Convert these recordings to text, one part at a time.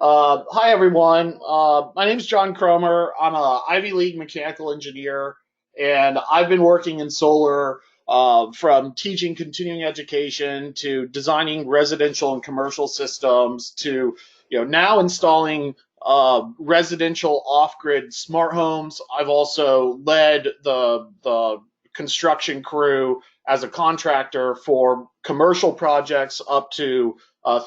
Hi everyone. My name is John Cromer. I'm a Ivy League mechanical engineer, and I've been working in solar from teaching continuing education to designing residential and commercial systems to now installing residential off-grid smart homes. I've also led the construction crew as a contractor for commercial projects up to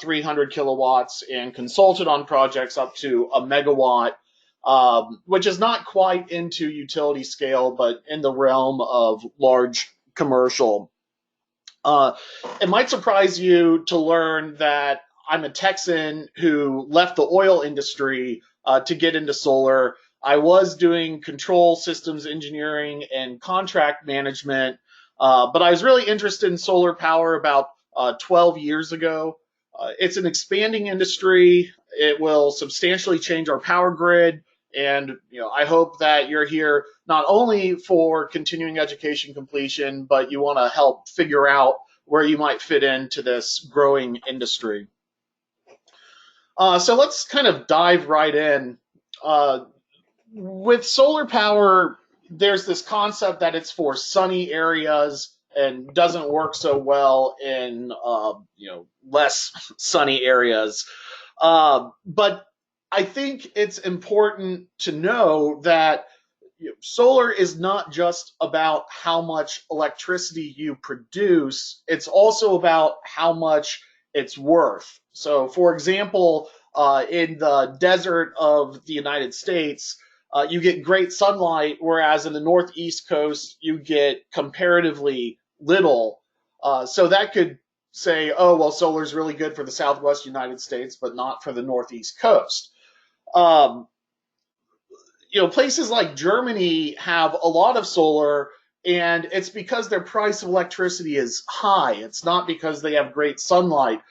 300 kilowatts and consulted on projects up to a megawatt, which is not quite into utility scale, but in the realm of large commercial. Uh, it might surprise you to learn that I'm a Texan who left the oil industry to get into solar. I was doing control systems engineering and contract management, but I was really interested in solar power about 12 years ago. It's an expanding industry. It will substantially change our power grid. And I hope that you're here not only for continuing education completion, but you want to help figure out where you might fit into this growing industry. So let's kind of dive right in. Uh, with solar power, there's this concept that it's for sunny areas and doesn't work so well in less sunny areas. But I think it's important to know that solar is not just about how much electricity you produce, it's also about how much it's worth. So, for example, in the desert of the United States, you get great sunlight, whereas in the northeast coast, you get comparatively little. So that could say, oh, well, solar is really good for the southwest United States, but not for the northeast coast. Um, Places like Germany have a lot of solar, and it's because their price of electricity is high. It's not because they have great sunlight.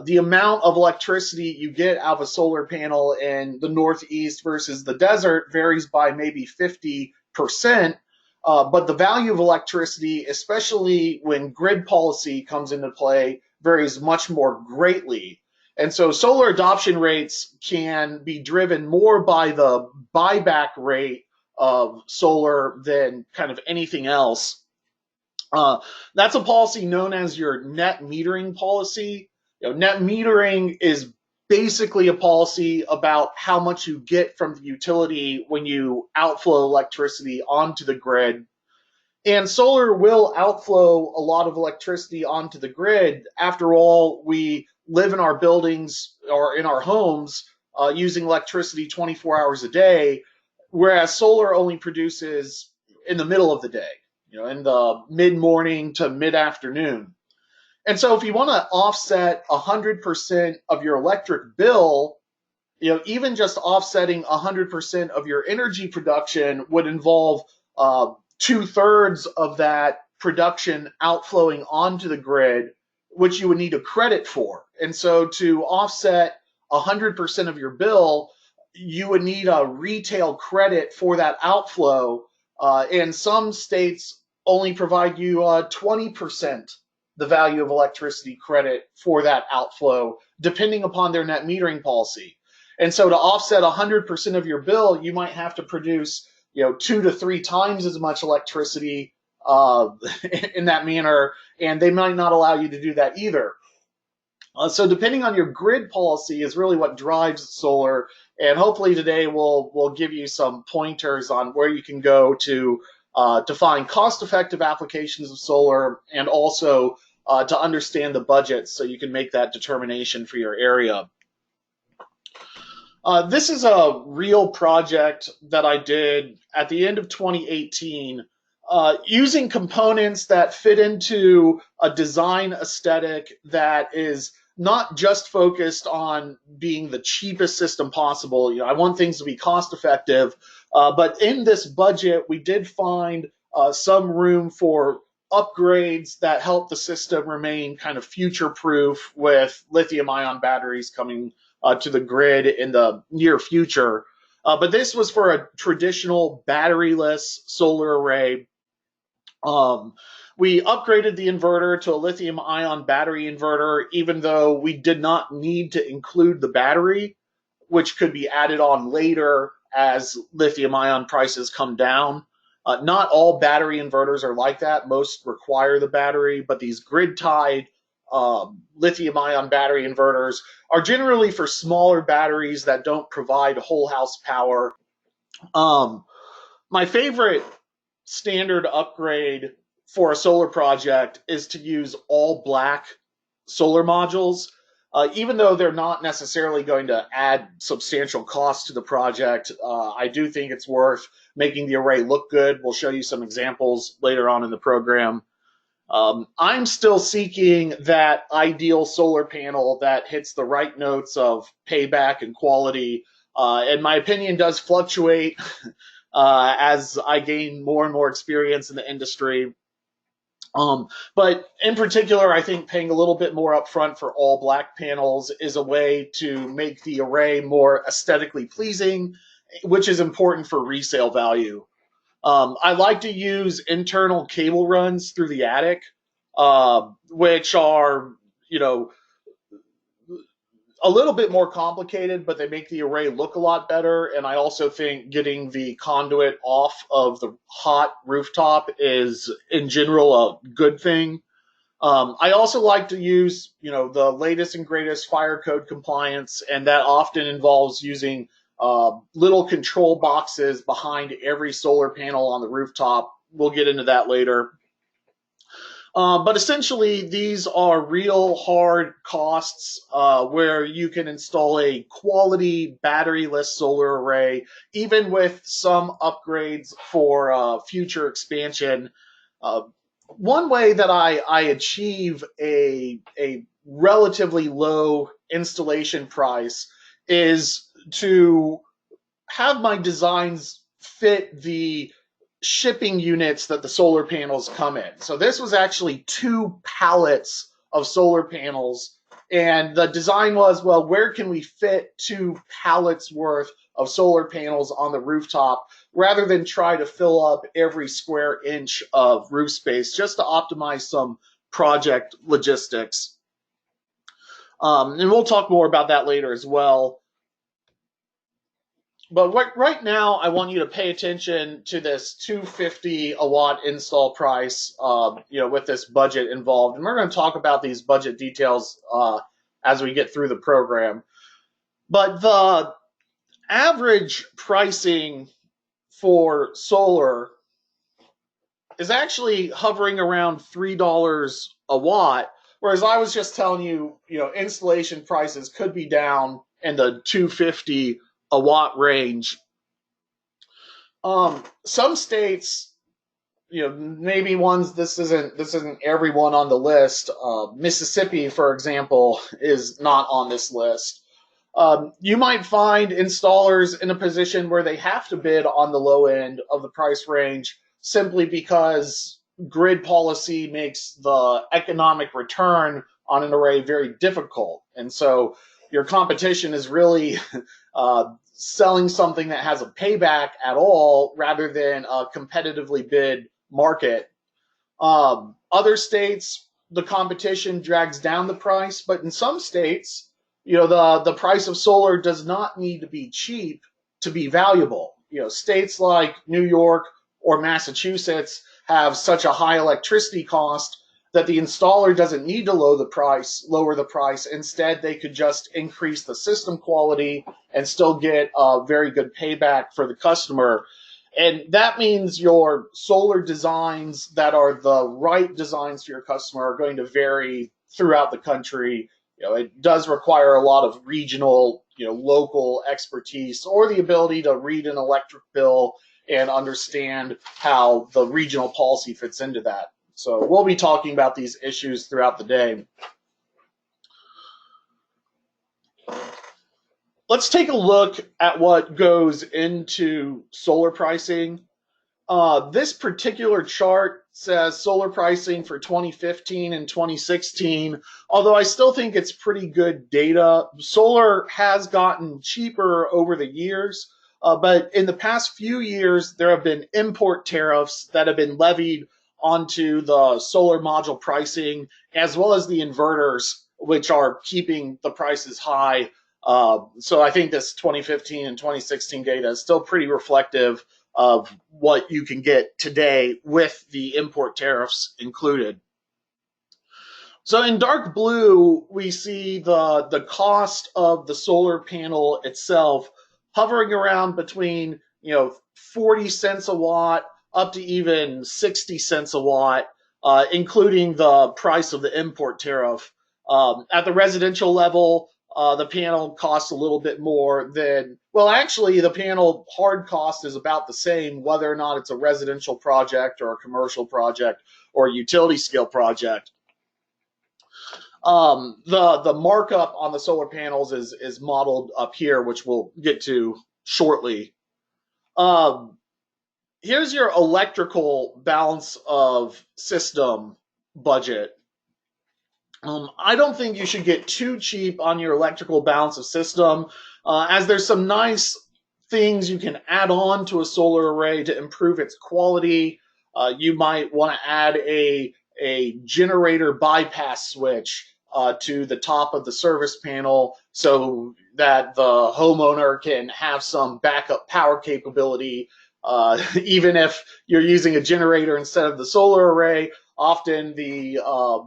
The amount of electricity you get out of a solar panel in the Northeast versus the desert varies by maybe 50%. But the value of electricity, especially when grid policy comes into play, varies much more greatly. And so solar adoption rates can be driven more by the buyback rate of solar than kind of anything else. Uh, that's a policy known as your net metering policy. Net metering is basically a policy about how much you get from the utility when you outflow electricity onto the grid. And solar will outflow a lot of electricity onto the grid. After all, we live in our buildings or in our homes using electricity 24 hours a day, whereas solar only produces in the middle of the day, in the mid morning to mid afternoon. And so if you want to offset 100% of your electric bill, even just offsetting 100% of your energy production would involve 2/3 of that production outflowing onto the grid, which you would need a credit for. And so to offset 100% of your bill, you would need a retail credit for that outflow. And some states only provide you 20% the value of electricity credit for that outflow, depending upon their net metering policy. And so to offset 100% of your bill, you might have to produce 2 to 3 times as much electricity in that manner, and they might not allow you to do that either. So depending on your grid policy is really what drives solar, and hopefully today we'll give you some pointers on where you can go to find cost-effective applications of solar, and also to understand the budget so you can make that determination for your area. This is a real project that I did at the end of 2018 using components that fit into a design aesthetic that is not just focused on being the cheapest system possible. I want things to be cost effective, but in this budget, we did find some room for upgrades that help the system remain kind of future proof with lithium ion batteries coming to the grid in the near future. But this was for a traditional batteryless solar array. Um, we upgraded the inverter to a lithium ion battery inverter, even though we did not need to include the battery. which could be added on later as lithium ion prices come down. Not all battery inverters are like that. Most require the battery, but these grid tied lithium ion battery inverters are generally for smaller batteries that don't provide whole house power. Um, my favorite standard upgrade for a solar project is to use all black solar modules. Even though they're not necessarily going to add substantial cost to the project, I do think it's worth making the array look good. We'll show you some examples later on in the program. I'm still seeking that ideal solar panel that hits the right notes of payback and quality. And my opinion does fluctuate as I gain more and more experience in the industry. But in particular, I think paying a little bit more upfront for all black panels is a way to make the array more aesthetically pleasing, which is important for resale value. I like to use internal cable runs through the attic, which are, you know, a little bit more complicated, but they make the array look a lot better. And I also think getting the conduit off of the hot rooftop is, in general, a good thing. I also like to use, the latest and greatest fire code compliance, and that often involves using little control boxes behind every solar panel on the rooftop. We'll get into that later. But essentially, these are real hard costs where you can install a quality batteryless solar array, even with some upgrades for future expansion. One way that I achieve a relatively low installation price is to have my designs fit the shipping units that the solar panels come in. So this was actually 2 pallets of solar panels, and the design was, well, where can we fit 2 pallets worth of solar panels on the rooftop rather than try to fill up every square inch of roof space, just to optimize some project logistics. And we'll talk more about that later as well. But right now, I want you to pay attention to this $250 a watt install price, with this budget involved. And we're going to talk about these budget details as we get through the program. But the average pricing for solar is actually hovering around $3 a watt, whereas I was just telling you, installation prices could be down in the $250 a watt range. Some states, maybe ones, this isn't everyone on the list. Mississippi, for example, is not on this list. You might find installers in a position where they have to bid on the low end of the price range simply because grid policy makes the economic return on an array very difficult. And so your competition is really selling something that has a payback at all rather than a competitively bid market. Other states, the competition drags down the price, but in some states, the price of solar does not need to be cheap to be valuable. States like New York or Massachusetts have such a high electricity cost that the installer doesn't need to lower the price. Instead, they could just increase the system quality and still get a very good payback for the customer. And that means your solar designs that are the right designs for your customer are going to vary throughout the country. It does require a lot of regional, local expertise or the ability to read an electric bill and understand how the regional policy fits into that. So we'll be talking about these issues throughout the day. Let's take a look at what goes into solar pricing. This particular chart says solar pricing for 2015 and 2016, although I still think it's pretty good data. Solar has gotten cheaper over the years, but in the past few years, there have been import tariffs that have been levied onto the solar module pricing, as well as the inverters, which are keeping the prices high. So I think this 2015 and 2016 data is still pretty reflective of what you can get today with the import tariffs included. So in dark blue, we see the cost of the solar panel itself hovering around between 40 cents a watt up to even 60 cents a watt, including the price of the import tariff. At the residential level, the panel costs a little bit more than, well, actually, the panel hard cost is about the same, whether or not it's a residential project or a commercial project or a utility scale project. The markup on the solar panels is modeled up here, which we'll get to shortly. Um, Here's your electrical balance of system budget. I don't think you should get too cheap on your electrical balance of system, as there's some nice things you can add on to a solar array to improve its quality. You might want to add a generator bypass switch to the top of the service panel so that the homeowner can have some backup power capability. Even if you're using a generator instead of the solar array, often the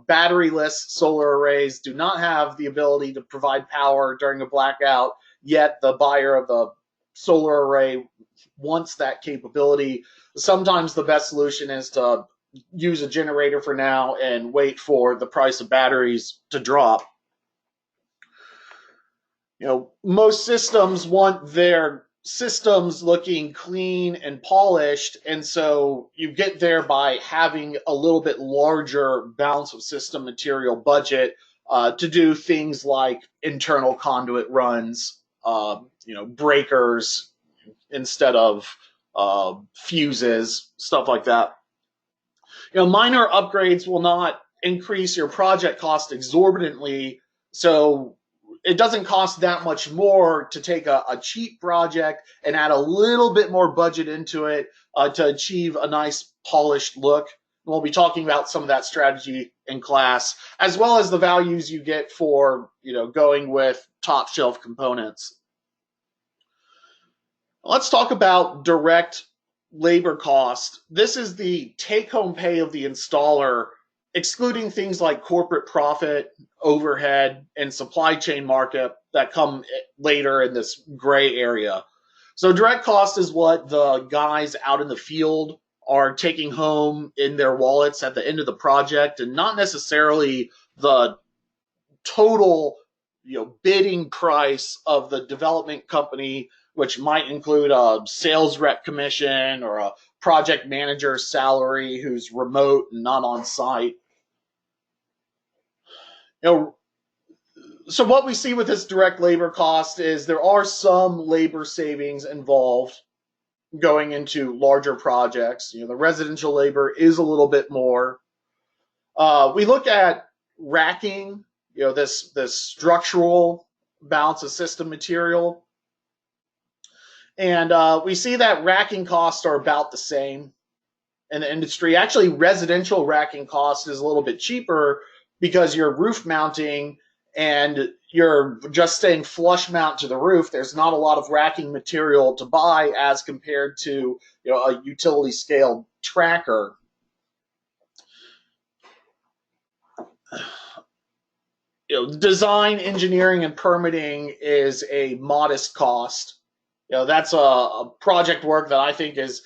batteryless solar arrays do not have the ability to provide power during a blackout, yet the buyer of the solar array wants that capability. Sometimes the best solution is to use a generator for now and wait for the price of batteries to drop. Most systems want their systems looking clean and polished, and so you get there by having a little bit larger balance of system material budget to do things like internal conduit runs, breakers instead of fuses, stuff like that. Minor upgrades will not increase your project cost exorbitantly, so it doesn't cost that much more to take a cheap project and add a little bit more budget into it to achieve a nice polished look. We'll be talking about some of that strategy in class, as well as the values you get for going with top shelf components. Let's talk about direct labor cost. This is the take-home pay of the installer, excluding things like corporate profit, overhead, and supply chain markup that come later in this gray area. So direct cost is what the guys out in the field are taking home in their wallets at the end of the project, and not necessarily the total bidding price of the development company, which might include a sales rep commission or a project manager's salary who's remote and not on site. So what we see with this direct labor cost is there are some labor savings involved going into larger projects. The residential labor is a little bit more. We look at racking, this structural balance of system material. And we see that racking costs are about the same in the industry. Actually, residential racking cost is a little bit cheaper because you're roof mounting and you're just staying flush mount to the roof. There's not a lot of racking material to buy as compared to a utility scale tracker. Design, engineering, and permitting is a modest cost. That's a project work that I think is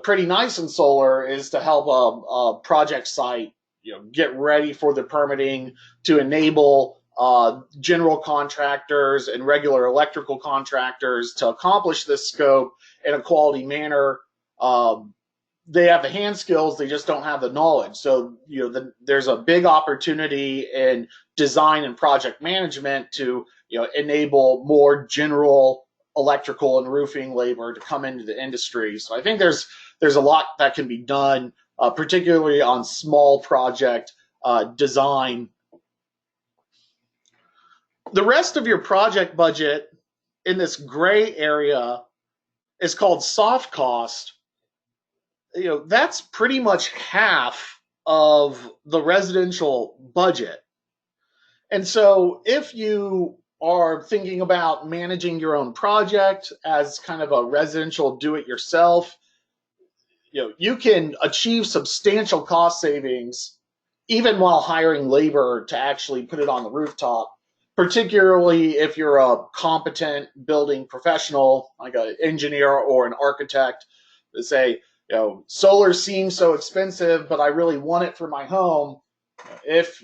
pretty nice in solar, is to help a project site get ready for the permitting to enable general contractors and regular electrical contractors to accomplish this scope in a quality manner. They have the hand skills, they just don't have the knowledge. So there's a big opportunity in design and project management to enable more general electrical and roofing labor to come into the industry. So I think there's a lot that can be done, particularly on small project design. The rest of your project budget in this gray area is called soft cost. That's pretty much half of the residential budget. And so if you are thinking about managing your own project as kind of a residential do-it-yourself, you can achieve substantial cost savings even while hiring labor to actually put it on the rooftop, particularly if you're a competent building professional like an engineer or an architect to say, solar seems so expensive, but I really want it for my home. If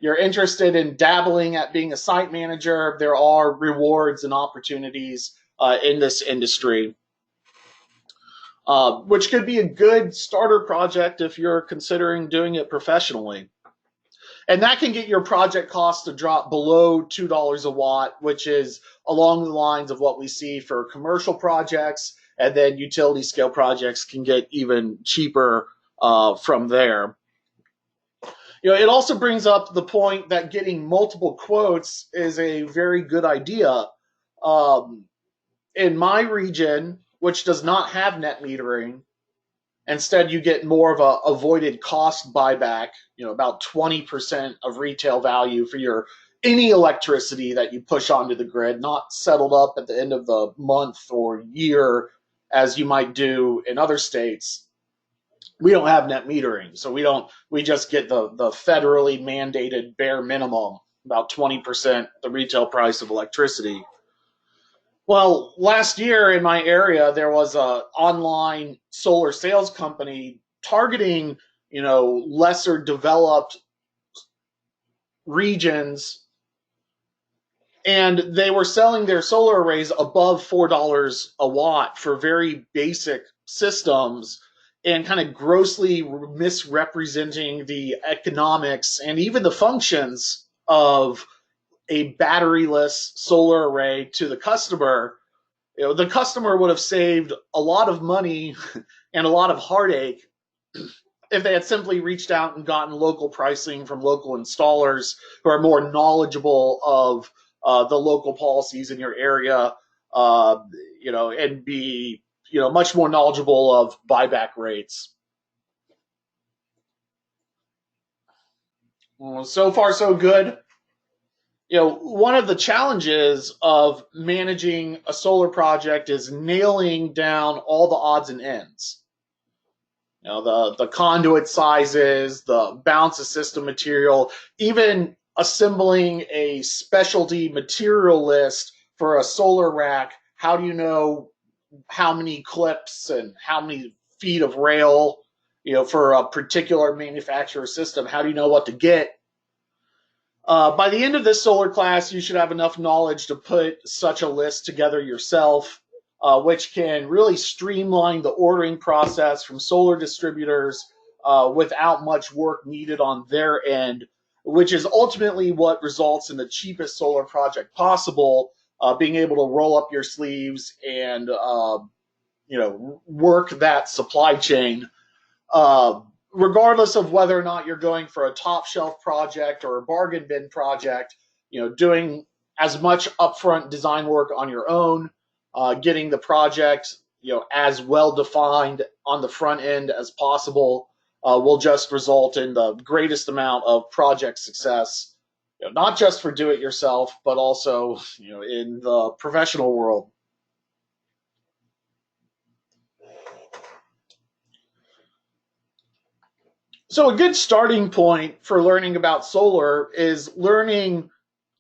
you're interested in dabbling at being a site manager, there are rewards and opportunities in this industry, which could be a good starter project if you're considering doing it professionally. And that can get your project cost to drop below $2 a watt, which is along the lines of what we see for commercial projects. And then utility scale projects can get even cheaper from there. It also brings up the point that getting multiple quotes is a very good idea. In my region, which does not have net metering, instead you get more of a avoided cost buyback, about 20% of retail value for your any electricity that you push onto the grid, not settled up at the end of the month or year as you might do in other states. We don't have net metering, so we just get the federally mandated bare minimum, about 20% the retail price of electricity. Well, last year in my area, there was a online solar sales company targeting, lesser developed regions, and they were selling their solar arrays above $4 a watt for very basic systems, and kind of grossly misrepresenting the economics and even the functions of a batteryless solar array to the customer. The customer would have saved a lot of money and a lot of heartache if they had simply reached out and gotten local pricing from local installers who are more knowledgeable of the local policies in your area, and be, much more knowledgeable of buyback rates. So far, so good. One of the challenges of managing a solar project is nailing down all the odds and ends. The conduit sizes, the balance of system material, even assembling a specialty material list for a solar rack. How do you know how many clips and how many feet of rail, for a particular manufacturer system? How do you know what to get? By the end of this solar class, you should have enough knowledge to put such a list together yourself, which can really streamline the ordering process from solar distributors without much work needed on their end, which is ultimately what results in the cheapest solar project possible, being able to roll up your sleeves and work that supply chain. Regardless of whether or not you're going for a top shelf project or a bargain bin project, doing as much upfront design work on your own, getting the project, as well defined on the front end as possible, will just result in the greatest amount of project success, not just for do it yourself, but also, in the professional world. So a good starting point for learning about solar is learning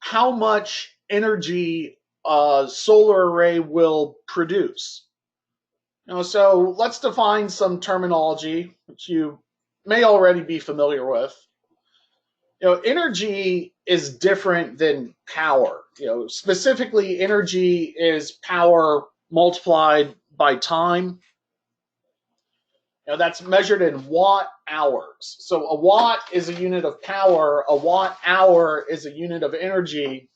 how much energy a solar array will produce. So let's define some terminology which you may already be familiar with. Energy is different than power. Specifically, energy is power multiplied by time. That's measured in watt hours. So a watt is a unit of power. A watt hour is a unit of energy.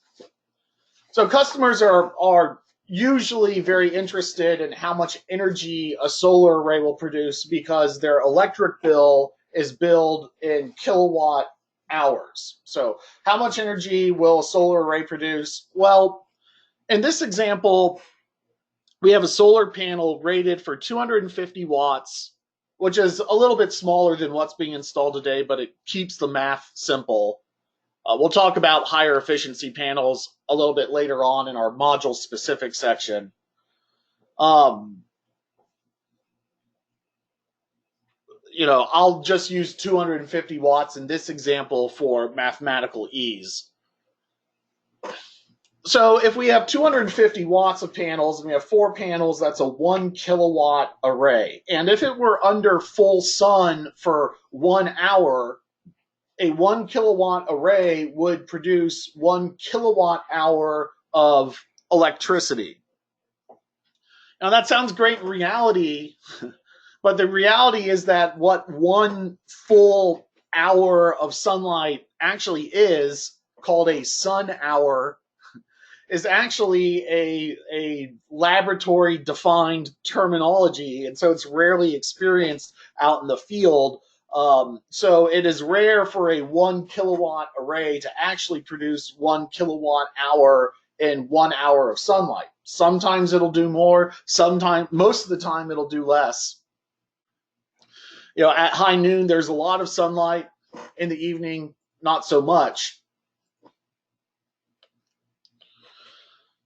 So customers are usually very interested in how much energy a solar array will produce because their electric bill is billed in kilowatt hours. So how much energy will a solar array produce? Well, in this example, we have a solar panel rated for 250 watts, which is a little bit smaller than what's being installed today, but it keeps the math simple. We'll talk about higher efficiency panels a little bit later on in our module specific section. Um, I'll just use 250 watts in this example for mathematical ease. So if we have 250 watts of panels and we have 4 panels, that's a 1 kilowatt array. And if it were under full sun for 1 hour, a 1 kilowatt array would produce 1 kilowatt hour of electricity. Now that sounds great in reality, but the reality is that what 1 full hour of sunlight actually is, called a sun hour, is actually a laboratory defined terminology, and so it's rarely experienced out in the field. So it is rare for a 1 kilowatt array to actually produce 1 kilowatt hour in 1 hour of sunlight. Sometimes it'll do more, most of the time it'll do less. At high noon, there's a lot of sunlight. In the evening, not so much.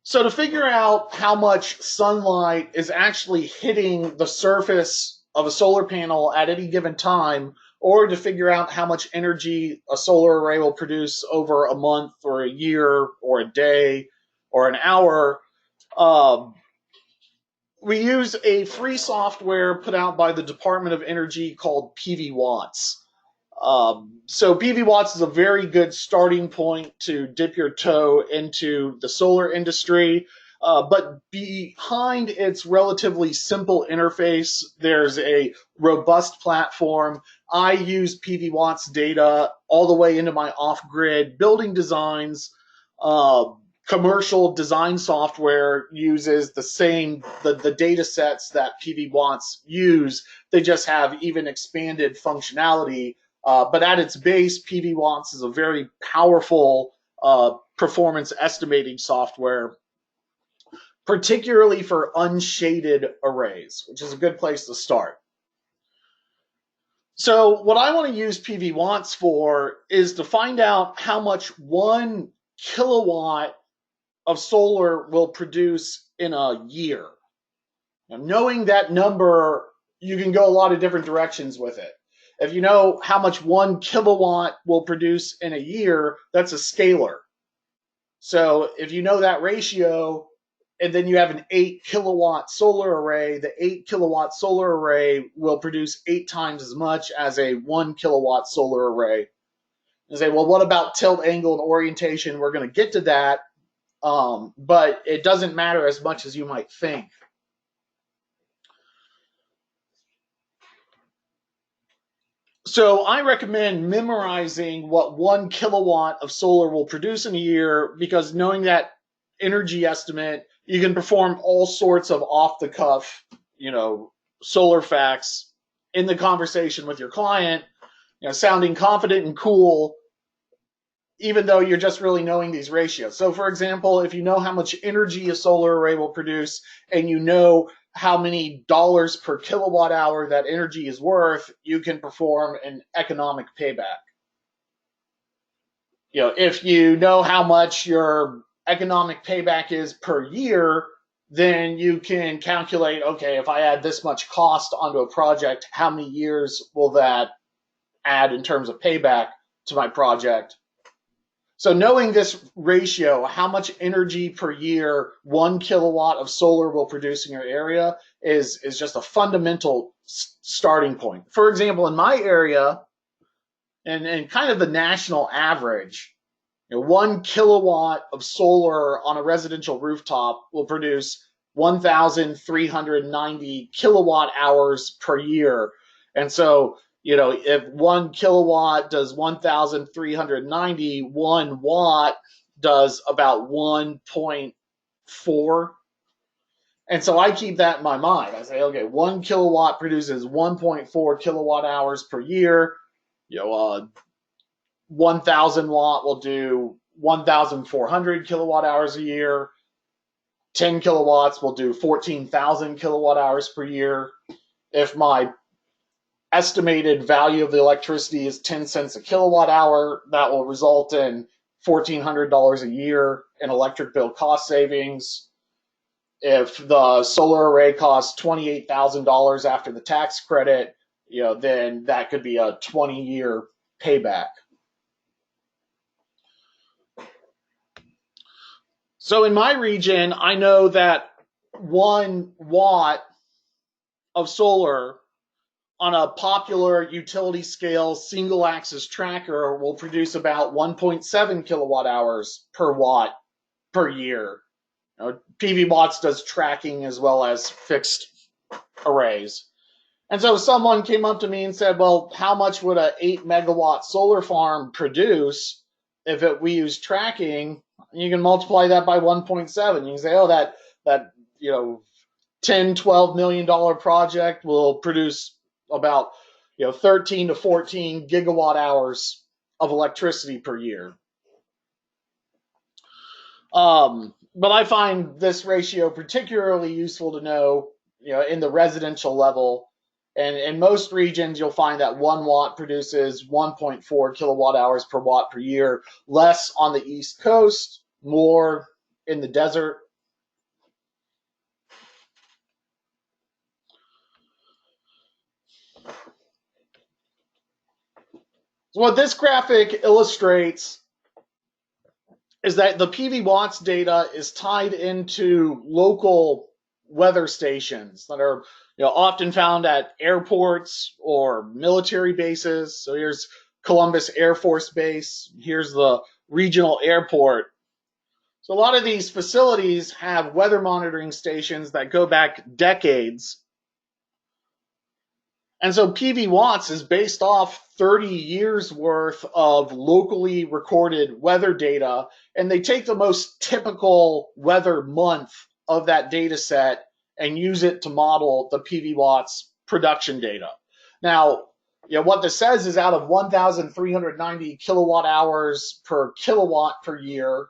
So to figure out how much sunlight is actually hitting the surface of a solar panel at any given time, or to figure out how much energy a solar array will produce over a month or a year or a day or an hour, we use a free software put out by the Department of Energy called PV Watts. So PV Watts is a very good starting point to dip your toe into the solar industry. But behind its relatively simple interface, there's a robust platform. I use PV Watts data all the way into my off-grid building designs. Commercial design software uses the data sets that PV Watts use. They just have even expanded functionality. But at its base, PV Watts is a very powerful performance estimating software, particularly for unshaded arrays, which is a good place to start. So what I want to use PV Watts for is to find out how much 1 kilowatt of solar will produce in a year. Now, knowing that number, you can go a lot of different directions with it. If you know how much 1 kilowatt will produce in a year, that's a scalar. So if you know that ratio, and then you have an 8 kilowatt solar array, the 8 kilowatt solar array will produce 8 times as much as a 1 kilowatt solar array. You say, well, what about tilt angle and orientation? We're going to get to that, but it doesn't matter as much as you might think. So I recommend memorizing what 1 kilowatt of solar will produce in a year, because knowing that energy estimate, you can perform all sorts of off-the-cuff, solar facts in the conversation with your client, sounding confident and cool, even though you're just really knowing these ratios. So for example, if you know how much energy a solar array will produce, and you know how many dollars per kilowatt hour that energy is worth, you can perform an economic payback. If you know how much your economic payback is per year, then you can calculate, okay, if I add this much cost onto a project, how many years will that add in terms of payback to my project? So knowing this ratio, how much energy per year 1 kilowatt of solar will produce in your area, is just a fundamental starting point. For example, in my area, and kind of the national average, 1 kilowatt of solar on a residential rooftop will produce 1,390 kilowatt hours per year. And so, if 1 kilowatt does 1,390, 1 watt does about 1.4. And so I keep that in my mind. I say, okay, 1 kilowatt produces 1.4 kilowatt hours per year. 1,000 watt will do 1,400 kilowatt hours a year. 10 kilowatts will do 14,000 kilowatt hours per year. If my estimated value of the electricity is 10 cents a kilowatt hour. That will result in $1,400 a year in electric bill cost savings. If the solar array costs $28,000 after the tax credit, then that could be a 20-year payback. So in my region, I know that 1 watt of solar on a popular utility scale single axis tracker will produce about 1.7 kilowatt hours per watt per year. PV Watts does tracking as well as fixed arrays. And so someone came up to me and said, well, how much would an 8 megawatt solar farm produce if we use tracking? You can multiply that by 1.7. You can say, oh, that $10-12 million project will produce about 13 to 14 gigawatt hours of electricity per year. But I find this ratio particularly useful to know, in the residential level. And in most regions, you'll find that 1 watt produces 1.4 kilowatt hours per watt per year, less on the East Coast, more in the desert. So what this graphic illustrates is that the PV Watts data is tied into local weather stations that are often found at airports or military bases. So here's Columbus Air Force Base. Here's the regional airport. So a lot of these facilities have weather monitoring stations that go back decades. And so PV Watts is based off 30 years worth of locally recorded weather data, and they take the most typical weather month of that data set and use it to model the PV Watts production data. Now, what this says is out of 1,390 kilowatt hours per kilowatt per year,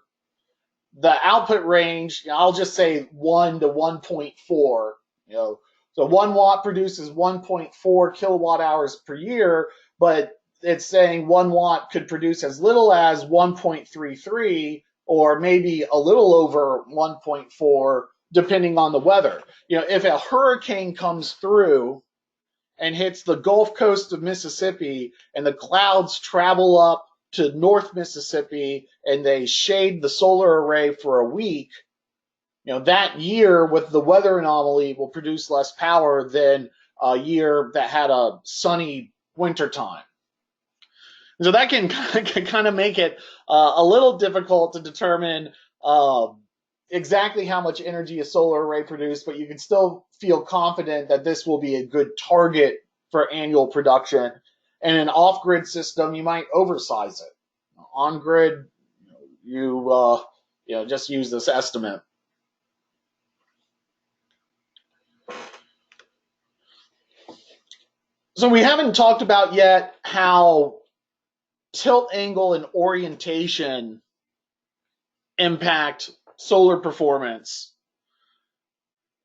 the output range, I'll just say 1 to 1.4, so 1 watt produces 1.4 kilowatt hours per year, but it's saying 1 watt could produce as little as 1.33 or maybe a little over 1.4, depending on the weather. If a hurricane comes through and hits the Gulf Coast of Mississippi and the clouds travel up to North Mississippi and they shade the solar array for a week, that year with the weather anomaly will produce less power than a year that had a sunny wintertime. So that can kind of make it a little difficult to determine exactly how much energy a solar array produced, but you can still feel confident that this will be a good target for annual production. And an off-grid system, you might oversize it. On-grid, you just use this estimate. So we haven't talked about yet how tilt angle and orientation impact solar performance.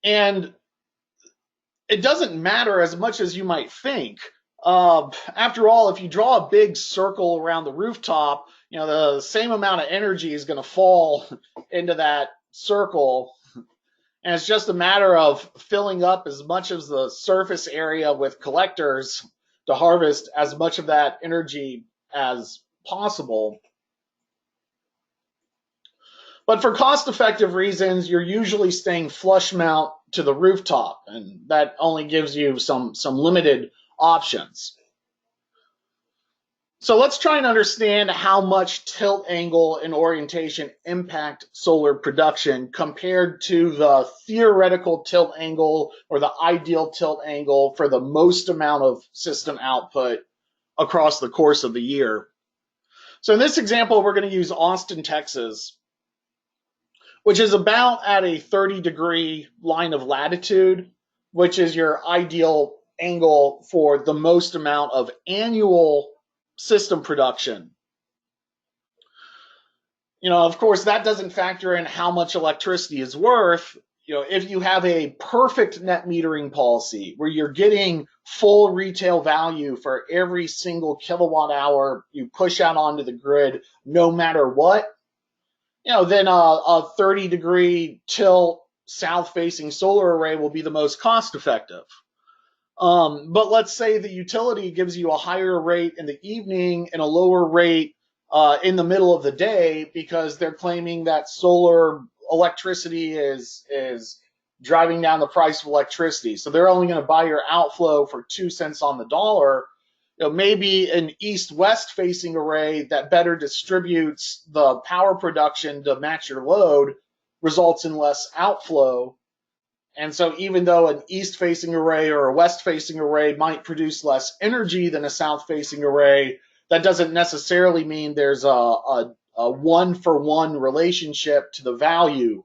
And it doesn't matter as much as you might think. After all, if you draw a big circle around the rooftop, the same amount of energy is going to fall into that circle. And it's just a matter of filling up as much of the surface area with collectors to harvest as much of that energy as possible. But for cost-effective reasons, you're usually staying flush mount to the rooftop, and that only gives you some limited options. So let's try and understand how much tilt angle and orientation impact solar production compared to the theoretical tilt angle or the ideal tilt angle for the most amount of system output across the course of the year. So in this example, we're going to use Austin, Texas, which is about at a 30-degree line of latitude, which is your ideal angle for the most amount of annual system production. Of course, that doesn't factor in how much electricity is worth. if you have a perfect net metering policy where you're getting full retail value for every single kilowatt hour you push out onto the grid, no matter what, then a 30-degree tilt south-facing solar array will be the most cost-effective. But let's say the utility gives you a higher rate in the evening and a lower rate in the middle of the day because they're claiming that solar electricity is driving down the price of electricity. So they're only going to buy your outflow for 2 cents on the dollar. Maybe an east-west facing array that better distributes the power production to match your load results in less outflow. And so even though an east-facing array or a west-facing array might produce less energy than a south-facing array, that doesn't necessarily mean there's a one-for-one relationship to the value.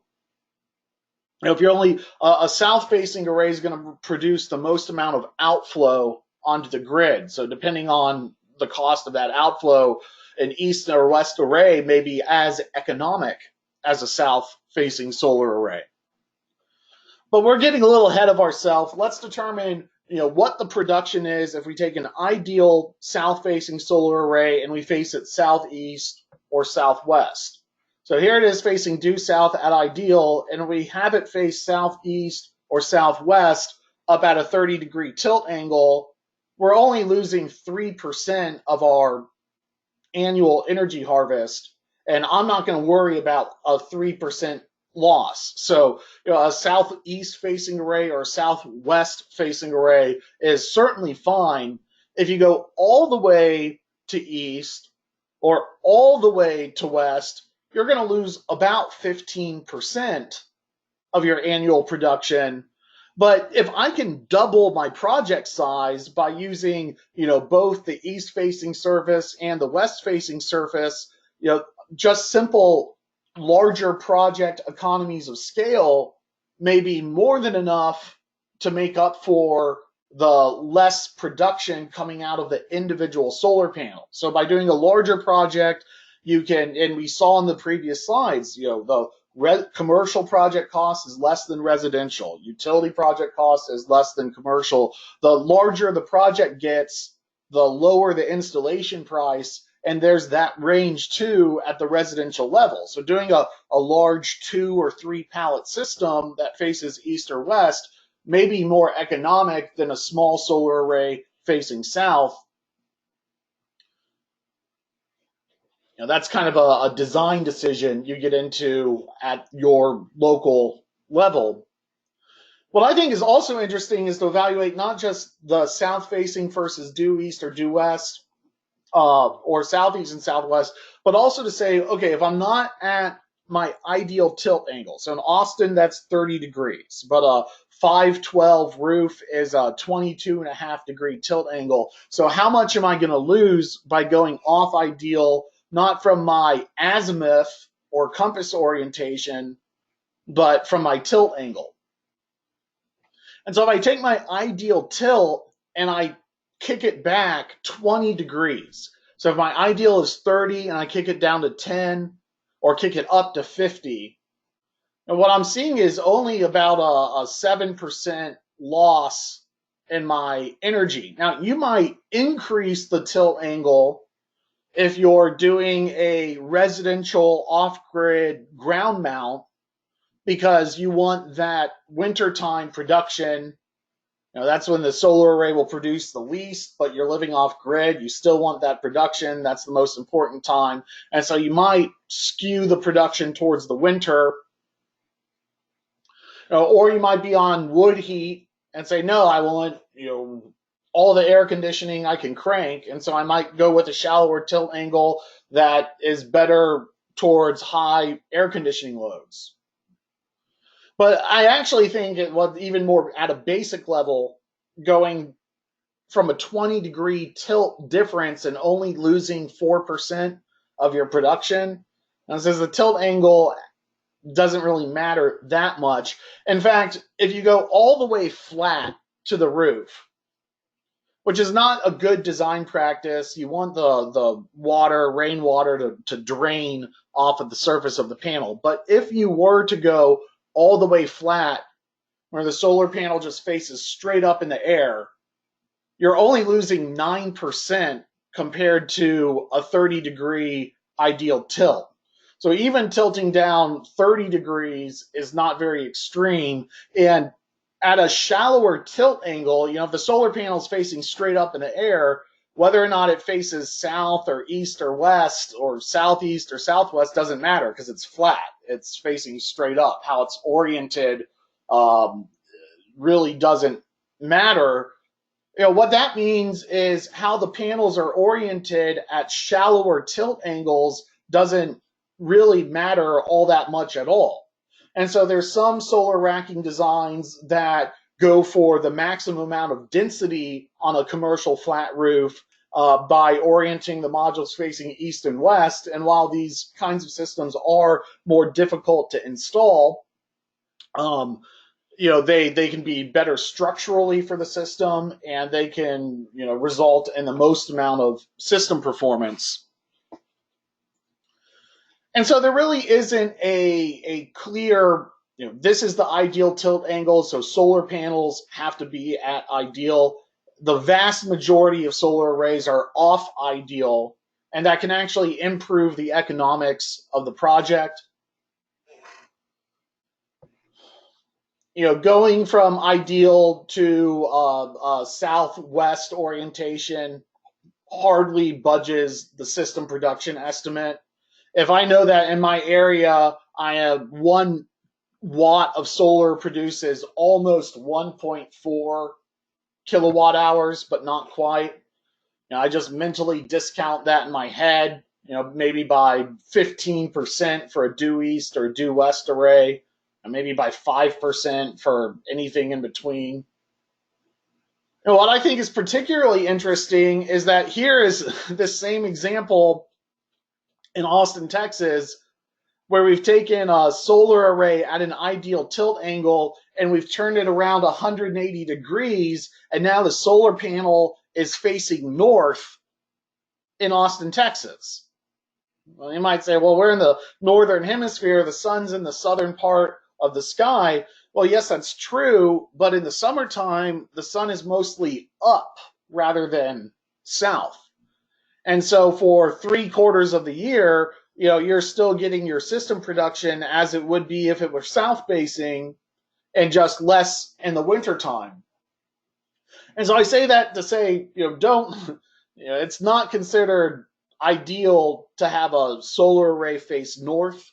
If you're only a south-facing array is going to produce the most amount of outflow onto the grid. So depending on the cost of that outflow, an east or west array may be as economic as a south-facing solar array. But we're getting a little ahead of ourselves. Let's determine, what the production is if we take an ideal south-facing solar array and we face it southeast or southwest. So here it is facing due south at ideal, and we have it face southeast or southwest up at a 30-degree tilt angle. We're only losing 3% of our annual energy harvest, and I'm not going to worry about a 3% loss. So a southeast facing array or a southwest facing array is certainly fine. If you go all the way to east or all the way to west, you're going to lose about 15% of your annual production. But if I can double my project size by using, both the east facing surface and the west facing surface, just simple larger project economies of scale may be more than enough to make up for the less production coming out of the individual solar panel. So by doing a larger project, you can, and we saw in the previous slides, the commercial project cost is less than residential. Utility project cost is less than commercial. The larger the project gets, the lower the installation price. And there's that range too at the residential level. So doing a large 2 or 3 pallet system that faces east or west may be more economic than a small solar array facing south. That's kind of a design decision you get into at your local level. What I think is also interesting is to evaluate not just the south-facing versus due east or due west, or southeast and southwest, but also to say, okay, if I'm not at my ideal tilt angle, so in Austin, that's 30 degrees, but a 512 roof is a 22.5-degree tilt angle. So how much am I going to lose by going off ideal, not from my azimuth or compass orientation, but from my tilt angle? And so if I take my ideal tilt and I kick it back 20 degrees. So if my ideal is 30 and I kick it down to 10 or kick it up to 50, and what I'm seeing is only about a 7% loss in my energy. Now, you might increase the tilt angle if you're doing a residential off-grid ground mount because you want that wintertime production. That's when the solar array will produce the least, but you're living off grid. You still want that production. That's the most important time. And so you might skew the production towards the winter. Or you might be on wood heat and say, no, I want, all the air conditioning I can crank. And so I might go with a shallower tilt angle that is better towards high air conditioning loads. But I actually think it was even more at a basic level, going from a 20-degree tilt difference and only losing 4% of your production. And since the tilt angle doesn't really matter that much. In fact, if you go all the way flat to the roof, which is not a good design practice, you want the water, rainwater to drain off of the surface of the panel. But if you were to go all the way flat, where the solar panel just faces straight up in the air, you're only losing 9% compared to a 30-degree ideal tilt. So even tilting down 30 degrees is not very extreme. And at a shallower tilt angle, if the solar panel is facing straight up in the air, whether or not it faces south or east or west or southeast or southwest doesn't matter because it's flat. It's facing straight up. How it's oriented really doesn't matter. What that means is how the panels are oriented at shallower tilt angles doesn't really matter all that much at all. And so there's some solar racking designs that go for the maximum amount of density on a commercial flat roof by orienting the modules facing east and west. And while these kinds of systems are more difficult to install, they can be better structurally for the system, and they can, result in the most amount of system performance. And so there really isn't a clear, this is the ideal tilt angle, so solar panels have to be at ideal. The vast majority of solar arrays are off ideal, and that can actually improve the economics of the project. Going from ideal to southwest orientation hardly budges the system production estimate. If I know that in my area, I have 1 watt of solar produces almost 1.4 kilowatt hours, but not quite. I just mentally discount that in my head, maybe by 15% for a due east or due west array, and maybe by 5% for anything in between. What I think is particularly interesting is that here is this same example in Austin, Texas, where we've taken a solar array at an ideal tilt angle and we've turned it around 180 degrees, and now the solar panel is facing north in Austin, Texas. Well, you might say, well, we're in the northern hemisphere, the sun's in the southern part of the sky. Well, yes, that's true, but in the summertime, the sun is mostly up rather than south. And so for 3/4 of the year, you're still getting your system production as it would be if it were south facing, and just less in the wintertime. And so I say that to say, it's not considered ideal to have a solar array face north.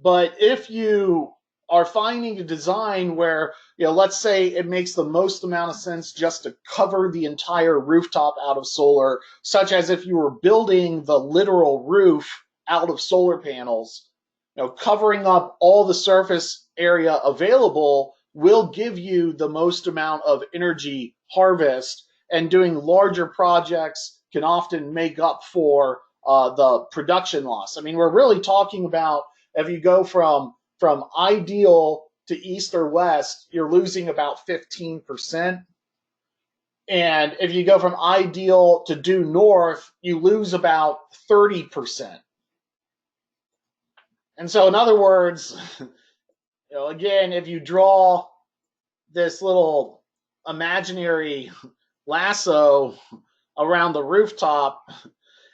But if you are finding a design where, let's say it makes the most amount of sense just to cover the entire rooftop out of solar, such as if you were building the literal roof out of solar panels, covering up all the surface area available will give you the most amount of energy harvest, and doing larger projects can often make up for the production loss. I mean, we're really talking about, if you go from ideal to east or west, you're losing about 15%. And if you go from ideal to due north, you lose about 30%. And so, in other words, again, if you draw this little imaginary lasso around the rooftop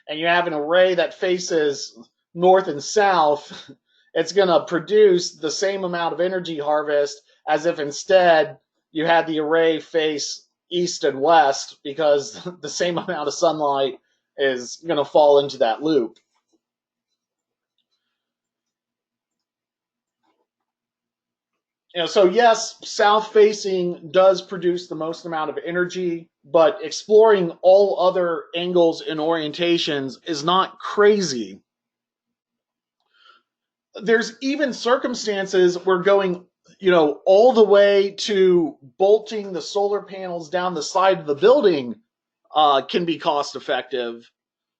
and you have an array that faces north and south, it's going to produce the same amount of energy harvest as if instead you had the array face east and west, because the same amount of sunlight is going to fall into that loop. So yes, south facing does produce the most amount of energy, but exploring all other angles and orientations is not crazy. There's even circumstances where going, all the way to bolting the solar panels down the side of the building can be cost effective.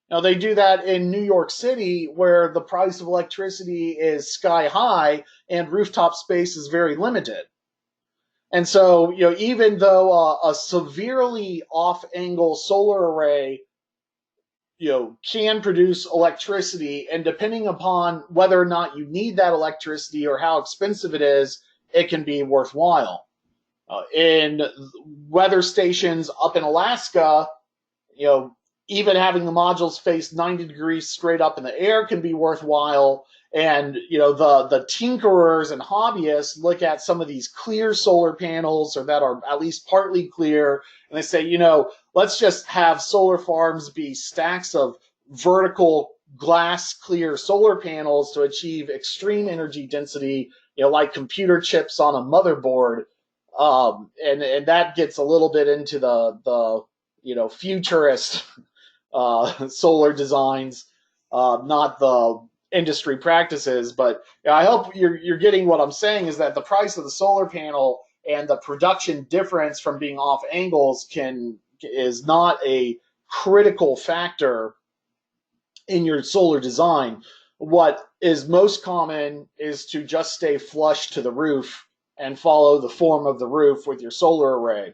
Now, they do that in New York City, where the price of electricity is sky high and rooftop space is very limited. And so, even though a severely off-angle solar array, can produce electricity, and depending upon whether or not you need that electricity or how expensive it is, it can be worthwhile. In weather stations up in Alaska, you know, even having the modules face 90 degrees straight up in the air can be worthwhile. And the tinkerers and hobbyists look at some of these clear solar panels, or that are at least partly clear, and they say, let's just have solar farms be stacks of vertical glass clear solar panels to achieve extreme energy density, like computer chips on a motherboard. And that gets a little bit into the futurist solar designs, not the industry practices. But I hope you're getting what I'm saying, is that the price of the solar panel and the production difference from being off angles is not a critical factor in your solar design. What is most common is to just stay flush to the roof and follow the form of the roof with your solar array.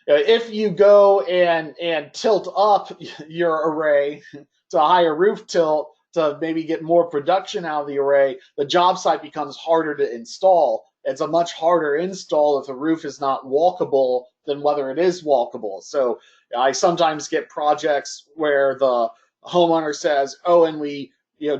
If you go and tilt up your array to a higher roof tilt to maybe get more production out of the array, the job site becomes harder to install. It's a much harder install if the roof is not walkable than whether it is walkable. So I sometimes get projects where the homeowner says, oh, and we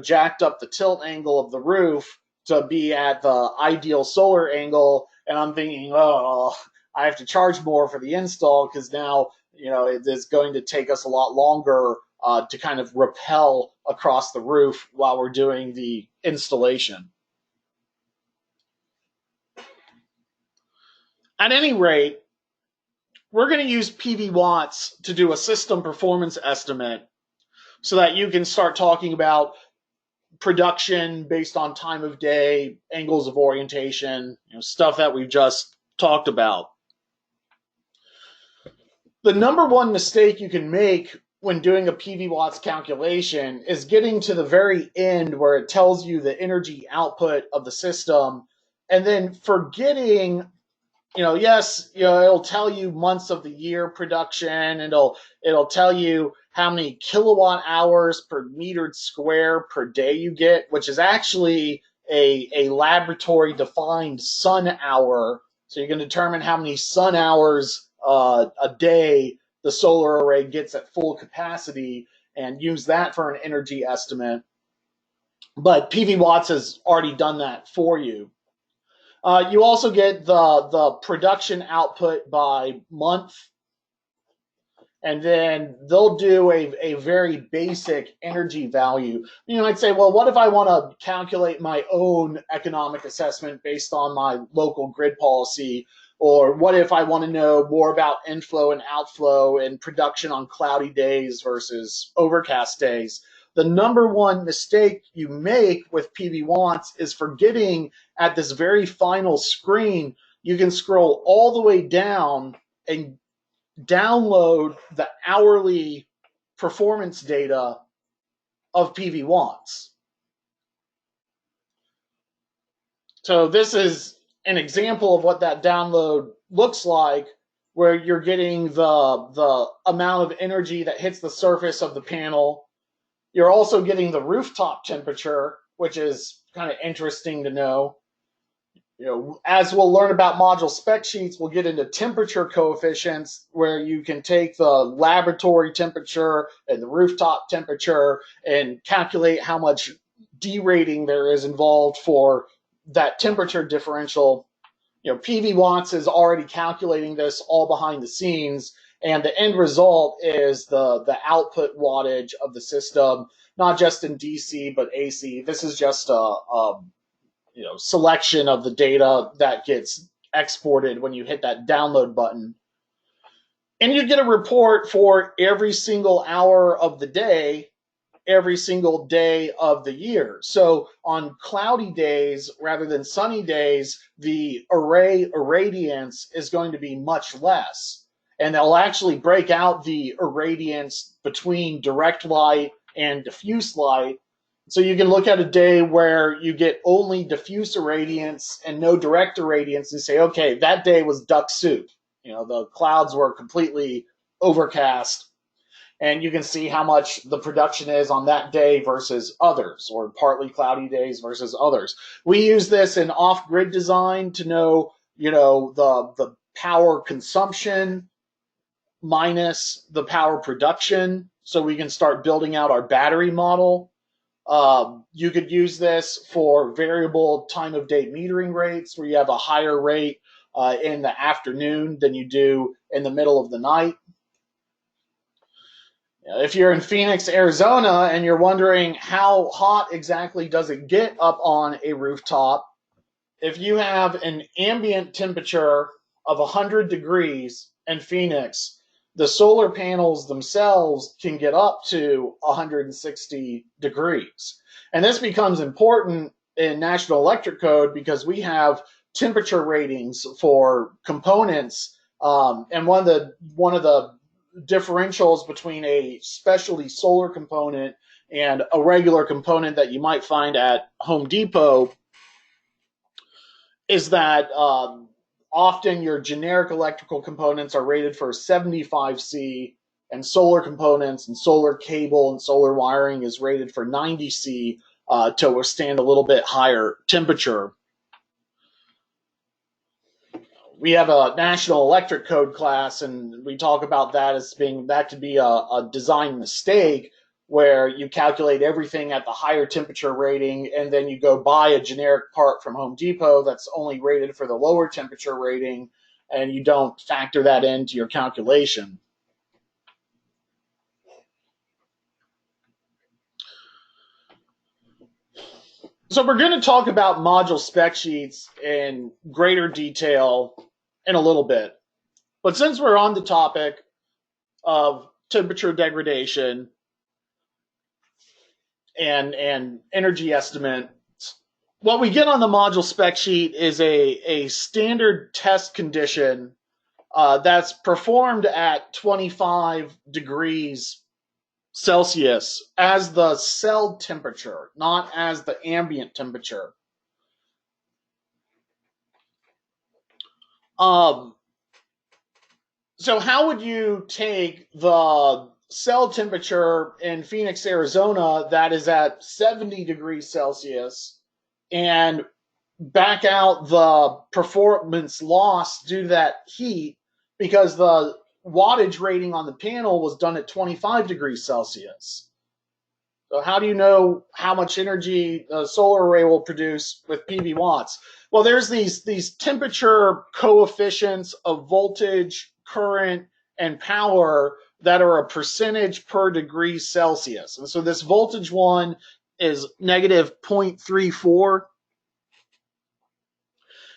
jacked up the tilt angle of the roof to be at the ideal solar angle. And I'm thinking, oh, I have to charge more for the install, because now it is going to take us a lot longer to kind of rappel across the roof while we're doing the installation. At any rate, we're going to use PV watts to do a system performance estimate so that you can start talking about production based on time of day, angles of orientation, stuff that we've just talked about. The number one mistake you can make when doing a PV watts calculation is getting to the very end where it tells you the energy output of the system, and then forgetting, yes, it'll tell you months of the year production, and it'll tell you how many kilowatt hours per metered square per day you get, which is actually a laboratory defined sun hour. So you can determine how many sun hours a day the solar array gets at full capacity and use that for an energy estimate. But PV Watts has already done that for you. You also get the production output by month, and then they'll do a very basic energy value. You might say, well, what if I want to calculate my own economic assessment based on my local grid policy? Or what if I want to know more about inflow and outflow and production on cloudy days versus overcast days? The number one mistake you make with PV Watts is forgetting at this very final screen, you can scroll all the way down and download the hourly performance data of PV Watts. So this is an example of what that download looks like, where you're getting the amount of energy that hits the surface of the panel. You're also getting the rooftop temperature, which is kind of interesting to know. As we'll learn about module spec sheets, we'll get into temperature coefficients, where you can take the laboratory temperature and the rooftop temperature and calculate how much derating there is involved for that temperature differential. PV Watts is already calculating this all behind the scenes, and the end result is the output wattage of the system, not just in DC but AC. This is just a selection of the data that gets exported when you hit that download button. And you get a report for every single hour of the day, every single day of the year. So on cloudy days rather than sunny days, the array irradiance is going to be much less. And they'll actually break out the irradiance between direct light and diffuse light. So you can look at a day where you get only diffuse irradiance and no direct irradiance and say, okay, that day was duck soup. The clouds were completely overcast. and you can see how much the production is on that day versus others, or partly cloudy days versus others. We use this in off-grid design to know, the power consumption minus the power production, so we can start building out our battery model. You could use this for variable time of day metering rates, where you have a higher rate in the afternoon than you do in the middle of the night. If you're in Phoenix, Arizona, and you're wondering how hot exactly does it get up on a rooftop, if you have an ambient temperature of 100 degrees in Phoenix, the solar panels themselves can get up to 160 degrees. And this becomes important in National Electric Code because we have temperature ratings for components. And one of the differentials between a specialty solar component and a regular component that you might find at Home Depot is that often your generic electrical components are rated for 75C, and solar components and solar cable and solar wiring is rated for 90C to withstand a little bit higher temperature. We have a National Electric Code class, and we talk about that as being, that could be a design mistake, where you calculate everything at the higher temperature rating, and then you go buy a generic part from Home Depot that's only rated for the lower temperature rating, and you don't factor that into your calculation. So we're going to talk about module spec sheets in greater detail in a little bit. But since we're on the topic of temperature degradation and energy estimate, what we get on the module spec sheet is a standard test condition that's performed at 25 degrees Celsius as the cell temperature, not as the ambient temperature. So how would you take the cell temperature in Phoenix, Arizona that is at 70 degrees Celsius and back out the performance loss due to that heat, because the wattage rating on the panel was done at 25 degrees Celsius? So how do you know how much energy a solar array will produce with PV watts? Well, there's these temperature coefficients of voltage, current, and power that are a percentage per degree Celsius. And so this voltage one is negative 0.34.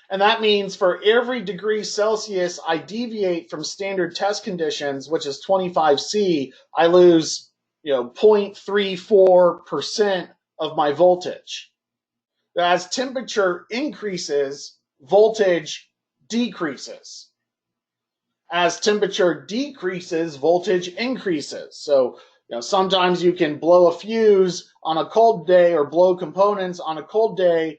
And that means for every degree Celsius I deviate from standard test conditions, which is 25C, I lose 0.34% of my voltage. As temperature increases, voltage decreases. As temperature decreases, voltage increases. So sometimes you can blow a fuse on a cold day or blow components on a cold day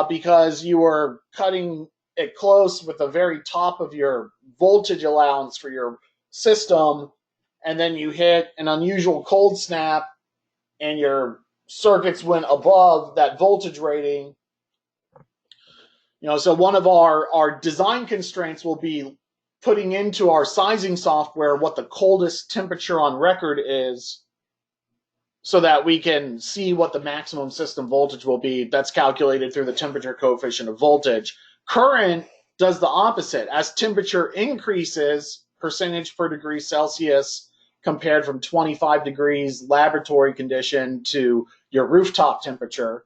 because you are cutting it close with the very top of your voltage allowance for your system, and then you hit an unusual cold snap and your circuits went above that voltage rating. So one of our design constraints will be putting into our sizing software what the coldest temperature on record is, so that we can see what the maximum system voltage will be. That's calculated through the temperature coefficient of voltage. Current does the opposite. As temperature increases, percentage per degree Celsius compared from 25 degrees laboratory condition to your rooftop temperature,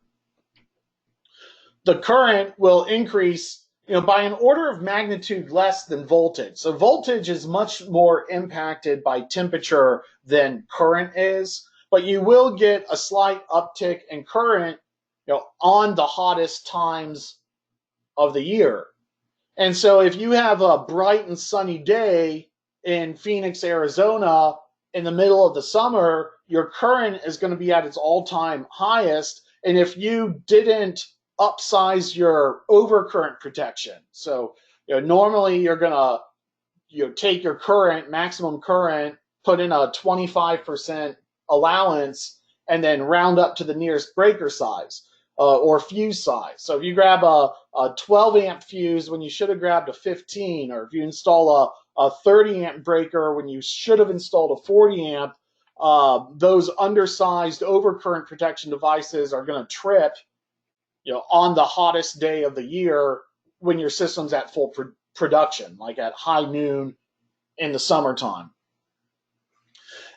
the current will increase by an order of magnitude less than voltage. So voltage is much more impacted by temperature than current is, but you will get a slight uptick in current on the hottest times of the year. And so if you have a bright and sunny day in Phoenix, Arizona in the middle of the summer, your current is going to be at its all-time highest. And if you didn't upsize your overcurrent protection, so normally you're going to take your current, maximum current, put in a 25% allowance, and then round up to the nearest breaker size or fuse size. So if you grab a 12 amp fuse when you should have grabbed a 15, or if you install a 30 amp breaker when you should have installed a 40 amp, those undersized overcurrent protection devices are going to trip, on the hottest day of the year when your system's at full production, like at high noon in the summertime.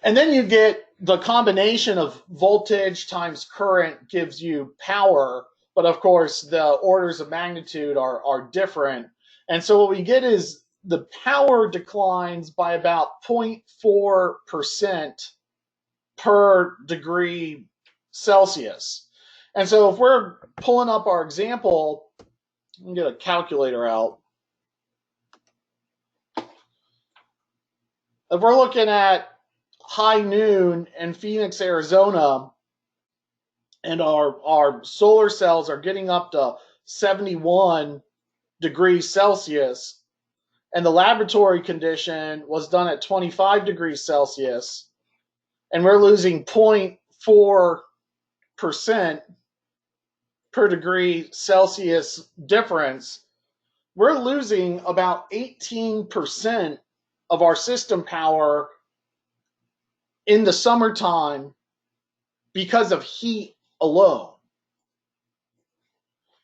And then you get the combination of voltage times current gives you power, but of course the orders of magnitude are different. And so what we get is the power declines by about 0.4% per degree Celsius. And so if we're pulling up our example, let me get a calculator out. If we're looking at high noon in Phoenix, Arizona, and our solar cells are getting up to 71 degrees Celsius, and the laboratory condition was done at 25 degrees Celsius, and we're losing 0.4% per degree Celsius difference, we're losing about 18% of our system power in the summertime because of heat alone.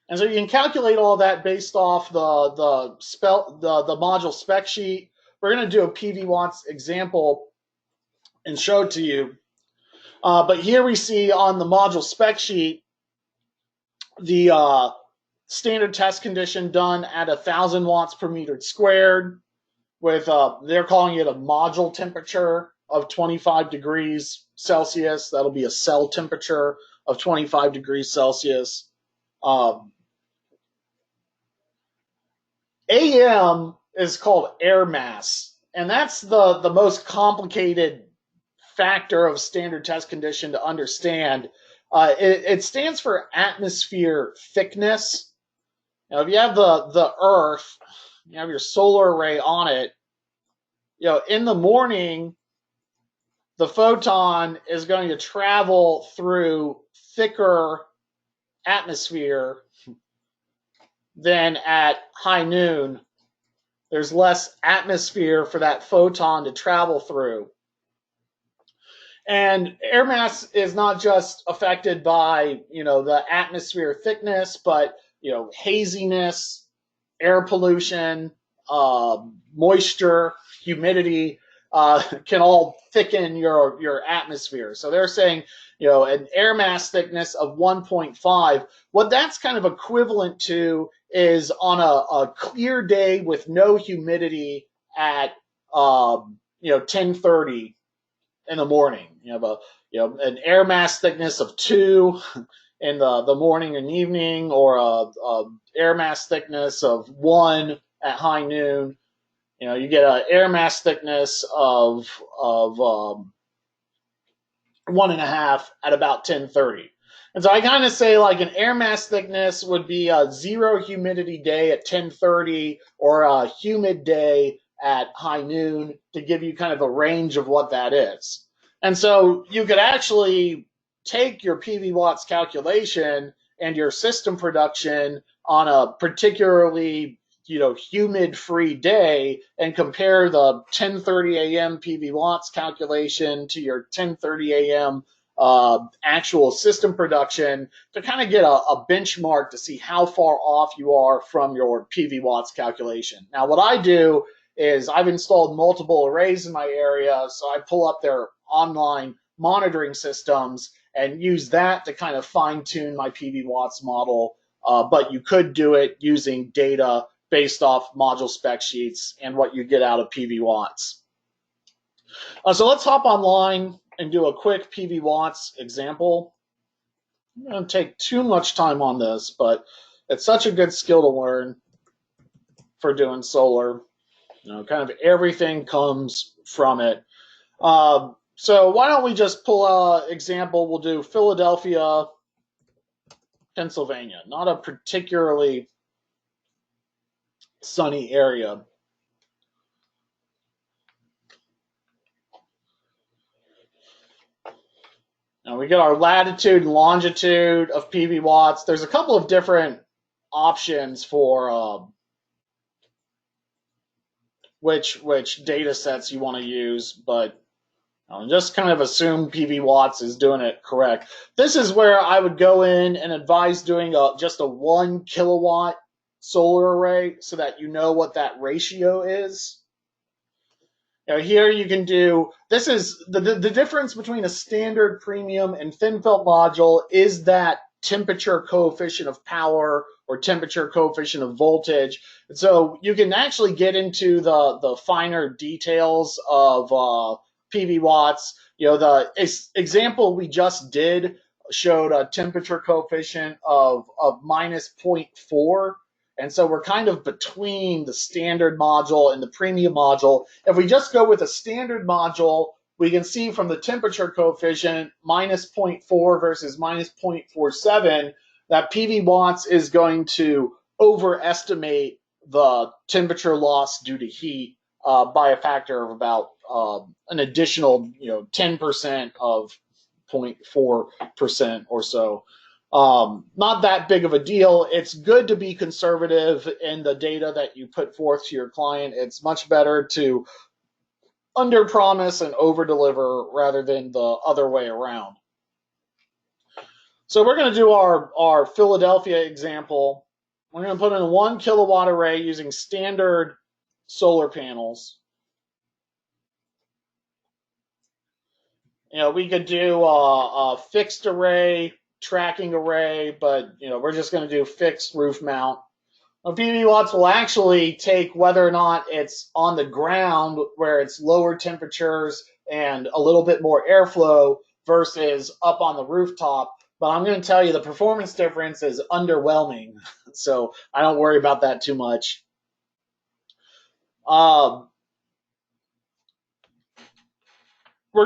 And so you can calculate all that based off the module spec sheet. We're going to do a PV watts example and show it to you. But here we see on the module spec sheet the standard test condition done at 1,000 watts per meter squared with, they're calling it a module temperature of 25 degrees Celsius. That'll be a cell temperature of 25 degrees Celsius. AM is called air mass, and that's the most complicated factor of standard test condition to understand. It stands for atmosphere thickness. Now, if you have the Earth, you have your solar array on it, in the morning, the photon is going to travel through thicker atmosphere than at high noon. There's less atmosphere for that photon to travel through. And air mass is not just affected by, the atmosphere thickness, but, haziness, air pollution, moisture, humidity can all thicken your atmosphere. So they're saying, an air mass thickness of 1.5. What that's kind of equivalent to is on a clear day with no humidity at 10:30 in the morning. You have an air mass thickness of 2 in the morning and evening, or a air mass thickness of 1 at high noon. You get an air mass thickness of 1.5 at about 10:30. And so I kind of say like an air mass thickness would be a 0 humidity day at 10:30 or a humid day at high noon, to give you kind of a range of what that is. And so you could actually take your PV watts calculation and your system production on a particularly humid free day and compare the 10:30 a.m. PV watts calculation to your 10:30 a.m. Actual system production, to kind of get a benchmark to see how far off you are from your PV watts calculation. Now, what I do is I've installed multiple arrays in my area, so I pull up their online monitoring systems and use that to kind of fine-tune my PV watts model. But you could do it using data based off module spec sheets and what you get out of PV watts. So let's hop online and do a quick PV watts example. I'm not going to take too much time on this, but it's such a good skill to learn for doing solar. Kind of everything comes from it. So why don't we just pull an example? We'll do Philadelphia, Pennsylvania. Not a particularly sunny area. And we get our latitude and longitude of PV watts. There's a couple of different options for which data sets you want to use, but just kind of assume PV watts is doing it correct. This is where I would go in and advise doing just a 1 kilowatt solar array so that you know what that ratio is. Here you can do, this is the difference between a standard premium and thin film module is that temperature coefficient of power or temperature coefficient of voltage. And so you can actually get into the finer details of PV watts. The example we just did showed a temperature coefficient of minus 0.4. And so we're kind of between the standard module and the premium module. If we just go with a standard module, we can see from the temperature coefficient, minus 0.4 versus minus 0.47, that PV watts is going to overestimate the temperature loss due to heat by a factor of about an additional 10% of 0.4% or so. Not that big of a deal. It's good to be conservative in the data that you put forth to your client. It's much better to under promise and over deliver rather than the other way around. So we're going to do our Philadelphia example. We're going to put in a 1 kilowatt array using standard solar panels. We could do a fixed array, tracking array, but we're just going to do fixed roof mount. PV watts will actually take whether or not it's on the ground where it's lower temperatures and a little bit more airflow versus up on the rooftop. But I'm going to tell you the performance difference is underwhelming, so I don't worry about that too much. We're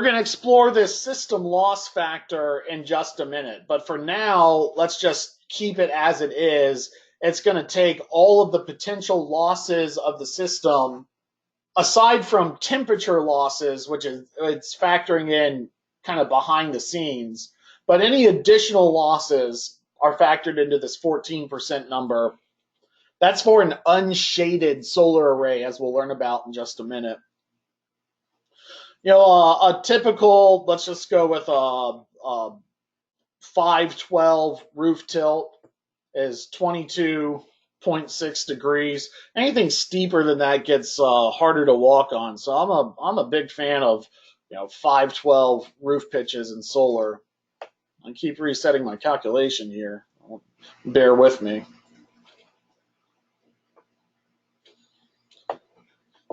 going to explore this system loss factor in just a minute, but for now, let's just keep it as it is. It's going to take all of the potential losses of the system, aside from temperature losses, which is it's factoring in kind of behind the scenes, but any additional losses are factored into this 14% number. That's for an unshaded solar array, as we'll learn about in just a minute. A typical, let's just go with a 512 roof tilt is 22.6 degrees. Anything steeper than that gets harder to walk on. So I'm a big fan of 512 roof pitches in solar. I keep resetting my calculation here. Bear with me.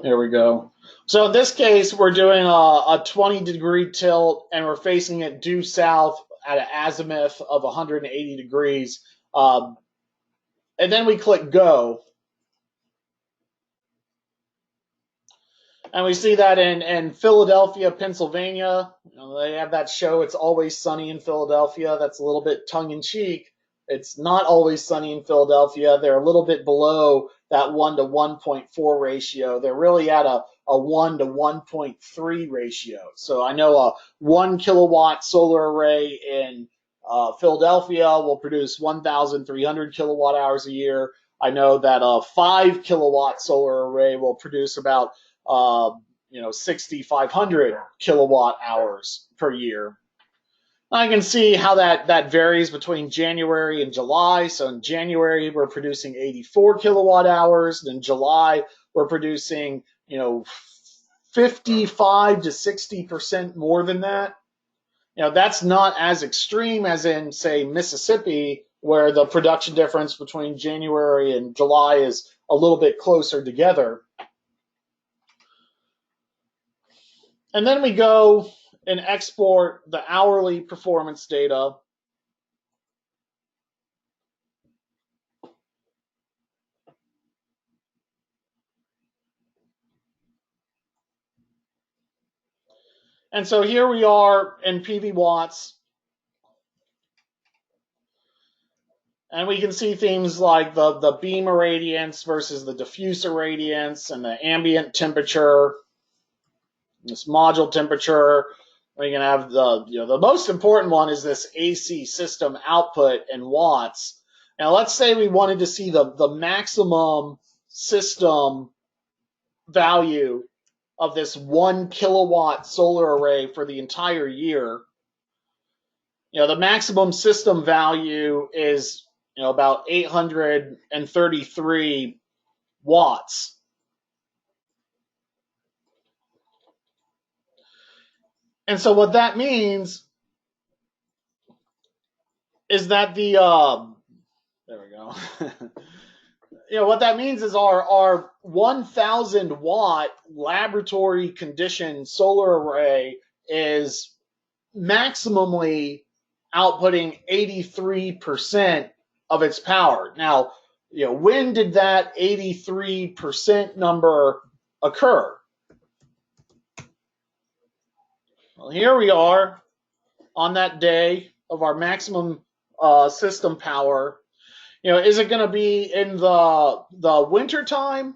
There we go. So in this case, we're doing a 20-degree tilt, and we're facing it due south at an azimuth of 180 degrees. And then we click go. And we see that in Philadelphia, Pennsylvania. They have that show, It's Always Sunny in Philadelphia. That's a little bit tongue-in-cheek. It's not always sunny in Philadelphia. They're a little bit below that 1 to 1.4 ratio. They're really at a 1 to 1.3 ratio. So I know a 1 kilowatt solar array in Philadelphia will produce 1,300 kilowatt hours a year. I know that a 5 kilowatt solar array will produce about 6,500 kilowatt hours per year. I can see how that varies between January and July. So in January, we're producing 84 kilowatt hours. In July, we're producing, 55 to 60% more than that. That's not as extreme as in, say, Mississippi, where the production difference between January and July is a little bit closer together. And then we go and export the hourly performance data. And so here we are in PV watts. And we can see things like the beam irradiance versus the diffuse irradiance and the ambient temperature, this module temperature. We can have the most important one is this AC system output in watts. Now let's say we wanted to see the maximum system value of this 1 kilowatt solar array for the entire year. The maximum system value is about 833 watts. And so what that means is that there we go. What that means is our 1,000 watt laboratory conditioned solar array is maximally outputting 83% of its power. Now, when did that 83% number occur? Well, here we are on that day of our maximum system power. Is it going to be in the winter time,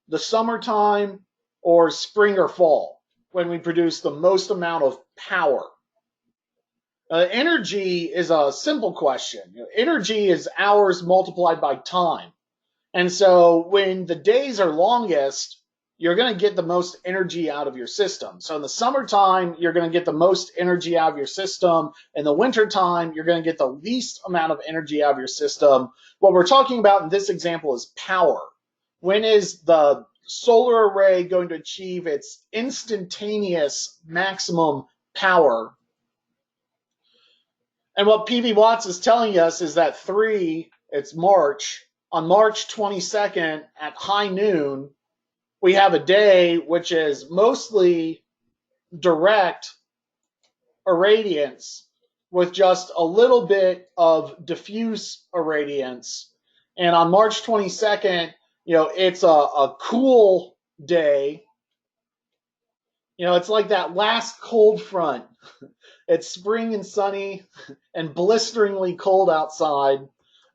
the summertime, or spring or fall when we produce the most amount of power? Energy is a simple question. Energy is hours multiplied by time. And so when the days are longest, you're going to get the most energy out of your system. So in the summertime, you're going to get the most energy out of your system. In the wintertime, you're going to get the least amount of energy out of your system. What we're talking about in this example is power. When is the solar array going to achieve its instantaneous maximum power? And what PV Watts is telling us is that it's March. On March 22nd at high noon, we have a day which is mostly direct irradiance with just a little bit of diffuse irradiance. And on March 22nd, it's a cool day. It's like that last cold front. It's spring and sunny and blisteringly cold outside.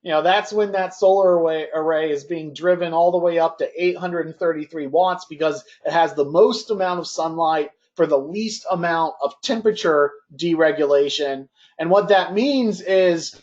That's when that solar array is being driven all the way up to 833 watts because it has the most amount of sunlight for the least amount of temperature deregulation. And what that means is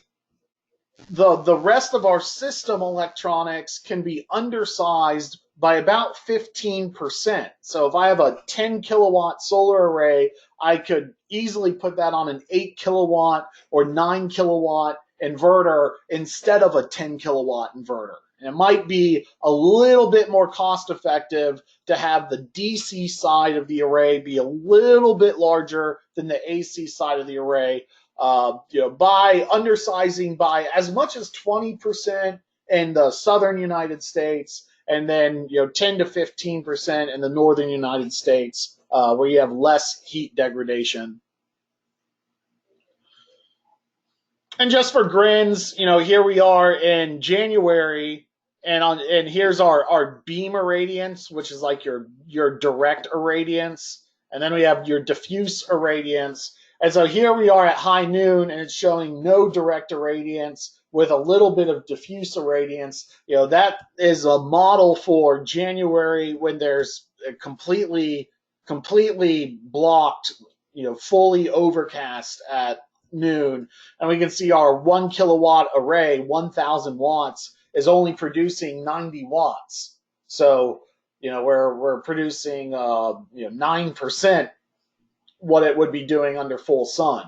the rest of our system electronics can be undersized by about 15%. So if I have a 10 kilowatt solar array, I could easily put that on an 8 kilowatt or 9 kilowatt inverter instead of a 10 kilowatt inverter. And it might be a little bit more cost effective to have the DC side of the array be a little bit larger than the AC side of the array. By undersizing by as much as 20% in the southern United States, and then 10 to 15% in the northern United States, where you have less heat degradation. And just for grins, here we are in January, and here's our beam irradiance, which is like your direct irradiance, and then we have your diffuse irradiance. And so here we are at high noon, and it's showing no direct irradiance with a little bit of diffuse irradiance. That is a model for January when there's a completely blocked, fully overcast at noon. And we can see our 1 kilowatt array, 1,000 watts, is only producing 90 watts. So, we're producing 9% what it would be doing under full sun.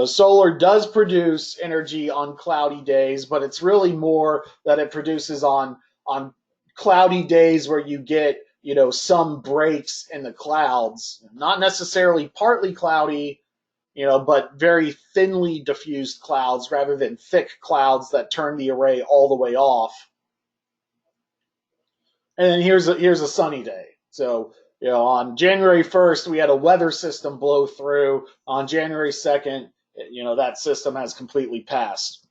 Solar does produce energy on cloudy days, but it's really more that it produces on cloudy days where you get some breaks in the clouds, not necessarily partly cloudy, but very thinly diffused clouds rather than thick clouds that turn the array all the way off. And then here's a sunny day. So on January 1st, we had a weather system blow through. On January 2nd, that system has completely passed.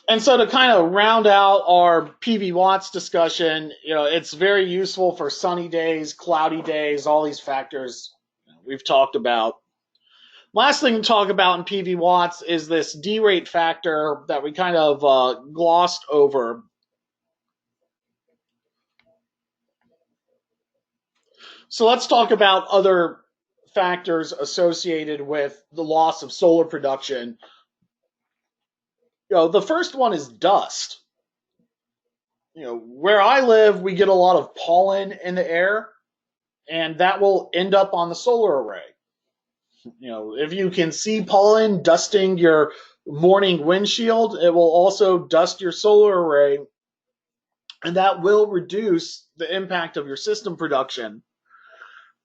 And so to kind of round out our PV Watts discussion, it's very useful for sunny days, cloudy days, all these factors we've talked about. Last thing to talk about in PV watts is this D-rate factor that we kind of glossed over. So let's talk about other factors associated with the loss of solar production. The first one is dust. Where I live, we get a lot of pollen in the air, and that will end up on the solar array. If you can see pollen dusting your morning windshield, it will also dust your solar array, and that will reduce the impact of your system production.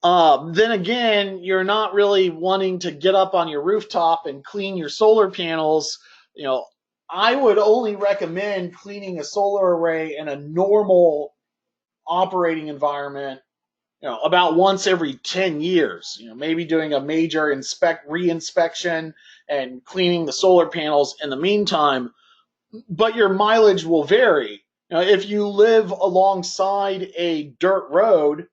Then again, you're not really wanting to get up on your rooftop and clean your solar panels. I would only recommend cleaning a solar array in a normal operating environment, about once every 10 years, maybe doing a major re-inspection and cleaning the solar panels in the meantime. But your mileage will vary. If you live alongside a dirt road,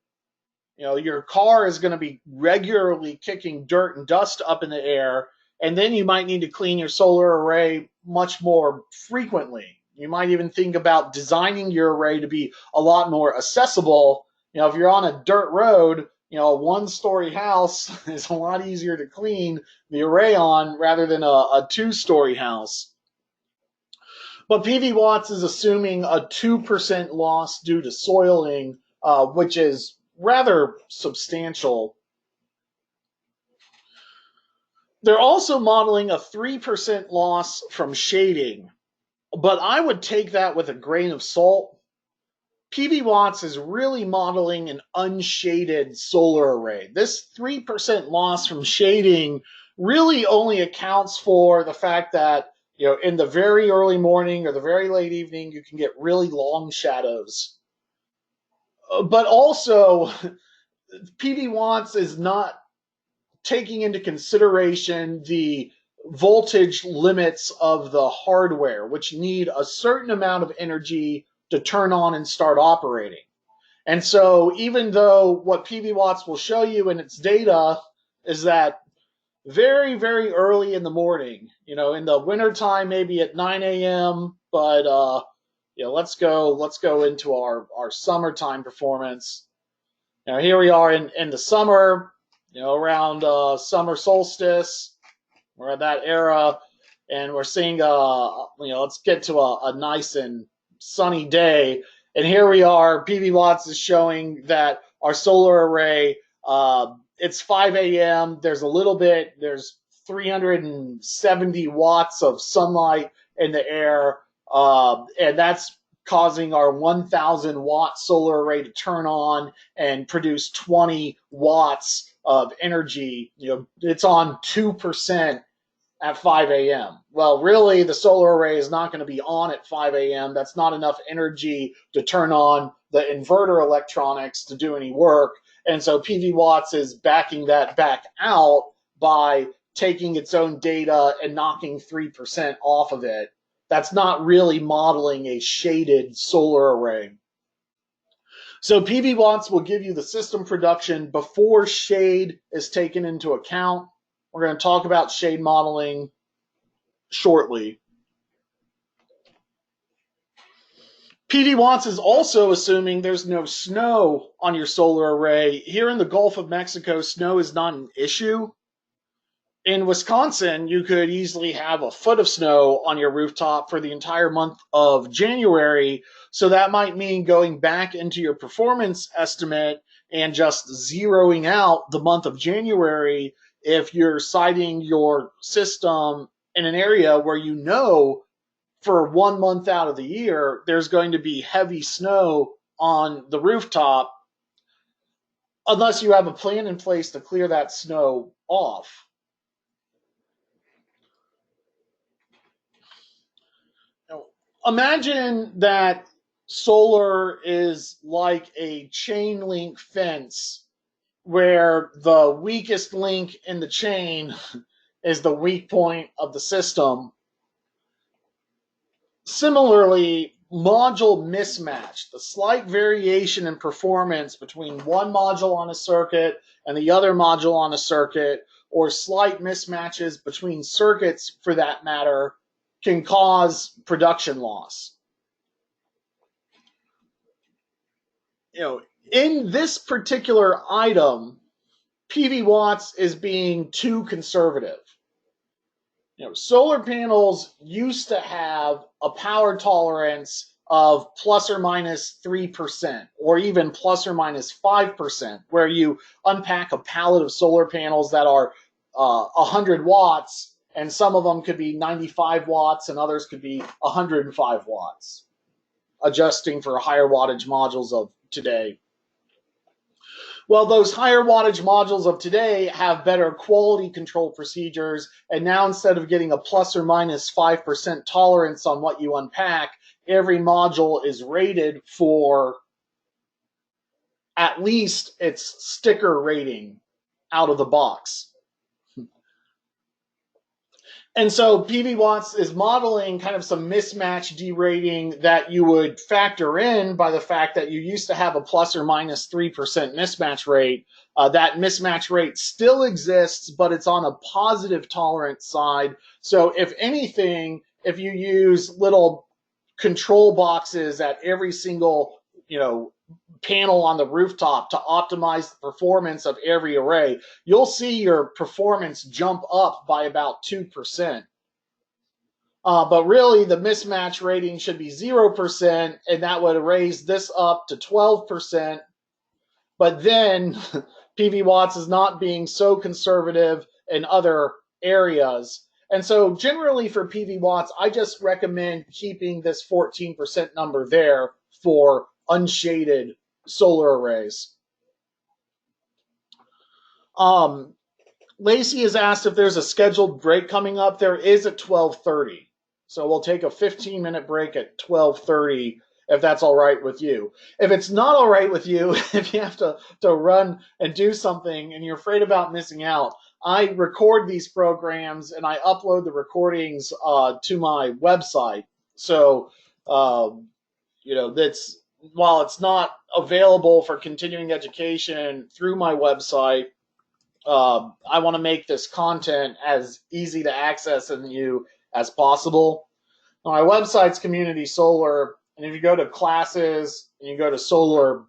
your car is going to be regularly kicking dirt and dust up in the air, and then you might need to clean your solar array much more frequently. You might even think about designing your array to be a lot more accessible. If you're on a dirt road, a one-story house is a lot easier to clean the array on rather than a two-story house. But PV Watts is assuming a 2% loss due to soiling, which is rather substantial. They're also modeling a 3% loss from shading, but I would take that with a grain of salt. PV Watts is really modeling an unshaded solar array. This 3% loss from shading really only accounts for the fact that, in the very early morning or the very late evening, you can get really long shadows. But also, PV Watts is not taking into consideration the voltage limits of the hardware, which need a certain amount of energy to turn on and start operating. And so even though what PV Watts will show you in its data is that very, very early in the morning, in the wintertime, maybe at 9 a.m., but let's go into our summertime performance. Here we are in the summer, around summer solstice. We're at that era, and we're seeing, let's get to a nice and sunny day. And here we are, PV Watts is showing that our solar array, it's 5 a.m. There's 370 watts of sunlight in the air, and that's causing our 1,000 watt solar array to turn on and produce 20 watts of energy. It's on 2% at 5 a.m. Well, really, the solar array is not going to be on at 5 a.m. That's not enough energy to turn on the inverter electronics to do any work. And so PV Watts is backing that back out by taking its own data and knocking 3% off of it. That's not really modeling a shaded solar array. So PV Watts will give you the system production before shade is taken into account. We're going to talk about shade modeling shortly. PV Watts is also assuming there's no snow on your solar array. Here in the Gulf of Mexico, snow is not an issue. In Wisconsin, you could easily have a foot of snow on your rooftop for the entire month of January. So that might mean going back into your performance estimate and just zeroing out the month of January if you're siting your system in an area where for 1 month out of the year, there's going to be heavy snow on the rooftop, unless you have a plan in place to clear that snow off. Imagine that solar is like a chain link fence where the weakest link in the chain is the weak point of the system. Similarly, module mismatch, the slight variation in performance between one module on a circuit and the other module on a circuit, or slight mismatches between circuits for that matter can cause production loss. In this particular item, PV watts is being too conservative. Solar panels used to have a power tolerance of plus or minus 3%, or even plus or minus 5%, where you unpack a pallet of solar panels that are 100 watts, and some of them could be 95 watts, and others could be 105 watts, adjusting for higher wattage modules of today. Well, those higher wattage modules of today have better quality control procedures, and now instead of getting a plus or minus 5% tolerance on what you unpack, every module is rated for at least its sticker rating out of the box. And so PV Watts is modeling kind of some mismatch derating that you would factor in by the fact that you used to have a plus or minus 3% mismatch rate. That mismatch rate still exists, but it's on a positive tolerance side. So if anything, if you use little control boxes at every single, panel on the rooftop to optimize the performance of every array, you'll see your performance jump up by about 2%. But really, the mismatch rating should be 0%, and that would raise this up to 12%. But then PV Watts is not being so conservative in other areas. And so generally for PV Watts, I just recommend keeping this 14% number there for unshaded solar arrays. Lacey has asked if there's a scheduled break coming up. There is at 12:30. So we'll take a 15-minute break at 12:30 if that's all right with you. If it's not all right with you, if you have to run and do something and you're afraid about missing out, I record these programs and I upload the recordings to my website. So, that's, while it's not available for continuing education through my website, I want to make this content as easy to access in you as possible. My website's Community Solar, and if you go to classes and you go to solar,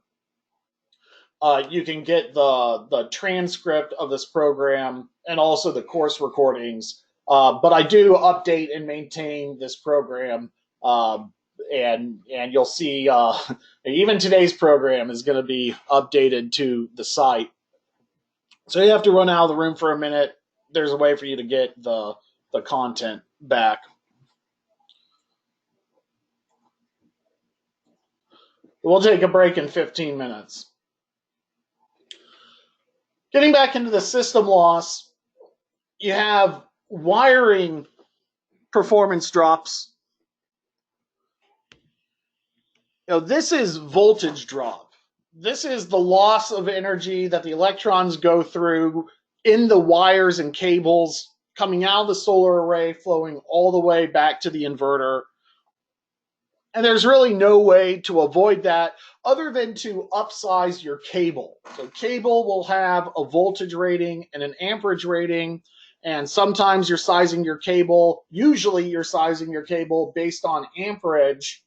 you can get the transcript of this program and also the course recordings. But I do update and maintain this program, and you'll see even today's program is going to be updated to the site. So you have to run out of the room for a minute. There's a way for you to get the content back. We'll take a break in 15 minutes. Getting back into the system loss, you have wiring performance drops. This is voltage drop. This is the loss of energy that the electrons go through in the wires and cables coming out of the solar array, flowing all the way back to the inverter. And there's really no way to avoid that other than to upsize your cable. So cable will have a voltage rating and an amperage rating, and sometimes you're sizing your cable, usually you're sizing your cable based on amperage,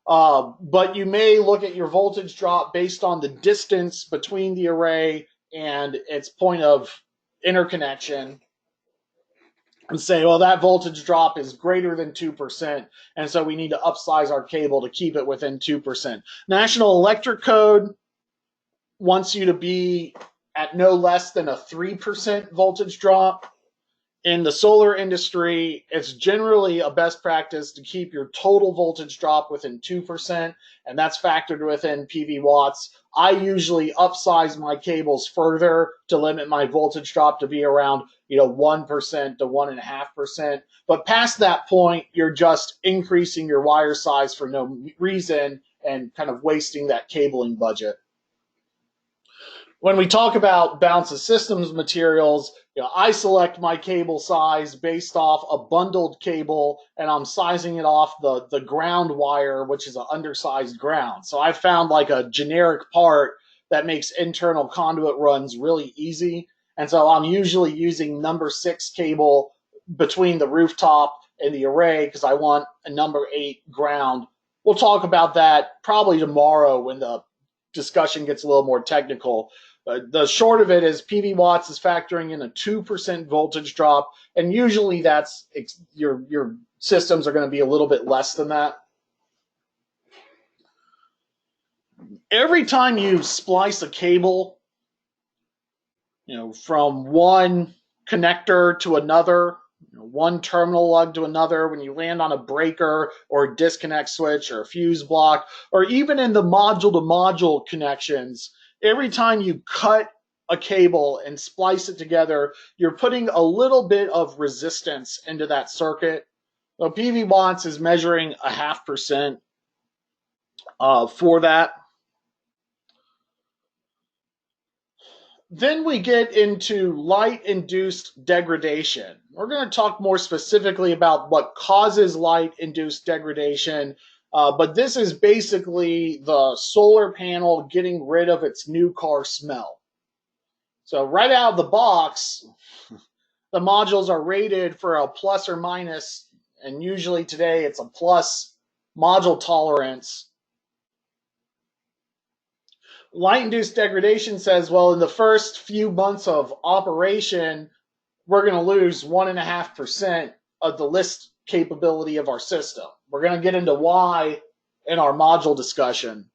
but you may look at your voltage drop based on the distance between the array and its point of interconnection, and say, well, that voltage drop is greater than 2%, and so we need to upsize our cable to keep it within 2%. National Electric Code wants you to be at no less than a 3% voltage drop. In the solar industry, it's generally a best practice to keep your total voltage drop within 2%, and that's factored within PV Watts. I usually upsize my cables further to limit my voltage drop to be around 1% to 1.5%. But past that point, you're just increasing your wire size for no reason and kind of wasting that cabling budget. When we talk about balance of systems materials, I select my cable size based off a bundled cable, and I'm sizing it off the ground wire, which is an undersized ground. So I found like a generic part that makes internal conduit runs really easy. And so I'm usually using number 6 cable between the rooftop and the array because I want a number 8 ground. We'll talk about that probably tomorrow when the discussion gets a little more technical. The short of it is PV Watts is factoring in a 2% voltage drop, and usually that's your systems are going to be a little bit less than that. Every time you splice a cable, from one connector to another, one terminal lug to another, when you land on a breaker or a disconnect switch or a fuse block, or even in the module to module connections, every time you cut a cable and splice it together, you're putting a little bit of resistance into that circuit. So PV Watts is measuring 0.5% for that. Then we get into light-induced degradation. We're going to talk more specifically about what causes light-induced degradation, but this is basically the solar panel getting rid of its new car smell. So right out of the box, the modules are rated for a plus or minus, and usually today it's a plus module tolerance. Light-induced degradation says, well, in the first few months of operation, we're going to lose 1.5% of the list capability of our system. We're going to get into why in our module discussion.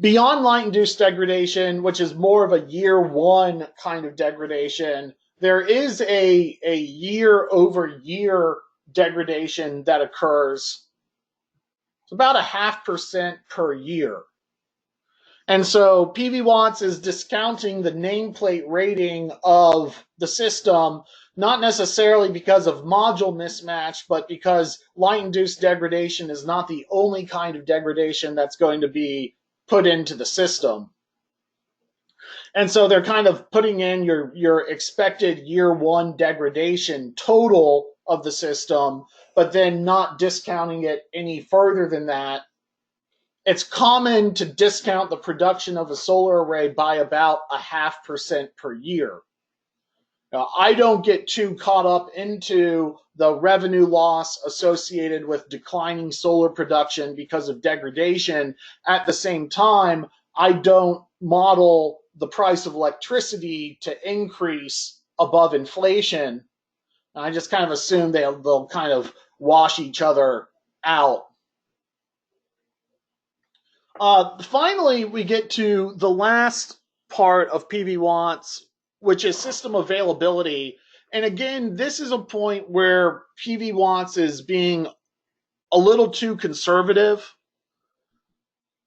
Beyond light-induced degradation, which is more of a year one kind of degradation, there is a year-over-year degradation that occurs. It's about 0.5% per year. And so PV Watts is discounting the nameplate rating of the system, not necessarily because of module mismatch, but because light-induced degradation is not the only kind of degradation that's going to be put into the system. And so they're kind of putting in your expected year one degradation total of the system, but then not discounting it any further than that. It's common to discount the production of a solar array by about 0.5% per year. Now, I don't get too caught up into the revenue loss associated with declining solar production because of degradation. At the same time, I don't model the price of electricity to increase above inflation. I just kind of assume they'll kind of wash each other out. Finally, we get to the last part of PV Watts, which is system availability. And again, this is a point where PV Watts is being a little too conservative.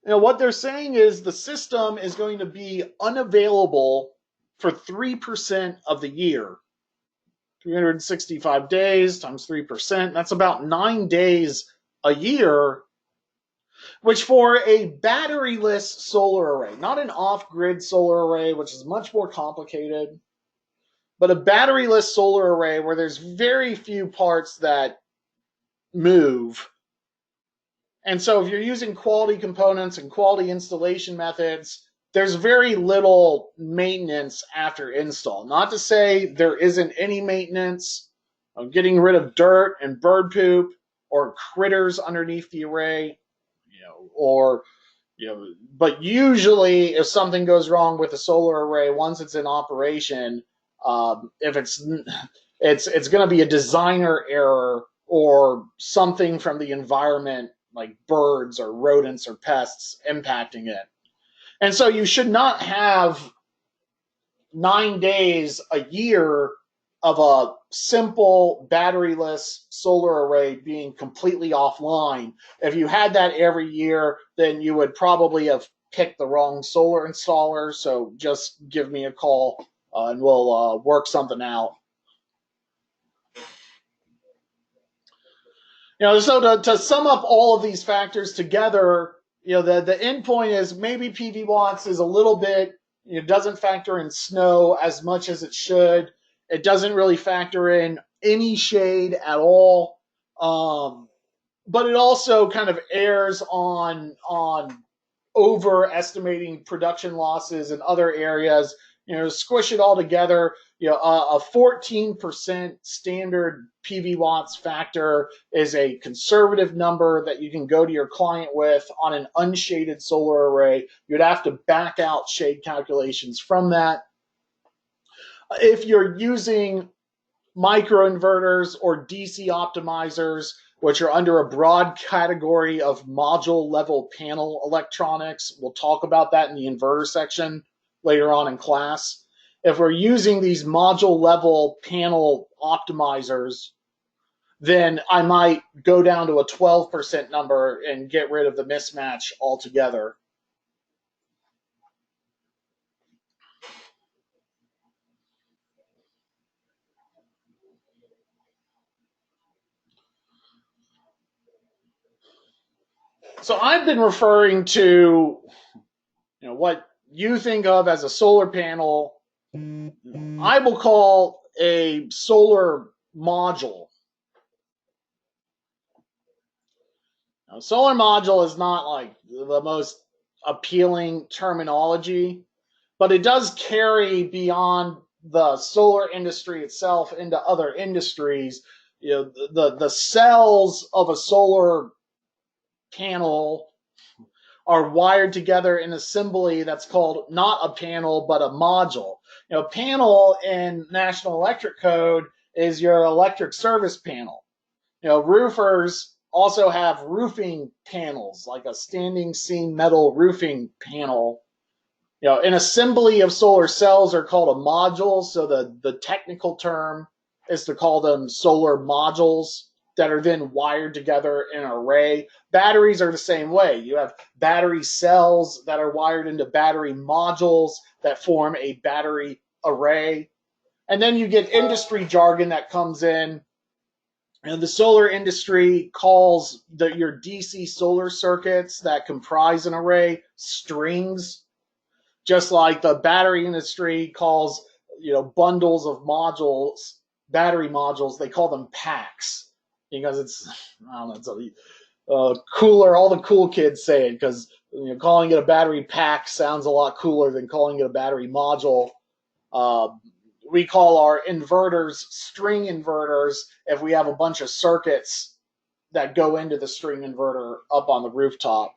What they're saying is the system is going to be unavailable for 3% of the year. 365 days times 3%, that's about 9 days a year, which for a batteryless solar array, not an off-grid solar array, which is much more complicated, but a batteryless solar array where there's very few parts that move. And so if you're using quality components and quality installation methods, there's very little maintenance after install. Not to say there isn't any maintenance of getting rid of dirt and bird poop or critters underneath the array, but usually if something goes wrong with the solar array, once it's in operation, if it's going to be a designer error or something from the environment, like birds or rodents or pests impacting it. And so you should not have 9 days a year of a simple batteryless solar array being completely offline. If you had that every year, then you would probably have picked the wrong solar installer. So just give me a call and we'll work something out. So to sum up all of these factors together, the end point is maybe PV Watts is a little bit, doesn't factor in snow as much as it should. It doesn't really factor in any shade at all. But it also kind of errs on overestimating production losses in other areas. Squish it all together. A 14% standard PV watts factor is a conservative number that you can go to your client with on an unshaded solar array. You'd have to back out shade calculations from that. If you're using microinverters or DC optimizers, which are under a broad category of module level panel electronics, we'll talk about that in the inverter section later on in class. If we're using these module level panel optimizers, then I might go down to a 12% number and get rid of the mismatch altogether. So I've been referring to what you think of as a solar panel, I will call a solar module. Now, solar module is not like the most appealing terminology, but it does carry beyond the solar industry itself into other industries. The cells of a solar panel are wired together in assembly that's called not a panel but a module. Panel in National Electric Code is your electric service panel. Roofers also have roofing panels, like a standing seam metal roofing panel. An assembly of solar cells are called a module, so the technical term is to call them solar modules that are then wired together in an array. Batteries are the same way. You have battery cells that are wired into battery modules that form a battery array. And then you get industry jargon that comes in. And the solar industry calls your DC solar circuits that comprise an array strings, just like the battery industry calls bundles of modules, battery modules, they call them packs. Because it's, I don't know, it's cooler. All the cool kids say it because calling it a battery pack sounds a lot cooler than calling it a battery module. We call our inverters string inverters if we have a bunch of circuits that go into the string inverter up on the rooftop.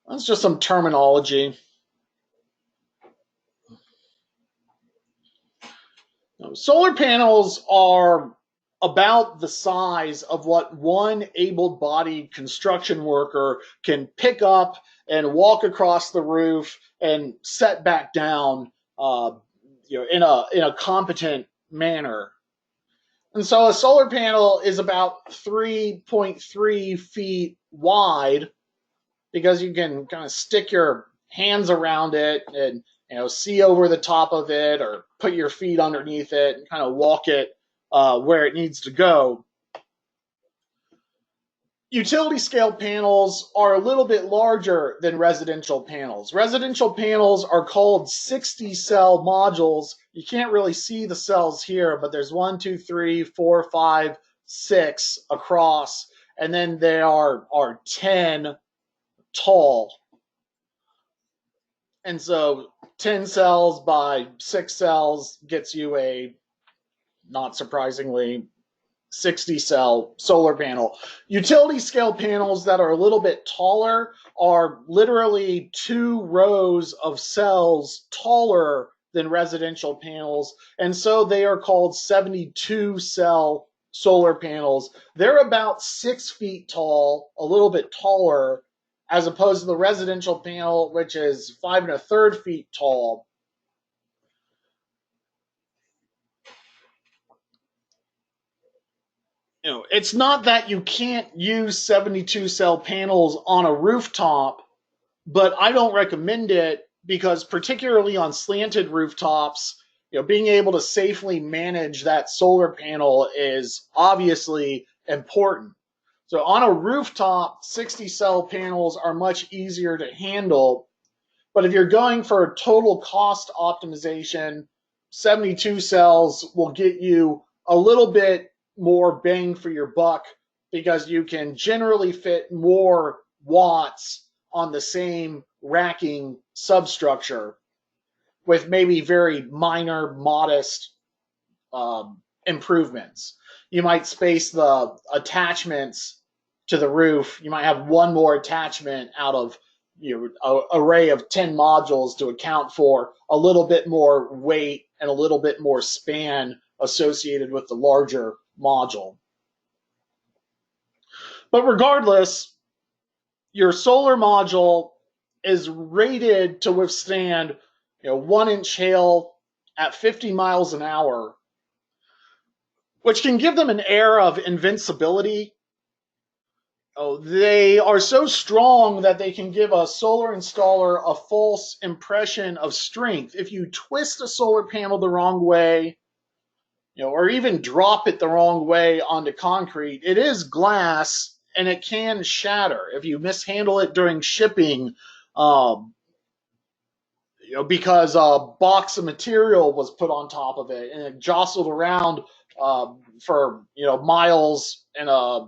That's just some terminology. Solar panels are about the size of what one able-bodied construction worker can pick up and walk across the roof and set back down, in a competent manner. And so a solar panel is about 3.3 feet wide, because you can kind of stick your hands around it and see over the top of it, or put your feet underneath it and kind of walk it where it needs to go. Utility scale panels are a little bit larger than residential panels. Residential panels are called 60 cell modules. You can't really see the cells here, but there's 1, 2, 3, 4, 5, 6 across, and then they are 10 tall. And so 10 cells by 6 cells gets you a, not surprisingly, 60 cell solar panel. Utility scale panels that are a little bit taller are literally 2 rows of cells taller than residential panels, and so they are called 72 cell solar panels. They're about 6 feet tall, a little bit taller, as opposed to the residential panel, which is 5 1/3 feet tall. It's not that you can't use 72 cell panels on a rooftop, but I don't recommend it, because particularly on slanted rooftops, being able to safely manage that solar panel is obviously important. So on a rooftop, 60 cell panels are much easier to handle. But if you're going for a total cost optimization, 72 cells will get you a little bit more bang for your buck, because you can generally fit more watts on the same racking substructure with maybe very minor, modest improvements. You might space the attachments to the roof. You might have one more attachment out of an array of 10 modules to account for a little bit more weight and a little bit more span associated with the larger module. But regardless, your solar module is rated to withstand 1-inch hail at 50 miles an hour, which can give them an air of invincibility. Oh, they are so strong that they can give a solar installer a false impression of strength. If you twist a solar panel the wrong way, or even drop it the wrong way onto concrete, it is glass and it can shatter. If you mishandle it during shipping, because a box of material was put on top of it and it jostled around for miles in a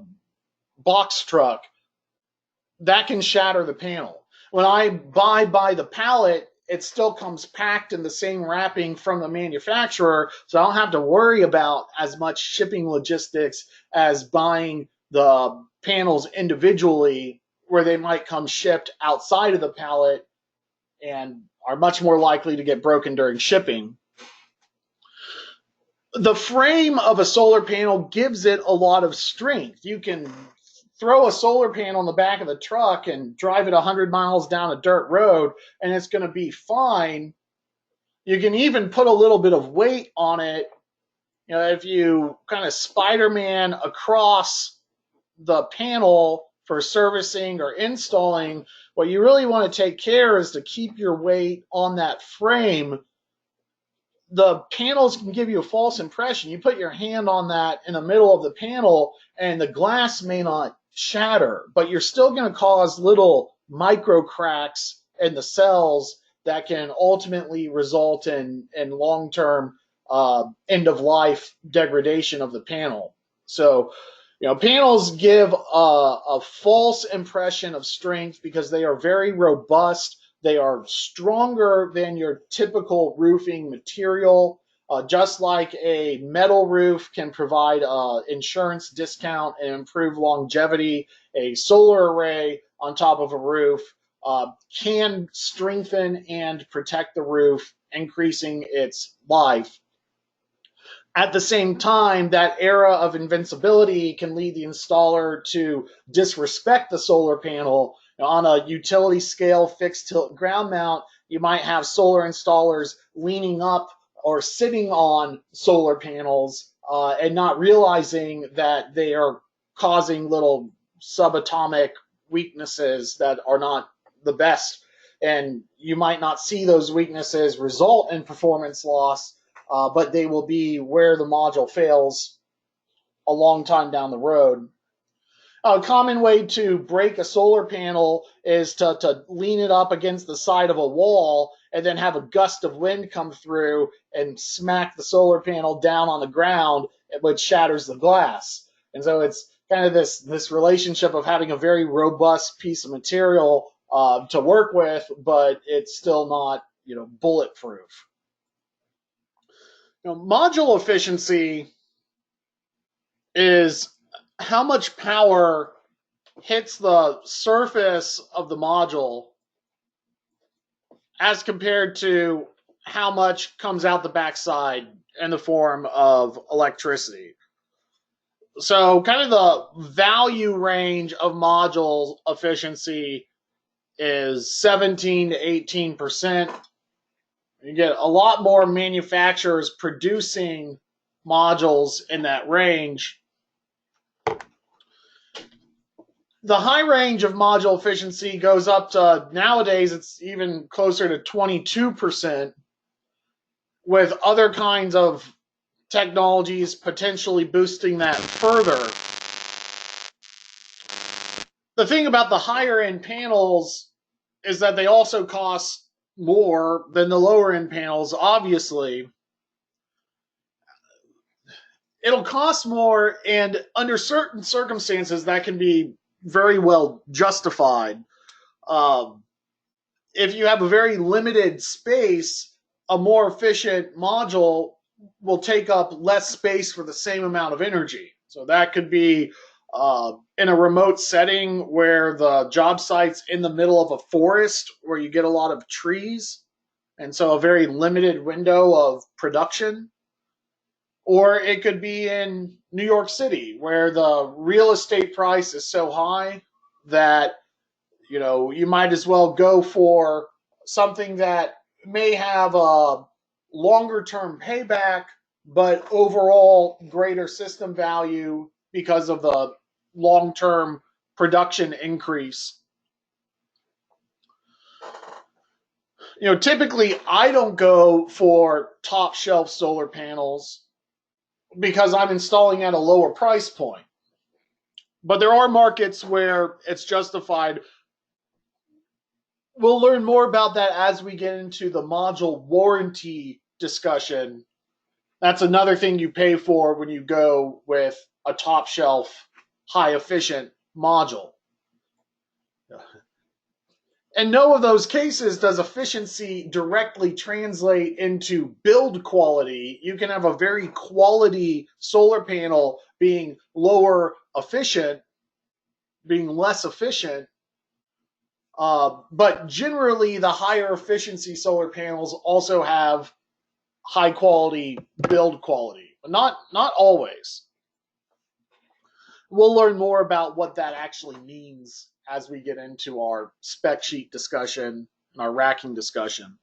box truck, that can shatter the panel. When I buy the pallet, it still comes packed in the same wrapping from the manufacturer, so I don't have to worry about as much shipping logistics as buying the panels individually, where they might come shipped outside of the pallet and are much more likely to get broken during shipping. The frame of a solar panel gives it a lot of strength. You can throw a solar panel in the back of the truck and drive it 100 miles down a dirt road, and it's going to be fine. You can even put a little bit of weight on it. If you kind of Spider-Man across the panel for servicing or installing, what you really want to take care is to keep your weight on that frame. The panels can give you a false impression. You put your hand on that in the middle of the panel and the glass may not shatter, but you're still going to cause little micro cracks in the cells that can ultimately result in long-term end-of-life degradation of the panel. So, panels give a false impression of strength because they are very robust. They are stronger than your typical roofing material. Just like a metal roof can provide an insurance discount and improve longevity, a solar array on top of a roof can strengthen and protect the roof, increasing its life. At the same time, that era of invincibility can lead the installer to disrespect the solar panel. On a utility scale fixed tilt ground mount, you might have solar installers leaning up or sitting on solar panels and not realizing that they are causing little subatomic weaknesses that are not the best. And you might not see those weaknesses result in performance loss, but they will be where the module fails a long time down the road. A common way to break a solar panel is to lean it up against the side of a wall and then have a gust of wind come through and smack the solar panel down on the ground, which shatters the glass. And so it's kind of this relationship of having a very robust piece of material to work with, but it's still not bulletproof. Module efficiency is how much power hits the surface of the module as compared to how much comes out the backside in the form of electricity. So kind of the value range of module efficiency is 17 to 18%. You get a lot more manufacturers producing modules in that range. The high range of module efficiency goes up to, nowadays, it's even closer to 22%, with other kinds of technologies potentially boosting that further. The thing about the higher end panels is that they also cost more than the lower end panels, obviously. It'll cost more, and under certain circumstances that can be very well justified. Um, if you have a very limited space, a more efficient module will take up less space for the same amount of energy. So that could be in a remote setting where the job site's in the middle of a forest where you get a lot of trees, and so a very limited window of production. Or it could be in New York City where the real estate price is so high that you might as well go for something that may have a longer term payback, but overall greater system value because of the long term production increase. Typically I don't go for top shelf solar panels because I'm installing at a lower price point. But there are markets where it's justified. We'll learn more about that as we get into the module warranty discussion. That's another thing you pay for when you go with a top shelf, high efficient module. In no of those cases does efficiency directly translate into build quality. You can have a very quality solar panel being lower efficient, being less efficient. But generally, the higher efficiency solar panels also have high quality build quality, but not always. We'll learn more about what that actually means as we get into our spec sheet discussion and our racking discussion.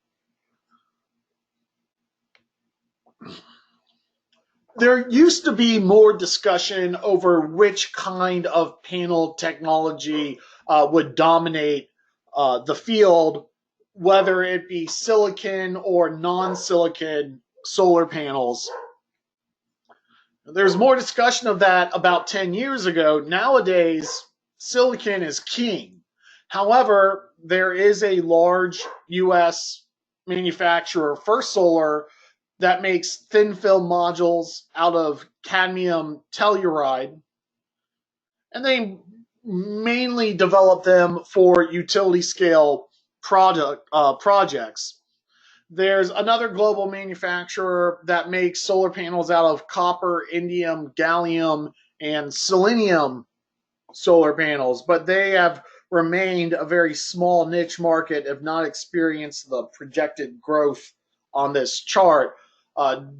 There used to be more discussion over which kind of panel technology would dominate the field, whether it be silicon or non-silicon solar panels. There's more discussion of that about 10 years ago. Nowadays, silicon is king. However, there is a large US manufacturer, First Solar, that makes thin film modules out of cadmium telluride. And they mainly develop them for utility scale projects. There's another global manufacturer that makes solar panels out of copper, indium, gallium, and selenium solar panels, but they have remained a very small niche market, have not experienced the projected growth on this chart.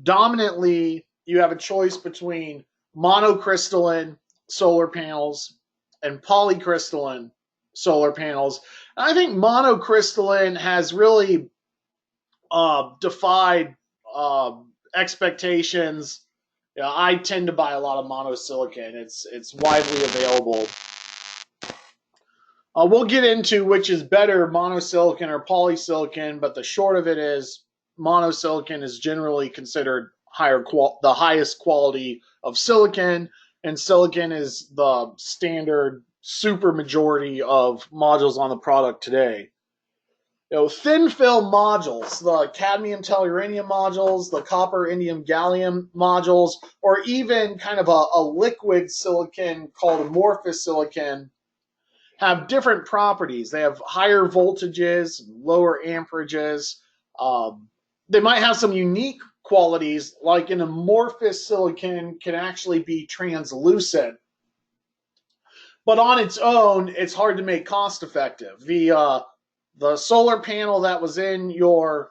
Dominantly, you have a choice between monocrystalline solar panels and polycrystalline solar panels. And I think monocrystalline has really defied expectations. I tend to buy a lot of monosilicon. It's widely available. We'll get into which is better, monosilicon or polysilicon, but the short of it is monosilicon is generally considered the highest quality of silicon, and silicon is the standard super majority of modules on the product today. Thin film modules, the cadmium telluranium modules, the copper indium gallium modules, or even kind of a liquid silicon called amorphous silicon, have different properties. They have higher voltages, lower amperages. They might have some unique qualities, like an amorphous silicon can actually be translucent. But on its own, it's hard to make cost effective. The solar panel that was in your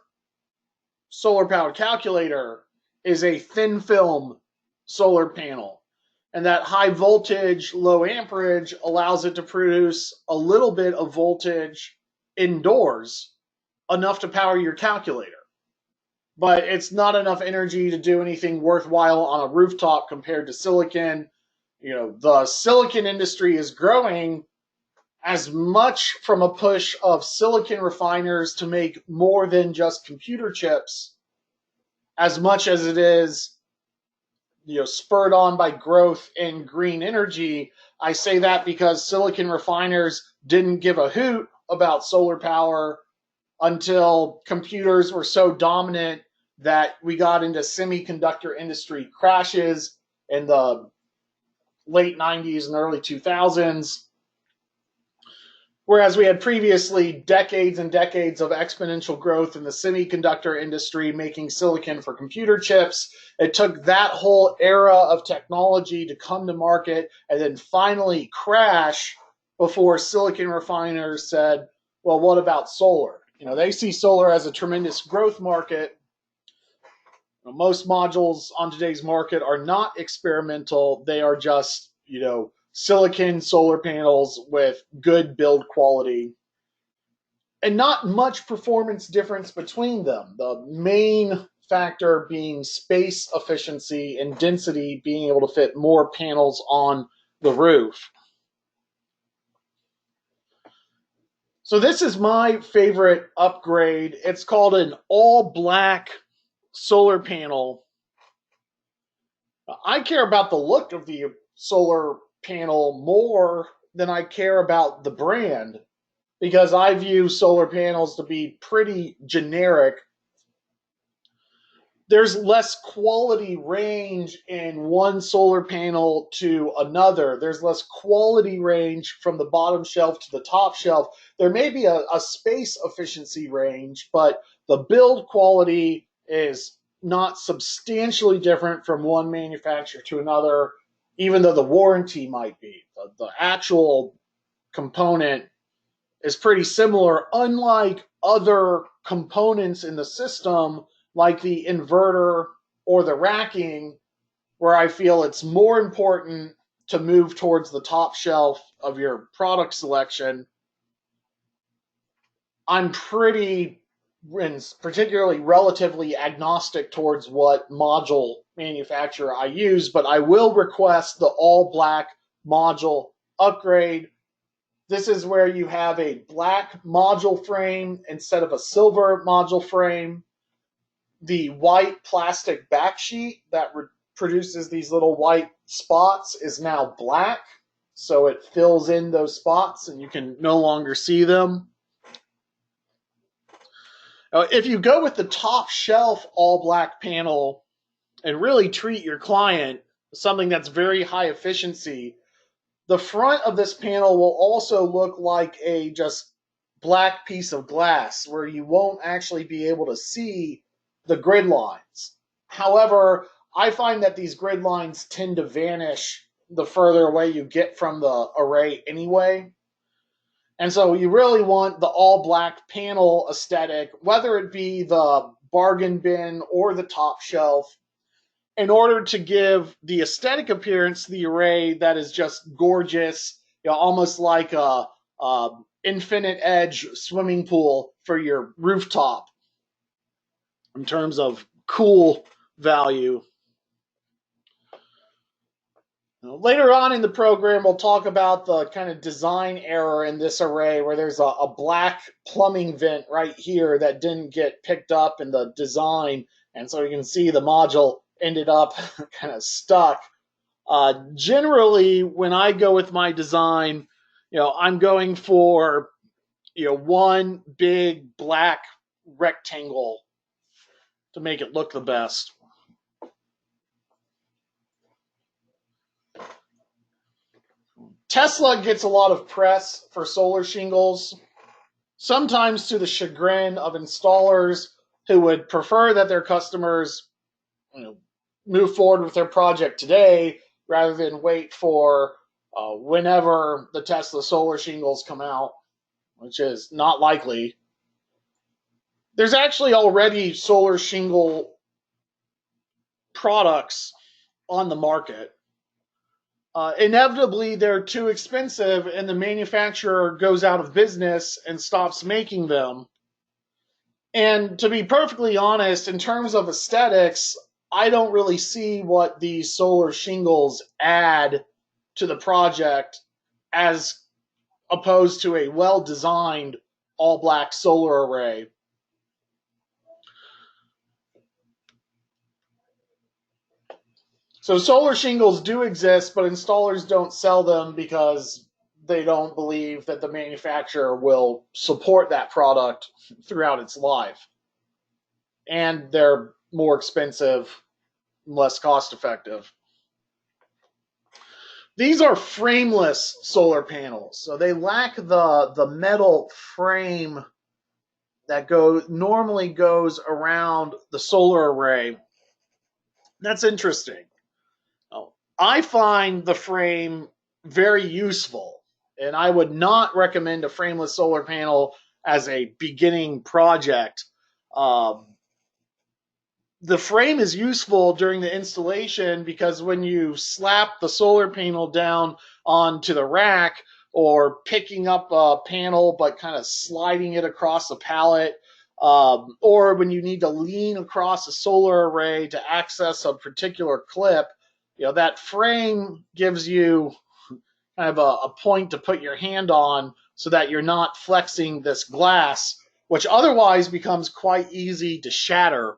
solar powered calculator is a thin film solar panel. And that high voltage, low amperage allows it to produce a little bit of voltage indoors, enough to power your calculator. But it's not enough energy to do anything worthwhile on a rooftop compared to silicon. The silicon industry is growing as much from a push of silicon refiners to make more than just computer chips, as much as it is spurred on by growth in green energy. I say that because silicon refiners didn't give a hoot about solar power until computers were so dominant that we got into semiconductor industry crashes in the late 90s and early 2000s, Whereas we had previously decades and decades of exponential growth in the semiconductor industry making silicon for computer chips. It took that whole era of technology to come to market and then finally crash before silicon refiners said, well, what about solar? They see solar as a tremendous growth market. Most modules on today's market are not experimental. They are just, silicon solar panels with good build quality and not much performance difference between them. The main factor being space efficiency and density, being able to fit more panels on the roof. So this is my favorite upgrade. It's called an all-black solar panel. I care about the look of the solar panel more than I care about the brand, because I view solar panels to be pretty generic. There's less quality range in one solar panel to another. There's less quality range from the bottom shelf to the top shelf. There may be a space efficiency range, but the build quality is not substantially different from one manufacturer to another, even though the warranty might be. The actual component is pretty similar, unlike other components in the system like the inverter or the racking, where I feel it's more important to move towards the top shelf of your product selection. I'm pretty, and particularly relatively agnostic towards what module manufacturer I use, but I will request the all black module upgrade. This is where you have a black module frame instead of a silver module frame. The white plastic backsheet that produces these little white spots is now black, so it fills in those spots and you can no longer see them. Now, if you go with the top shelf all black panel and really treat your client something that's very high efficiency, the front of this panel will also look like a just black piece of glass where you won't actually be able to see the grid lines. However, I find that these grid lines tend to vanish the further away you get from the array anyway. And so you really want the all black panel aesthetic, whether it be the bargain bin or the top shelf, in order to give the aesthetic appearance to the array that is just gorgeous, almost like a infinite edge swimming pool for your rooftop in terms of cool value. Later on in the program, we'll talk about the kind of design error in this array where there's a black plumbing vent right here that didn't get picked up in the design. And so you can see the module ended up kind of stuck. Generally, when I go with my design, I'm going for, one big black rectangle to make it look the best. Tesla gets a lot of press for solar shingles, sometimes to the chagrin of installers who would prefer that their customers, move forward with their project today rather than wait for whenever the Tesla solar shingles come out, which is not likely. There's actually already solar shingle products on the market. Inevitably, they're too expensive and the manufacturer goes out of business and stops making them. And to be perfectly honest, in terms of aesthetics, I don't really see what these solar shingles add to the project as opposed to a well-designed all-black solar array. So solar shingles do exist, but installers don't sell them because they don't believe that the manufacturer will support that product throughout its life. And they're more expensive, less cost effective. These are frameless solar panels, so they lack the metal frame that normally goes around the solar array. That's interesting. Oh, I find the frame very useful, and I would not recommend a frameless solar panel as a beginning project. Um, the frame is useful during the installation because when you slap the solar panel down onto the rack or picking up a panel but kind of sliding it across a pallet, or when you need to lean across a solar array to access a particular clip, that frame gives you kind of a point to put your hand on so that you're not flexing this glass, which otherwise becomes quite easy to shatter.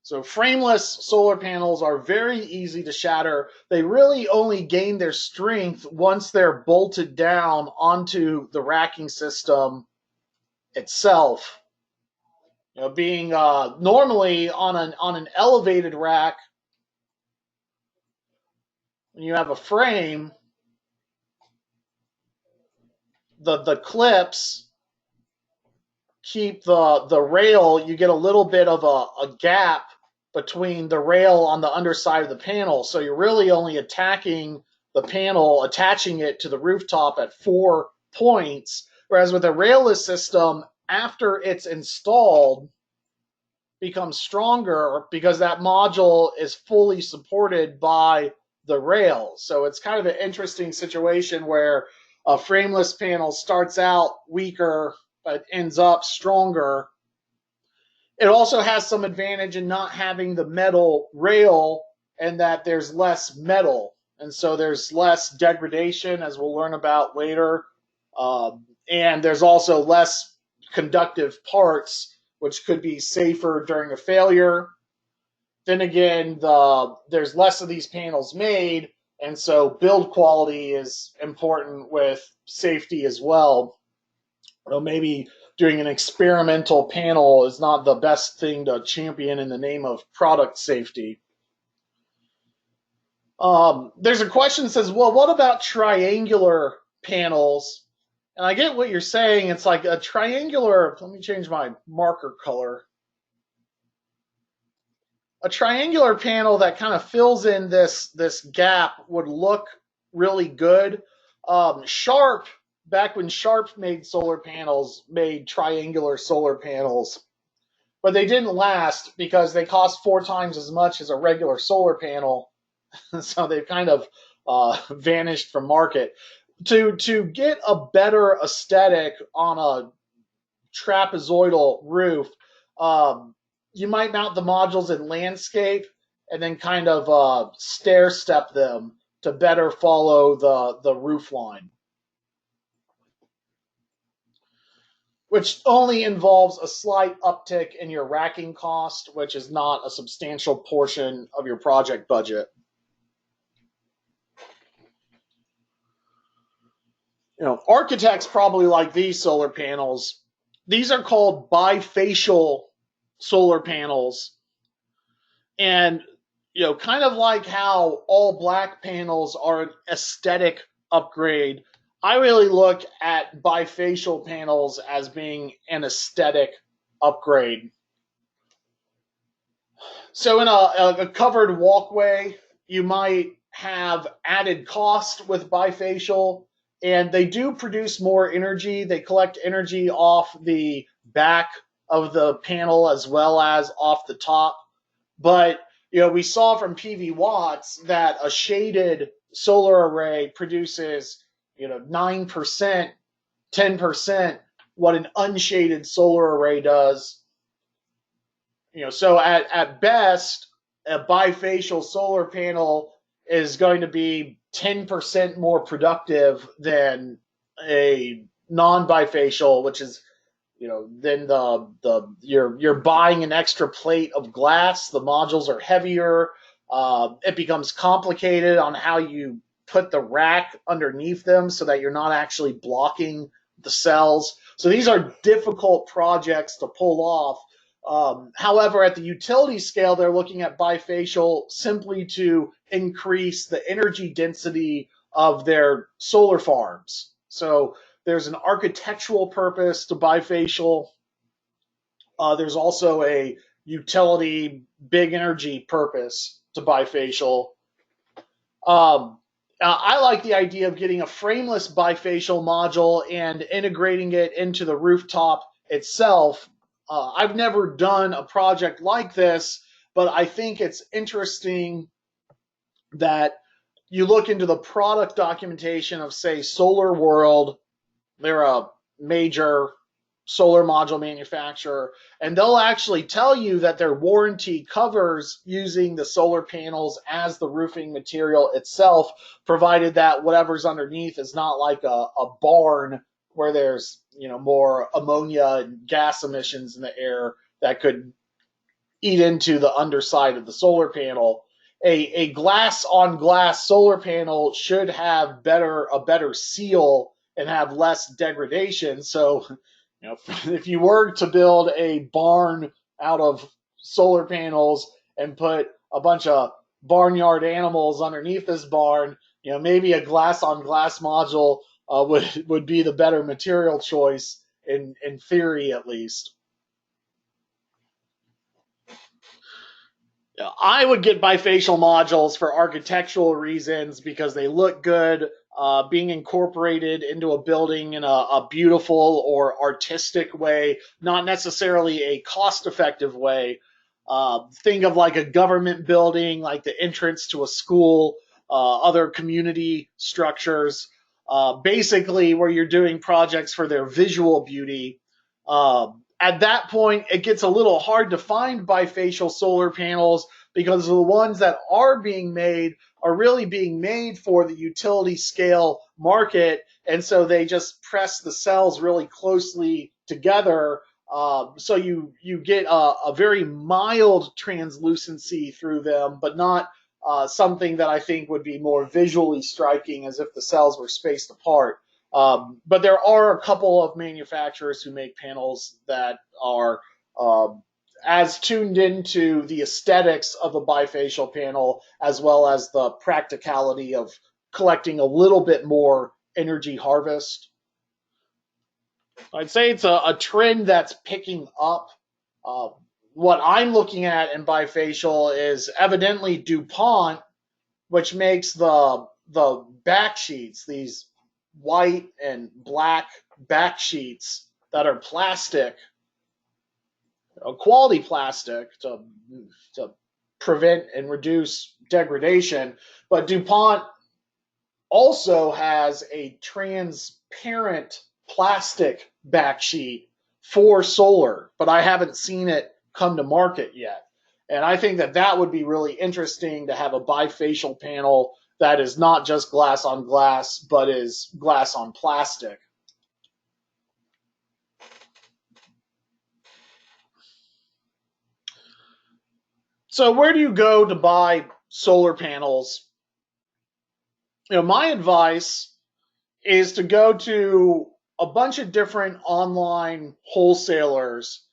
So frameless solar panels are very easy to shatter. They really only gain their strength once they're bolted down onto the racking system itself. Being normally on an elevated rack, when you have a frame, the clips keep the rail. You get a little bit of a gap between the rail on the underside of the panel, so you're really only attacking the panel, attaching it to the rooftop at 4 points, whereas with a railless system, after it's installed, becomes stronger because that module is fully supported by the rail. So it's kind of an interesting situation where a frameless panel starts out weaker but ends up stronger. It also has some advantage in not having the metal rail, and that there's less metal, and so there's less degradation, as we'll learn about later. And there's also less conductive parts, which could be safer during a failure. Then again, there's less of these panels made, and so build quality is important with safety as well. Maybe doing an experimental panel is not the best thing to champion in the name of product safety. There's a question that says, well, what about triangular panels? And I get what you're saying. It's like a triangular, let me change my marker color. A triangular panel that kind of fills in this gap would look really good. Sharp, back when Sharp made solar panels, made triangular solar panels, but they didn't last because they cost 4 times as much as a regular solar panel. So they've kind of vanished from market. To get a better aesthetic on a trapezoidal roof, you might mount the modules in landscape and then kind of stair step them to better follow the roof line, which only involves a slight uptick in your racking cost, which is not a substantial portion of your project budget. Architects probably like these solar panels. These are called bifacial solar panels. And, kind of like how all black panels are an aesthetic upgrade, I really look at bifacial panels as being an aesthetic upgrade. So in a covered walkway, you might have added cost with bifacial, and they do produce more energy. They collect energy off the back of the panel as well as off the top. But we saw from PV Watts that a shaded solar array produces 9%, 10% what an unshaded solar array does. So at best, a bifacial solar panel is going to be 10% more productive than a non-bifacial, which is, then you're buying an extra plate of glass. The modules are heavier. It becomes complicated on how you put the rack underneath them so that you're not actually blocking the cells. So these are difficult projects to pull off. However, at the utility scale, they're looking at bifacial simply to increase the energy density of their solar farms. So there's an architectural purpose to bifacial. There's also a utility big energy purpose to bifacial. Um, I like the idea of getting a frameless bifacial module and integrating it into the rooftop itself. I've never done a project like this, but I think it's interesting that you look into the product documentation of, say, Solar World. They're a major solar module manufacturer, and they'll actually tell you that their warranty covers using the solar panels as the roofing material itself, provided that whatever's underneath is not like a barn where there's more ammonia and gas emissions in the air that could eat into the underside of the solar panel. A glass on glass solar panel should have a better seal and have less degradation. So, if you were to build a barn out of solar panels and put a bunch of barnyard animals underneath this barn, maybe a glass on glass module would be the better material choice in theory, at least. I would get bifacial modules for architectural reasons because they look good. Being incorporated into a building in a beautiful or artistic way, not necessarily a cost-effective way. Think of like a government building, like the entrance to a school, other community structures, basically where you're doing projects for their visual beauty. At that point, it gets a little hard to find bifacial solar panels because the ones that are being made are really being made for the utility scale market. And so they just press the cells really closely together. So you get a very mild translucency through them, but not something that I think would be more visually striking as if the cells were spaced apart. But there are a couple of manufacturers who make panels that are as tuned into the aesthetics of a bifacial panel as well as the practicality of collecting a little bit more energy harvest. I'd say it's a trend that's picking up. Uh, what I'm looking at in bifacial is evidently DuPont, which makes the back sheets, these white and black back sheets that are plastic, quality plastic to prevent and reduce degradation. But DuPont also has a transparent plastic back sheet for solar, but I haven't seen it come to market yet. And I think that would be really interesting to have a bifacial panel that is not just glass on glass, but is glass on plastic. So where do you go to buy solar panels? My advice is to go to a bunch of different online wholesalers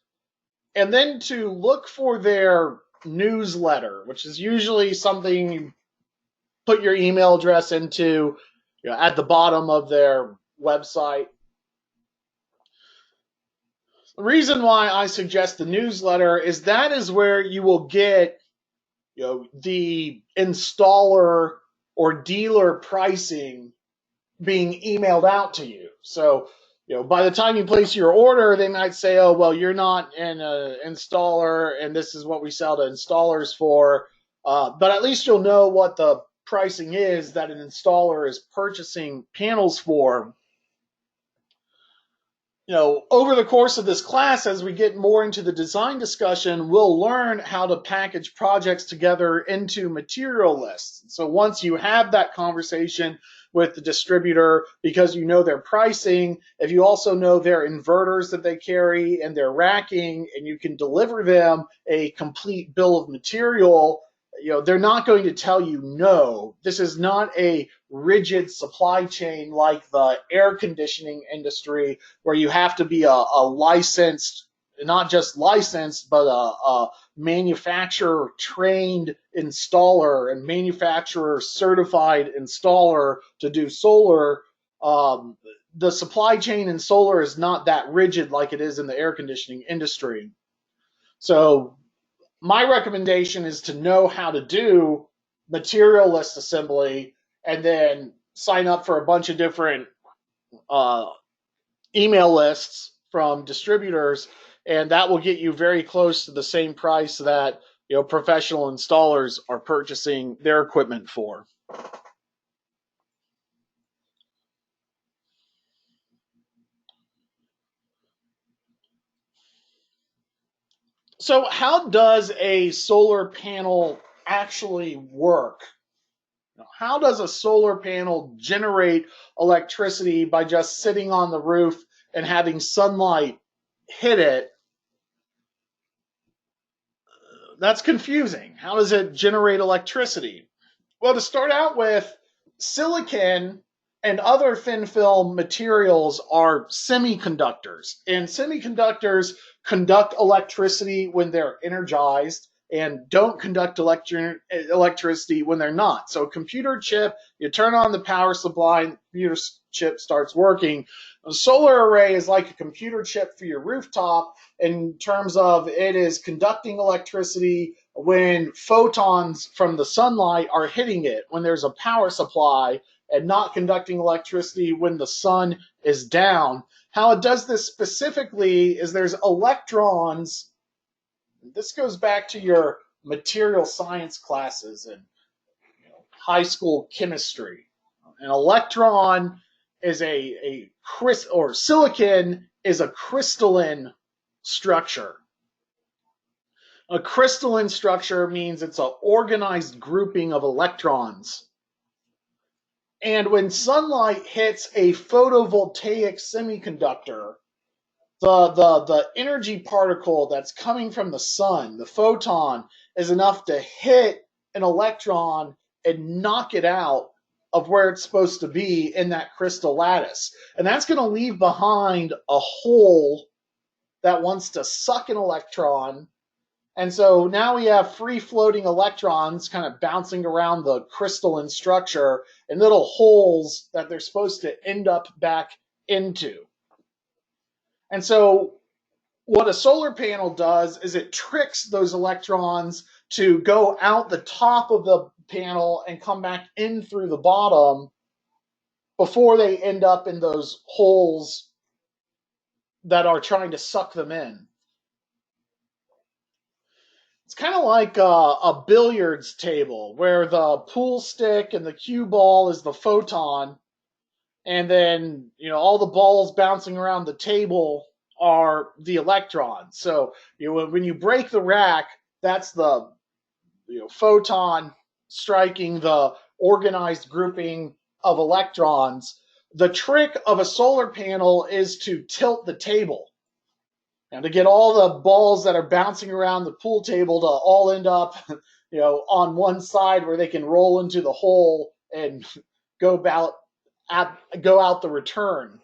and then to look for their newsletter, which is usually something you put your email address into at the bottom of their website. The reason why I suggest the newsletter is that is where you will get the installer or dealer pricing being emailed out to you. So, by the time you place your order, they might say, oh, well, you're not an installer, and this is what we sell to installers for. But at least you'll know what the pricing is that an installer is purchasing panels for. Over the course of this class, as we get more into the design discussion, we'll learn how to package projects together into material lists. So once you have that conversation with the distributor, because you know their pricing, if you also know their inverters that they carry and their racking, and you can deliver them a complete bill of material, they're not going to tell you no. This is not a rigid supply chain like the air conditioning industry where you have to be a licensed not just licensed, but a manufacturer trained installer and manufacturer certified installer to do solar. The supply chain in solar is not that rigid like it is in the air conditioning industry. So my recommendation is to know how to do material list assembly and then sign up for a bunch of different uh, email lists from distributors, and that will get you very close to the same price that professional installers are purchasing their equipment for. So how does a solar panel actually work? How does a solar panel generate electricity by just sitting on the roof and having sunlight hit it? That's confusing. How does it generate electricity? Well, to start out with, silicon and other thin film materials are semiconductors, and semiconductors conduct electricity when they're energized and don't conduct electricity when they're not. So, a computer chip, you turn on the power supply, and the computer chip starts working. A solar array is like a computer chip for your rooftop in terms of it is conducting electricity when photons from the sunlight are hitting it, when there's a power supply, and not conducting electricity when the sun is down. How it does this specifically is there's electrons. This goes back to your material science classes in high school chemistry. An electron is a or silicon is a crystalline structure. A crystalline structure means it's an organized grouping of electrons. And when sunlight hits a photovoltaic semiconductor, the energy particle that's coming from the sun, the photon, is enough to hit an electron and knock it out of where it's supposed to be in that crystal lattice. And that's going to leave behind a hole that wants to suck an electron. And so now we have free floating electrons kind of bouncing around the crystalline structure in little holes that they're supposed to end up back into. And so what a solar panel does is it tricks those electrons to go out the top of the panel and come back in through the bottom before they end up in those holes that are trying to suck them in. It's kind of like a billiards table where the pool stick and the cue ball is the photon, and then all the balls bouncing around the table are the electrons. So when you break the rack, that's the photon striking the organized grouping of electrons. The trick of a solar panel is to tilt the table. And to get all the balls that are bouncing around the pool table to all end up, on one side where they can roll into the hole and go out the return.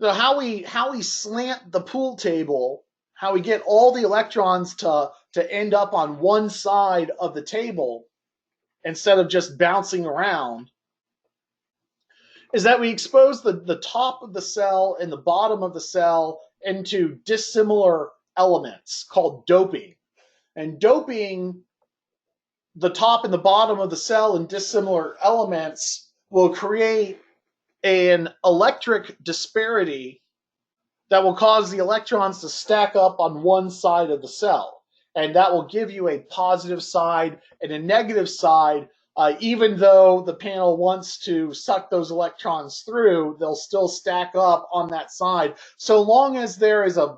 So how we slant the pool table, how we get all the electrons to end up on one side of the table instead of just bouncing around, is that we expose the top of the cell and the bottom of the cell into dissimilar elements called doping. And doping the top and the bottom of the cell in dissimilar elements will create an electric disparity that will cause the electrons to stack up on one side of the cell. And that will give you a positive side and a negative side. Even though the panel wants to suck those electrons through, they'll still stack up on that side. So long as there is a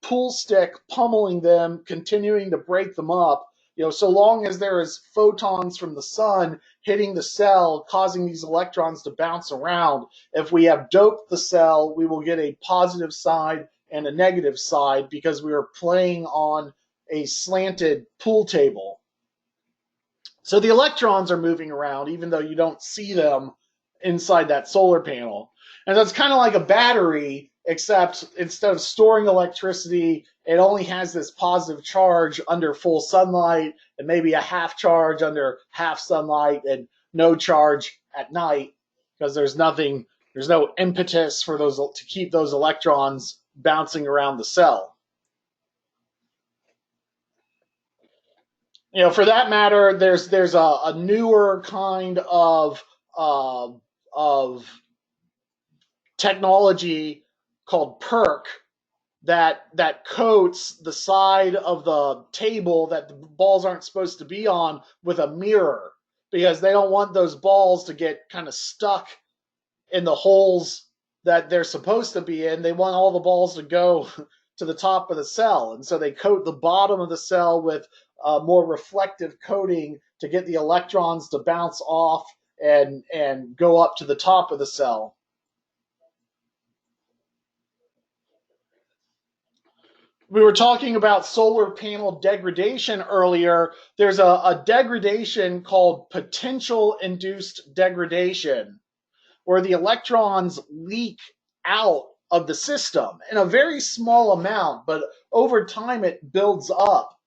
pool stick pummeling them, continuing to break them up, so long as there is photons from the sun hitting the cell, causing these electrons to bounce around, if we have doped the cell, we will get a positive side and a negative side because we are playing on a slanted pool table. So the electrons are moving around even though you don't see them inside that solar panel. And that's kind of like a battery. except instead of storing electricity, it only has this positive charge under full sunlight and maybe a half charge under half sunlight and no charge at night because there's no impetus for those to keep those electrons bouncing around the cell. For that matter, there's a newer kind uh, of technology called PERC that coats the side of the table that the balls aren't supposed to be on with a mirror because they don't want those balls to get kind of stuck in the holes that they're supposed to be in. They want all the balls to go to the top of the cell. And so they coat the bottom of the cell with a more reflective coating to get the electrons to bounce off and go up to the top of the cell. We were talking about solar panel degradation earlier. There's a degradation called potential induced degradation, where the electrons leak out of the system in a very small amount, but over time it builds up.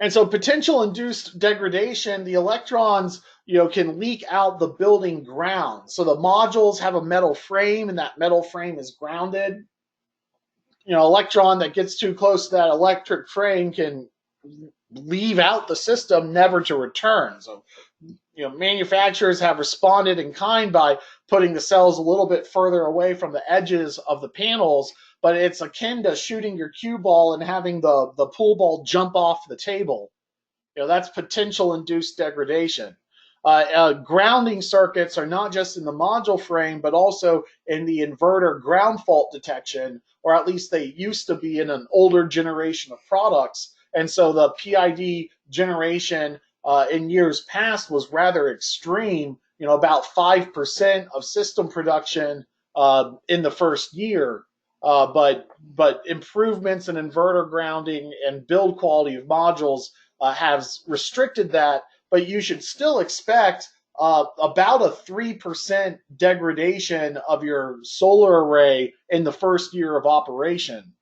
And so potential induced degradation, the electrons, can leak out the building ground. So the modules have a metal frame and that metal frame is grounded. Electron that gets too close to that electric frame can leave out the system, never to return. So, manufacturers have responded in kind by putting the cells a little bit further away from the edges of the panels, but it's akin to shooting your cue ball and having the pool ball jump off the table. That's potential induced degradation. Grounding circuits are not just in the module frame, but also in the inverter ground fault detection, or at least they used to be in an older generation of products. And so the PID generation in years past was rather extreme, about 5% of system production in the first year. But improvements in inverter grounding and build quality of modules has restricted that, but you should still expect about a 3% degradation of your solar array in the first year of operation,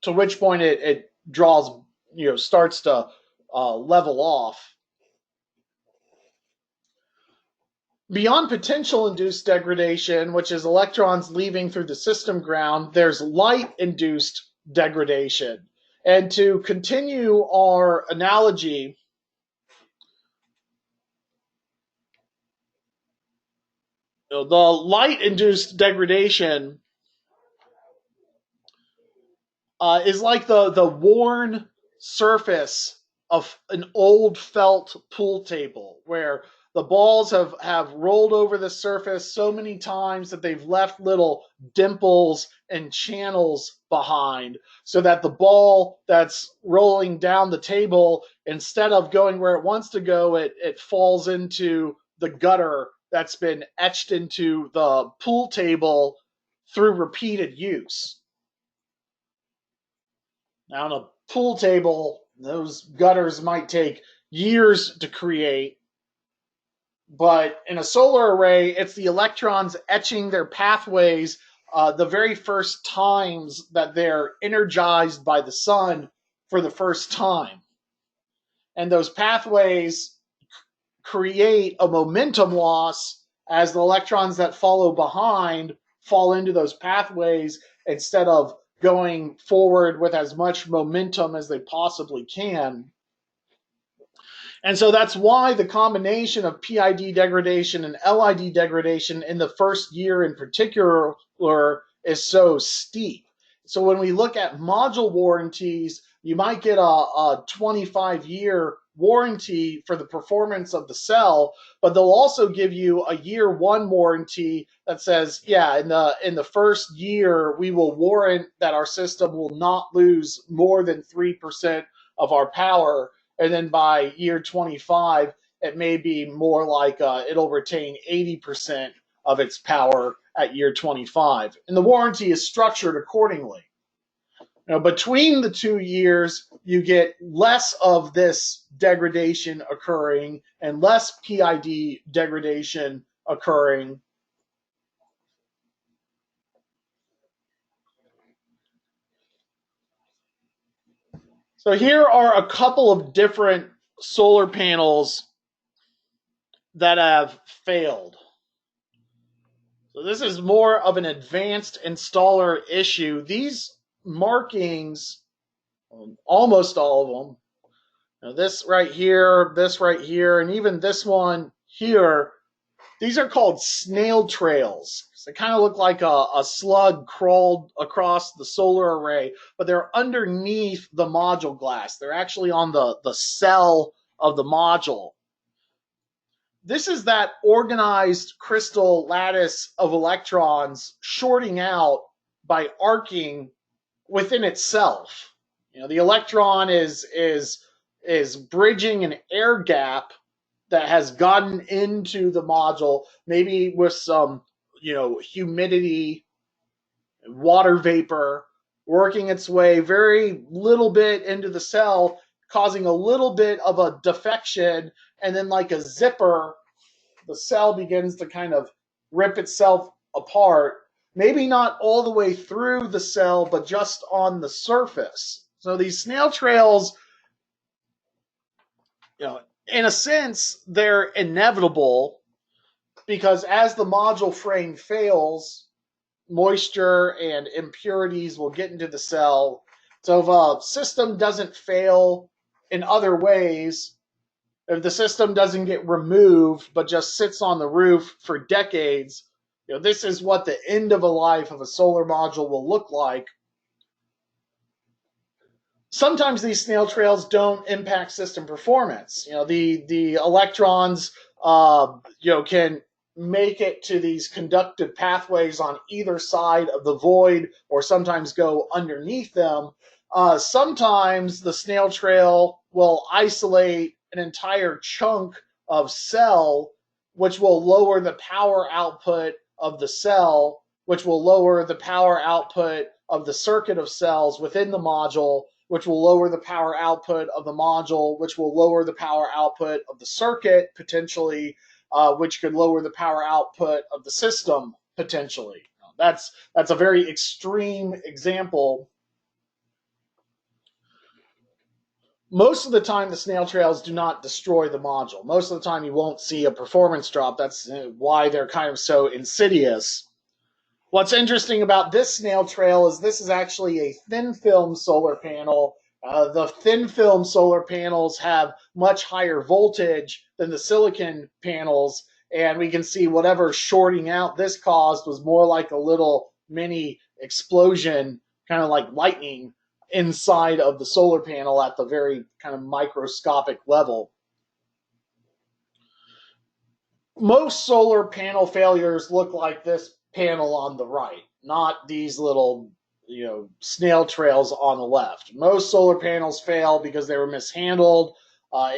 to which point it draws, starts to level off. Beyond potential-induced degradation, which is electrons leaving through the system ground, there's light-induced degradation. And to continue our analogy, the light-induced degradation is like the worn surface of an old felt pool table where the balls have rolled over the surface so many times that they've left little dimples and channels behind, so that the ball that's rolling down the table, instead of going where it wants to go, it falls into the gutter that's been etched into the pool table through repeated use. Now, on a pool table, those gutters might take years to create, but in a solar array, it's the electrons etching their pathways the very first times that they're energized by the sun for the first time. And those pathways create a momentum loss as the electrons that follow behind fall into those pathways instead of going forward with as much momentum as they possibly can. And so that's why the combination of PID degradation and LID degradation in the first year in particular is so steep. So when we look at module warranties, you might get a 25-year warranty for the performance of the cell, but they'll also give you a year one warranty that says, yeah, in the first year, we will warrant that our system will not lose more than 3% of our power. And then by year 25, it may be more like it'll retain 80% of its power at year 25. And the warranty is structured accordingly. Now, between the 2 years, you get less of this degradation occurring and less PID degradation occurring. So here are a couple of different solar panels that have failed. So this is more of an advanced installer issue. These markings, almost all of them, this right here, and even this one here, these are called snail trails. They kind of look like a slug crawled across the solar array, but they're underneath the module glass. They're actually on the cell of the module. This is that organized crystal lattice of electrons shorting out by arcing within itself. The electron is bridging an air gap that has gotten into the module, maybe with some, humidity, water vapor, working its way very little bit into the cell, causing a little bit of a defection, and then like a zipper, the cell begins to kind of rip itself apart. Maybe not all the way through the cell, but just on the surface. So these snail trails, in a sense, they're inevitable because as the module frame fails, moisture and impurities will get into the cell. So if a system doesn't fail in other ways, if the system doesn't get removed but just sits on the roof for decades, this is what the end of a life of a solar module will look like. Sometimes these snail trails don't impact system performance. The electrons, can make it to these conductive pathways on either side of the void, or sometimes go underneath them. Sometimes the snail trail will isolate an entire chunk of cell, which will lower the power output of the cell, which will lower the power output of the circuit of cells within the module, which will lower the power output of the module, which will lower the power output of the circuit, potentially, which could lower the power output of the system, potentially. That's a very extreme example. Most of the time, the snail trails do not destroy the module. Most of the time, you won't see a performance drop. That's why they're kind of so insidious. What's interesting about this snail trail is this is actually a thin film solar panel. The thin film solar panels have much higher voltage than the silicon panels, and we can see whatever shorting out this caused was more like a little mini explosion, kind of like lightning, inside of the solar panel at the very kind of microscopic level. Most solar panel failures look like this panel on the right, not these little, snail trails on the left. Most solar panels fail because they were mishandled.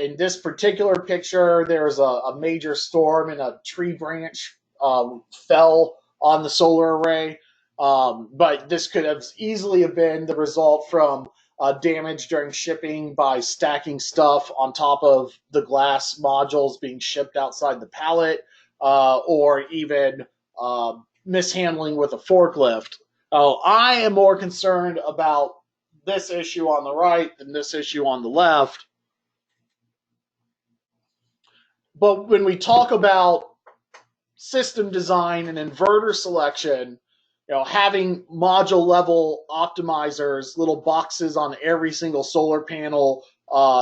In this particular picture, there's a major storm and a tree branch fell on the solar array. But this could have easily have been the result from damage during shipping by stacking stuff on top of the glass modules being shipped outside the pallet, or even mishandling with a forklift. I am more concerned about this issue on the right than this issue on the left. But when we talk about system design and inverter selection, having module level optimizers, little boxes on every single solar panel,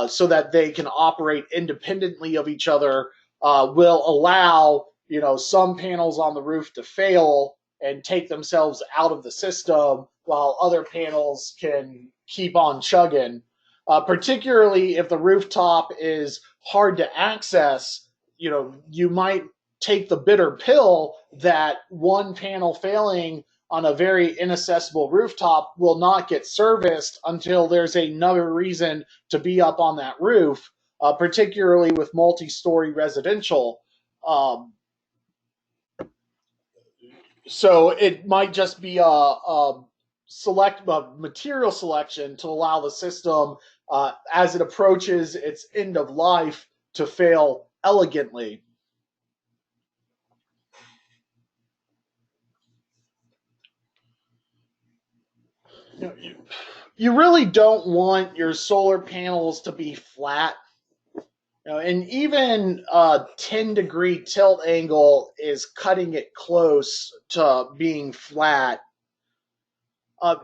so that they can operate independently of each other, will allow, some panels on the roof to fail and take themselves out of the system while other panels can keep on chugging. Particularly if the rooftop is hard to access, you might take the bitter pill that one panel failing on a very inaccessible rooftop will not get serviced until there's another reason to be up on that roof, particularly with multi-story residential. So it might just be a material selection to allow the system, as it approaches its end of life, to fail elegantly. You really don't want your solar panels to be flat. And even a 10-degree tilt angle is cutting it close to being flat. Uh,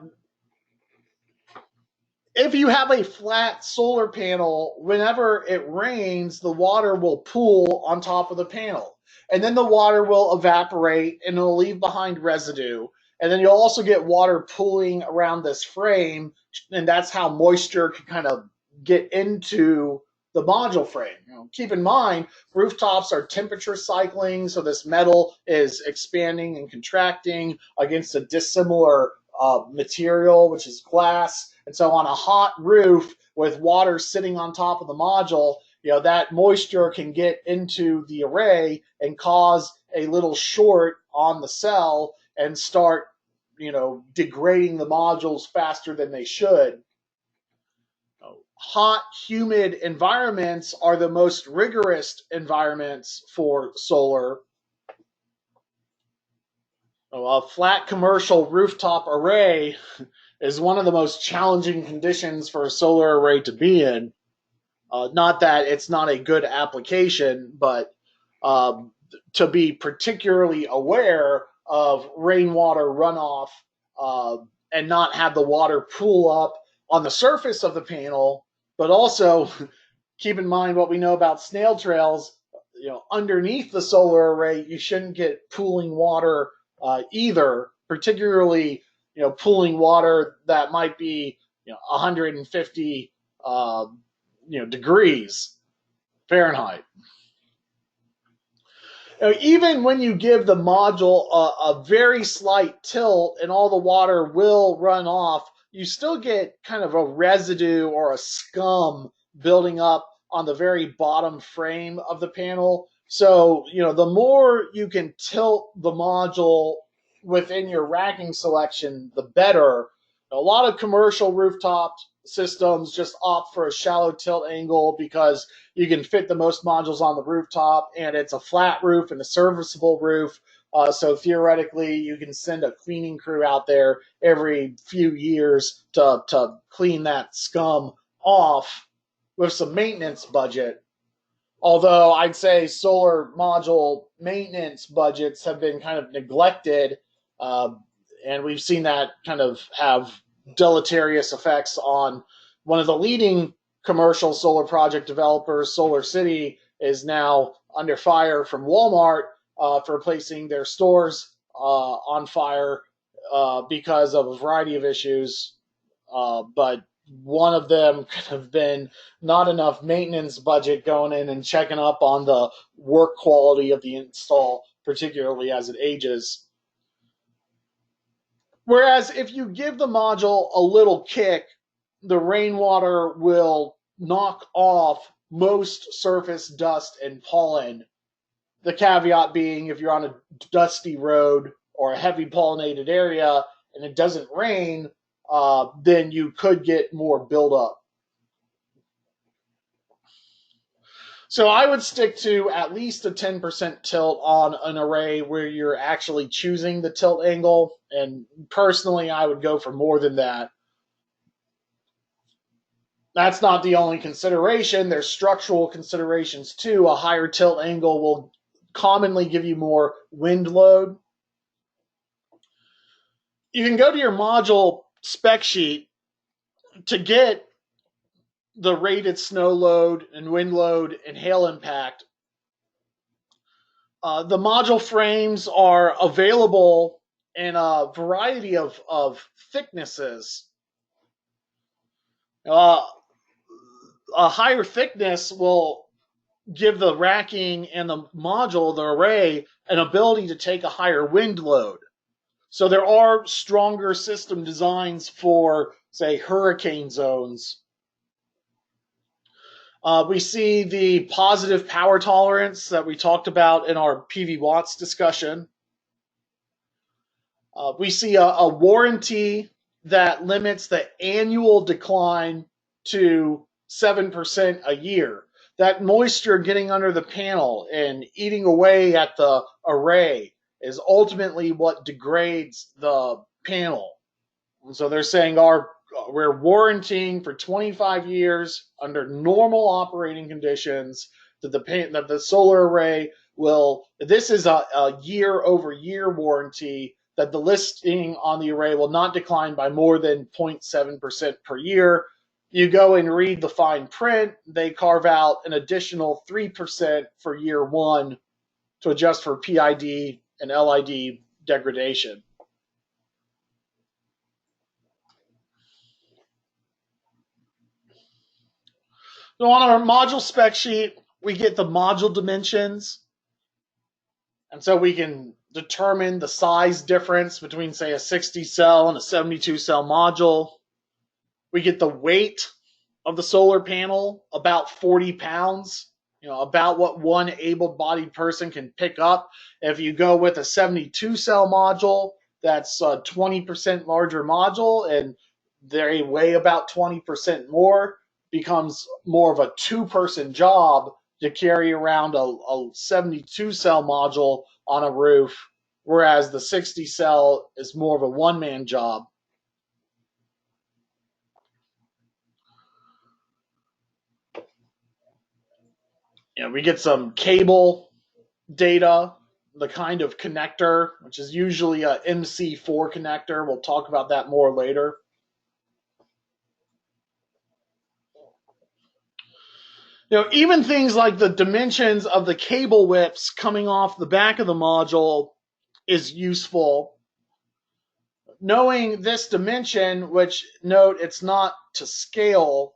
if you have a flat solar panel, whenever it rains, the water will pool on top of the panel. And then the water will evaporate and it'll leave behind residue. And then you'll also get water pooling around this frame. And that's how moisture can kind of get into the module frame. Keep in mind, rooftops are temperature cycling, so this metal is expanding and contracting against a dissimilar material, which is glass. And so on a hot roof with water sitting on top of the module, that moisture can get into the array and cause a little short on the cell and start, degrading the modules faster than they should. Hot, humid environments are the most rigorous environments for solar. A flat commercial rooftop array is one of the most challenging conditions for a solar array to be in. Not that it's not a good application, but to be particularly aware of rainwater runoff and not have the water pool up on the surface of the panel, but also keep in mind what we know about snail trails. Underneath the solar array, you shouldn't get pooling water either, particularly pooling water that might be 150 degrees Fahrenheit. Even when you give the module a very slight tilt and all the water will run off, you still get kind of a residue or a scum building up on the very bottom frame of the panel. So, the more you can tilt the module within your racking selection, the better. A lot of commercial rooftop systems just opt for a shallow tilt angle because you can fit the most modules on the rooftop, and it's a flat roof and a serviceable roof. So theoretically, you can send a cleaning crew out there every few years to clean that scum off with some maintenance budget. Although I'd say solar module maintenance budgets have been kind of neglected, uh, and we've seen that kind of have deleterious effects on one of the leading commercial solar project developers. Solar City is now under fire from Walmart for placing their stores on fire because of a variety of issues. But one of them could have been not enough maintenance budget going in and checking up on the work quality of the install, particularly as it ages. Whereas if you give the module a little kick, the rainwater will knock off most surface dust and pollen. The caveat being, if you're on a dusty road or a heavy pollinated area and it doesn't rain, then you could get more buildup. So I would stick to at least a 10% tilt on an array where you're actually choosing the tilt angle. And personally, I would go for more than that. That's not the only consideration. There's structural considerations too. A higher tilt angle will commonly give you more wind load. You can go to your module spec sheet to get the rated snow load and wind load and hail impact. The module frames are available in a variety of thicknesses. A higher thickness will give the racking and the module, the array, an ability to take a higher wind load. So there are stronger system designs for, say, hurricane zones. We see the positive power tolerance that we talked about in our PV watts discussion. We see a warranty that limits the annual decline to 7% a year. That moisture getting under the panel and eating away at the array is ultimately what degrades the panel. And so they're saying our we're warranting for 25 years under normal operating conditions that the solar array will. This is a year over year warranty that the listing on the array will not decline by more than 0.7% per year. You go and read the fine print, they carve out an additional 3% for year one to adjust for PID and LID degradation. So on our module spec sheet, we get the module dimensions. And so we can determine the size difference between, say, a 60 cell and a 72 cell module. We get the weight of the solar panel, about 40 pounds, about what one able-bodied person can pick up. If you go with a 72 cell module, that's a 20% larger module, and they weigh about 20% more, becomes more of a two-person job to carry around a 72 cell module on a roof, whereas the 60 cell is more of a one-man job. We get some cable data, the kind of connector, which is usually a MC4 connector. We'll talk about that more later. Even things like the dimensions of the cable whips coming off the back of the module is useful. Knowing this dimension, which note it's not to scale,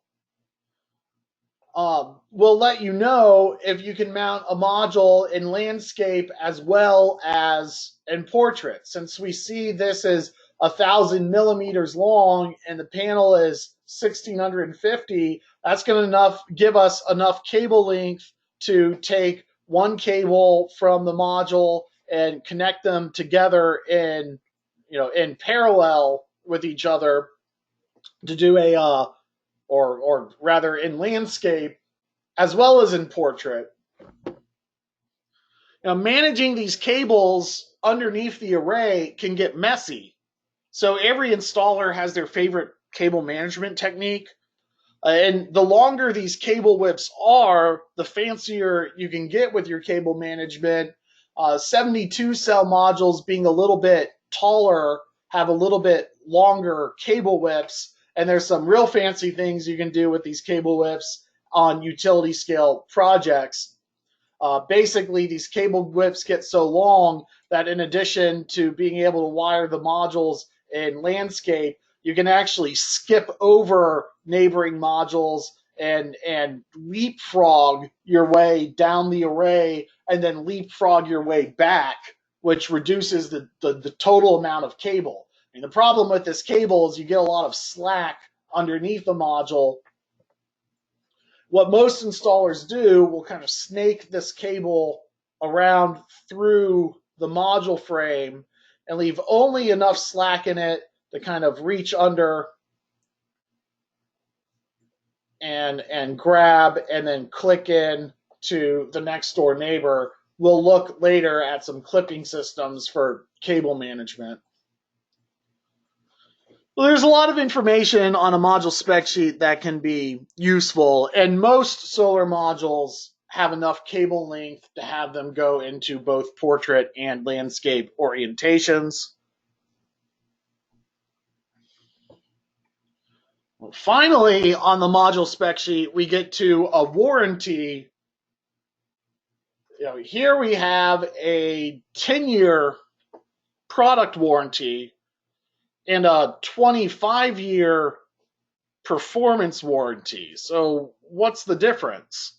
will let you know if you can mount a module in landscape as well as in portrait. Since we see this is 1,000 millimeters long and the panel is 1,650, that's going to give us enough cable length to take one cable from the module and connect them together in parallel with each other to do or rather in landscape as well as in portrait. Managing these cables underneath the array can get messy. So every installer has their favorite cable management technique. And the longer these cable whips are, the fancier you can get with your cable management. 72 cell modules being a little bit taller have a little bit longer cable whips. And there's some real fancy things you can do with these cable whips on utility scale projects. Basically, these cable whips get so long that in addition to being able to wire the modules in landscape, you can actually skip over neighboring modules and leapfrog your way down the array and then leapfrog your way back, which reduces the total amount of cable. The problem with this cable is you get a lot of slack underneath the module. What most installers do will kind of snake this cable around through the module frame and leave only enough slack in it to kind of reach under and grab and then click in to the next door neighbor. We'll look later at some clipping systems for cable management. Well, there's a lot of information on a module spec sheet that can be useful, and most solar modules have enough cable length to have them go into both portrait and landscape orientations. Finally, on the module spec sheet, we get to a warranty. Here we have a 10-year product warranty and a 25-year performance warranty. So what's the difference?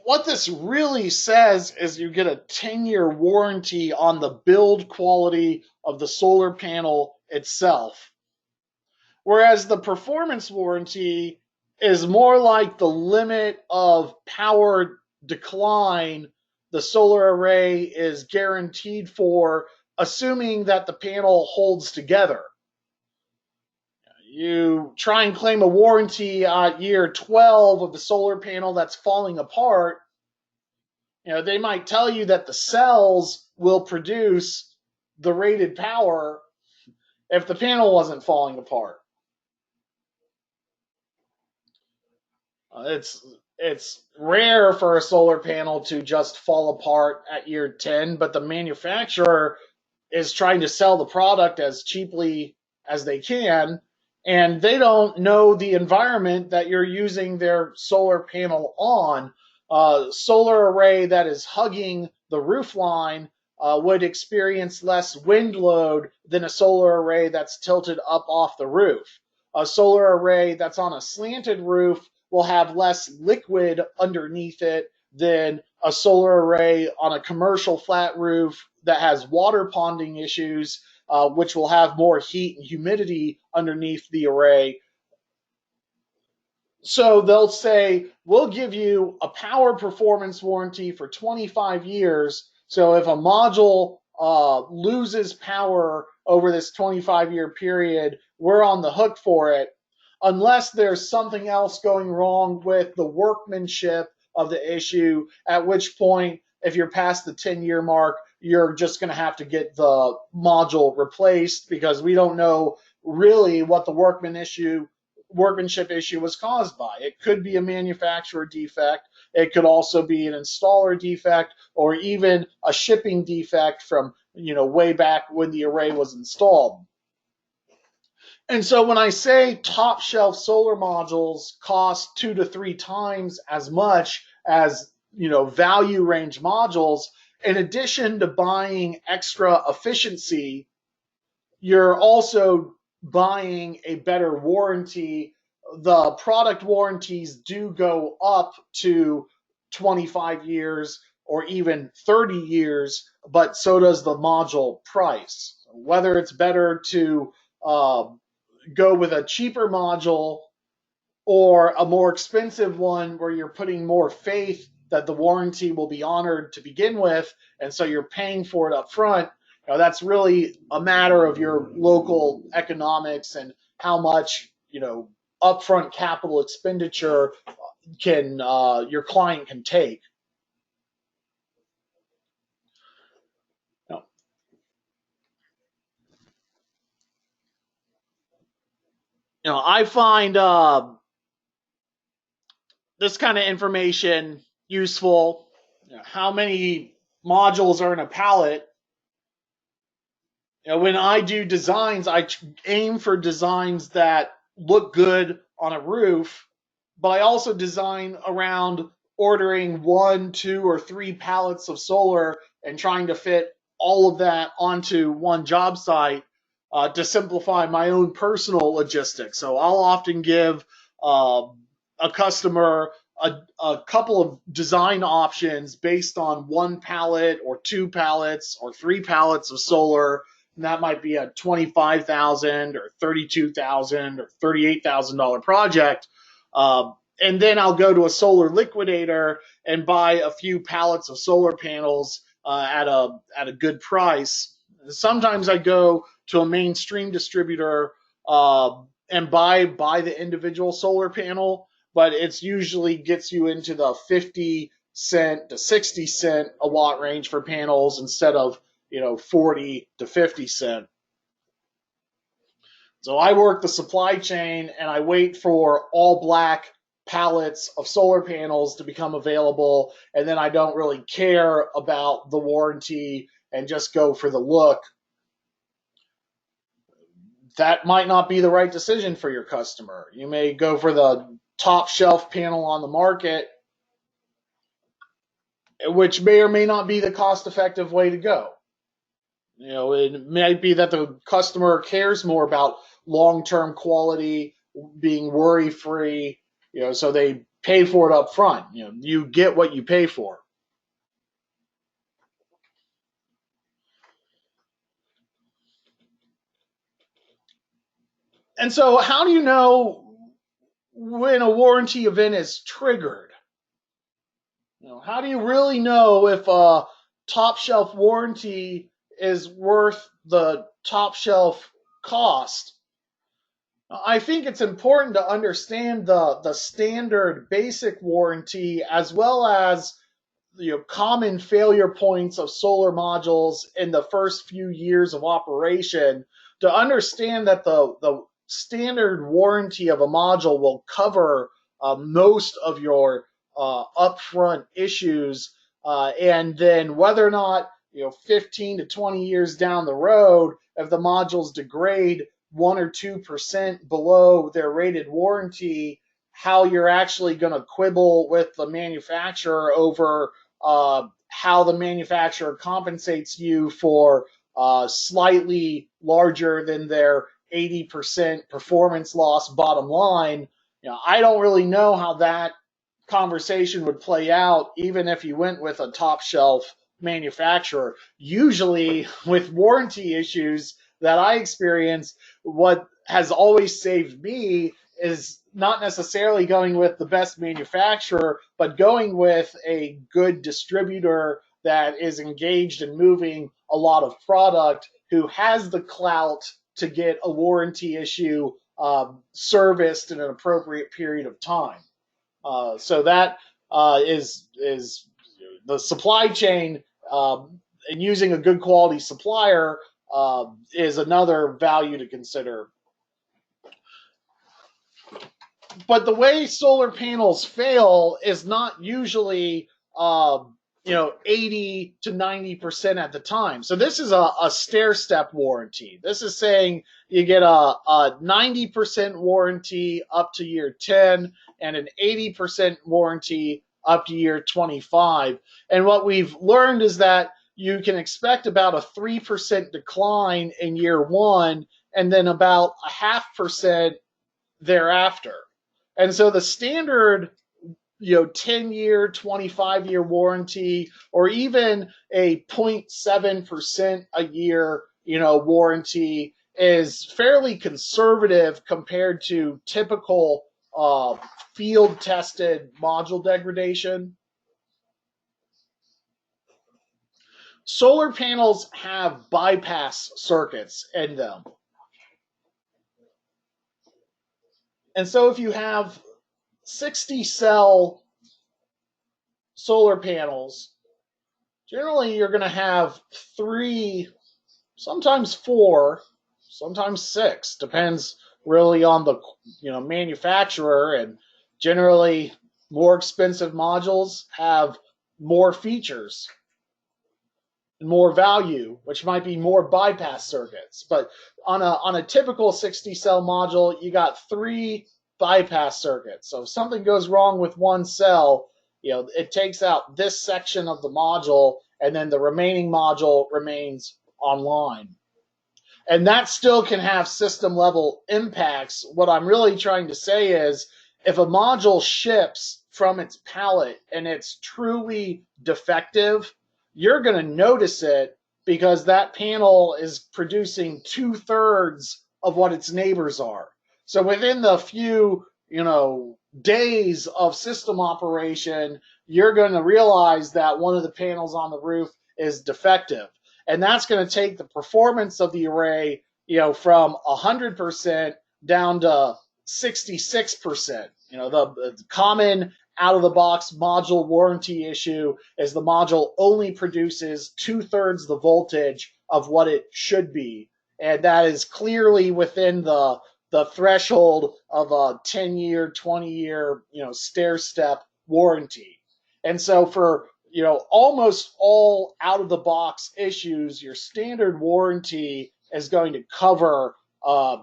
What this really says is you get a 10-year warranty on the build quality of the solar panel itself. Whereas the performance warranty is more like the limit of power decline the solar array is guaranteed for, assuming that the panel holds together. You try and claim a warranty at year 12 of the solar panel that's falling apart. They might tell you that the cells will produce the rated power, if the panel wasn't falling apart. It's rare for a solar panel to just fall apart at year 10, but the manufacturer is trying to sell the product as cheaply as they can, and they don't know the environment that you're using their solar panel on. Solar array that is hugging the roof line would experience less wind load than a solar array that's tilted up off the roof. A solar array that's on a slanted roof will have less liquid underneath it than a solar array on a commercial flat roof that has water ponding issues, which will have more heat and humidity underneath the array. So they'll say, we'll give you a power performance warranty for 25 years. So if a module loses power over this 25-year period, we're on the hook for it, unless there's something else going wrong with the workmanship of the issue, at which point, if you're past the 10-year mark, you're just going to have to get the module replaced, because we don't know really what the workmanship issue was caused by. It could be a manufacturer defect. It could also be an installer defect, or even a shipping defect from way back when the array was installed. And so when I say top shelf solar modules cost 2 to 3 times as much as value range modules, in addition to buying extra efficiency, you're also buying a better warranty. The product warranties do go up to 25 years or even 30 years, but so does the module price. Whether it's better to go with a cheaper module or a more expensive one where you're putting more faith that the warranty will be honored to begin with, and so you're paying for it up front, that's really a matter of your local economics and how much upfront capital expenditure can your client can take. I find this kind of information useful. How many modules are in a pallet? When I do designs, I aim for designs that look good on a roof, but I also design around ordering 1, 2, or 3 pallets of solar and trying to fit all of that onto one job site to simplify my own personal logistics. So I'll often give a customer a couple of design options based on 1 pallet or 2 pallets or 3 pallets of solar. And that might be a $25,000 or $32,000 or $38,000 project. And then I'll go to a solar liquidator and buy a few pallets of solar panels at a good price. Sometimes I go to a mainstream distributor and buy the individual solar panel, but it's usually gets you into the 50 cent to 60 cent a watt range for panels instead of 40 to 50 cent. So I work the supply chain and I wait for all black pallets of solar panels to become available, and then I don't really care about the warranty and just go for the look. That might not be the right decision for your customer. You may go for the top shelf panel on the market, which may or may not be the cost effective way to go. It might be that the customer cares more about long-term quality, being worry-free, so they pay for it up front. You get what you pay for. And so how do you know when a warranty event is triggered? How do you really know if a top shelf warranty is worth the top shelf cost? I think it's important to understand the standard basic warranty as well as common failure points of solar modules in the first few years of operation, to understand that the standard warranty of a module will cover most of your upfront issues, and then whether or not 15 to 20 years down the road, if the modules degrade 1 or 2% below their rated warranty, how you're actually going to quibble with the manufacturer over how the manufacturer compensates you for slightly larger than their 80% performance loss bottom line. I don't really know how that conversation would play out, even if you went with a top shelf manufacturer. Usually, with warranty issues that I experience, what has always saved me is not necessarily going with the best manufacturer, but going with a good distributor that is engaged in moving a lot of product, who has the clout to get a warranty issue serviced in an appropriate period of time. So that is the supply chain, and using a good quality supplier is another value to consider. But the way solar panels fail is not usually 80 to 90% at the time. So this is a stair step warranty. This is saying you get a 90% warranty up to year 10 and an 80% warranty up to year 25. And what we've learned is that you can expect about a 3% decline in year 1 and then about a 0.5% thereafter. And so the standard 10-year, 25-year warranty, or even a 0.7% a year, warranty is fairly conservative compared to typical field-tested module degradation. Solar panels have bypass circuits in them. And so if you have 60 cell solar panels, generally you're going to have 3, sometimes 4, sometimes 6, depends really on the manufacturer, and generally more expensive modules have more features and more value, which might be more bypass circuits. But on a typical 60 cell module, you got 3 bypass circuits. So if something goes wrong with one cell, it takes out this section of the module, and then the remaining module remains online. And that still can have system level impacts. What I'm really trying to say is, if a module ships from its pallet and it's truly defective, you're going to notice it because that panel is producing 2/3 of what its neighbors are. So within the few, days of system operation, you're going to realize that one of the panels on the roof is defective. And that's going to take the performance of the array, from 100% down to 66%. The common out-of-the-box module warranty issue is the module only produces 2/3 the voltage of what it should be. And that is clearly within the threshold of a 10-year, 20-year, stair-step warranty. And so for, almost all out-of-the-box issues, your standard warranty is going to cover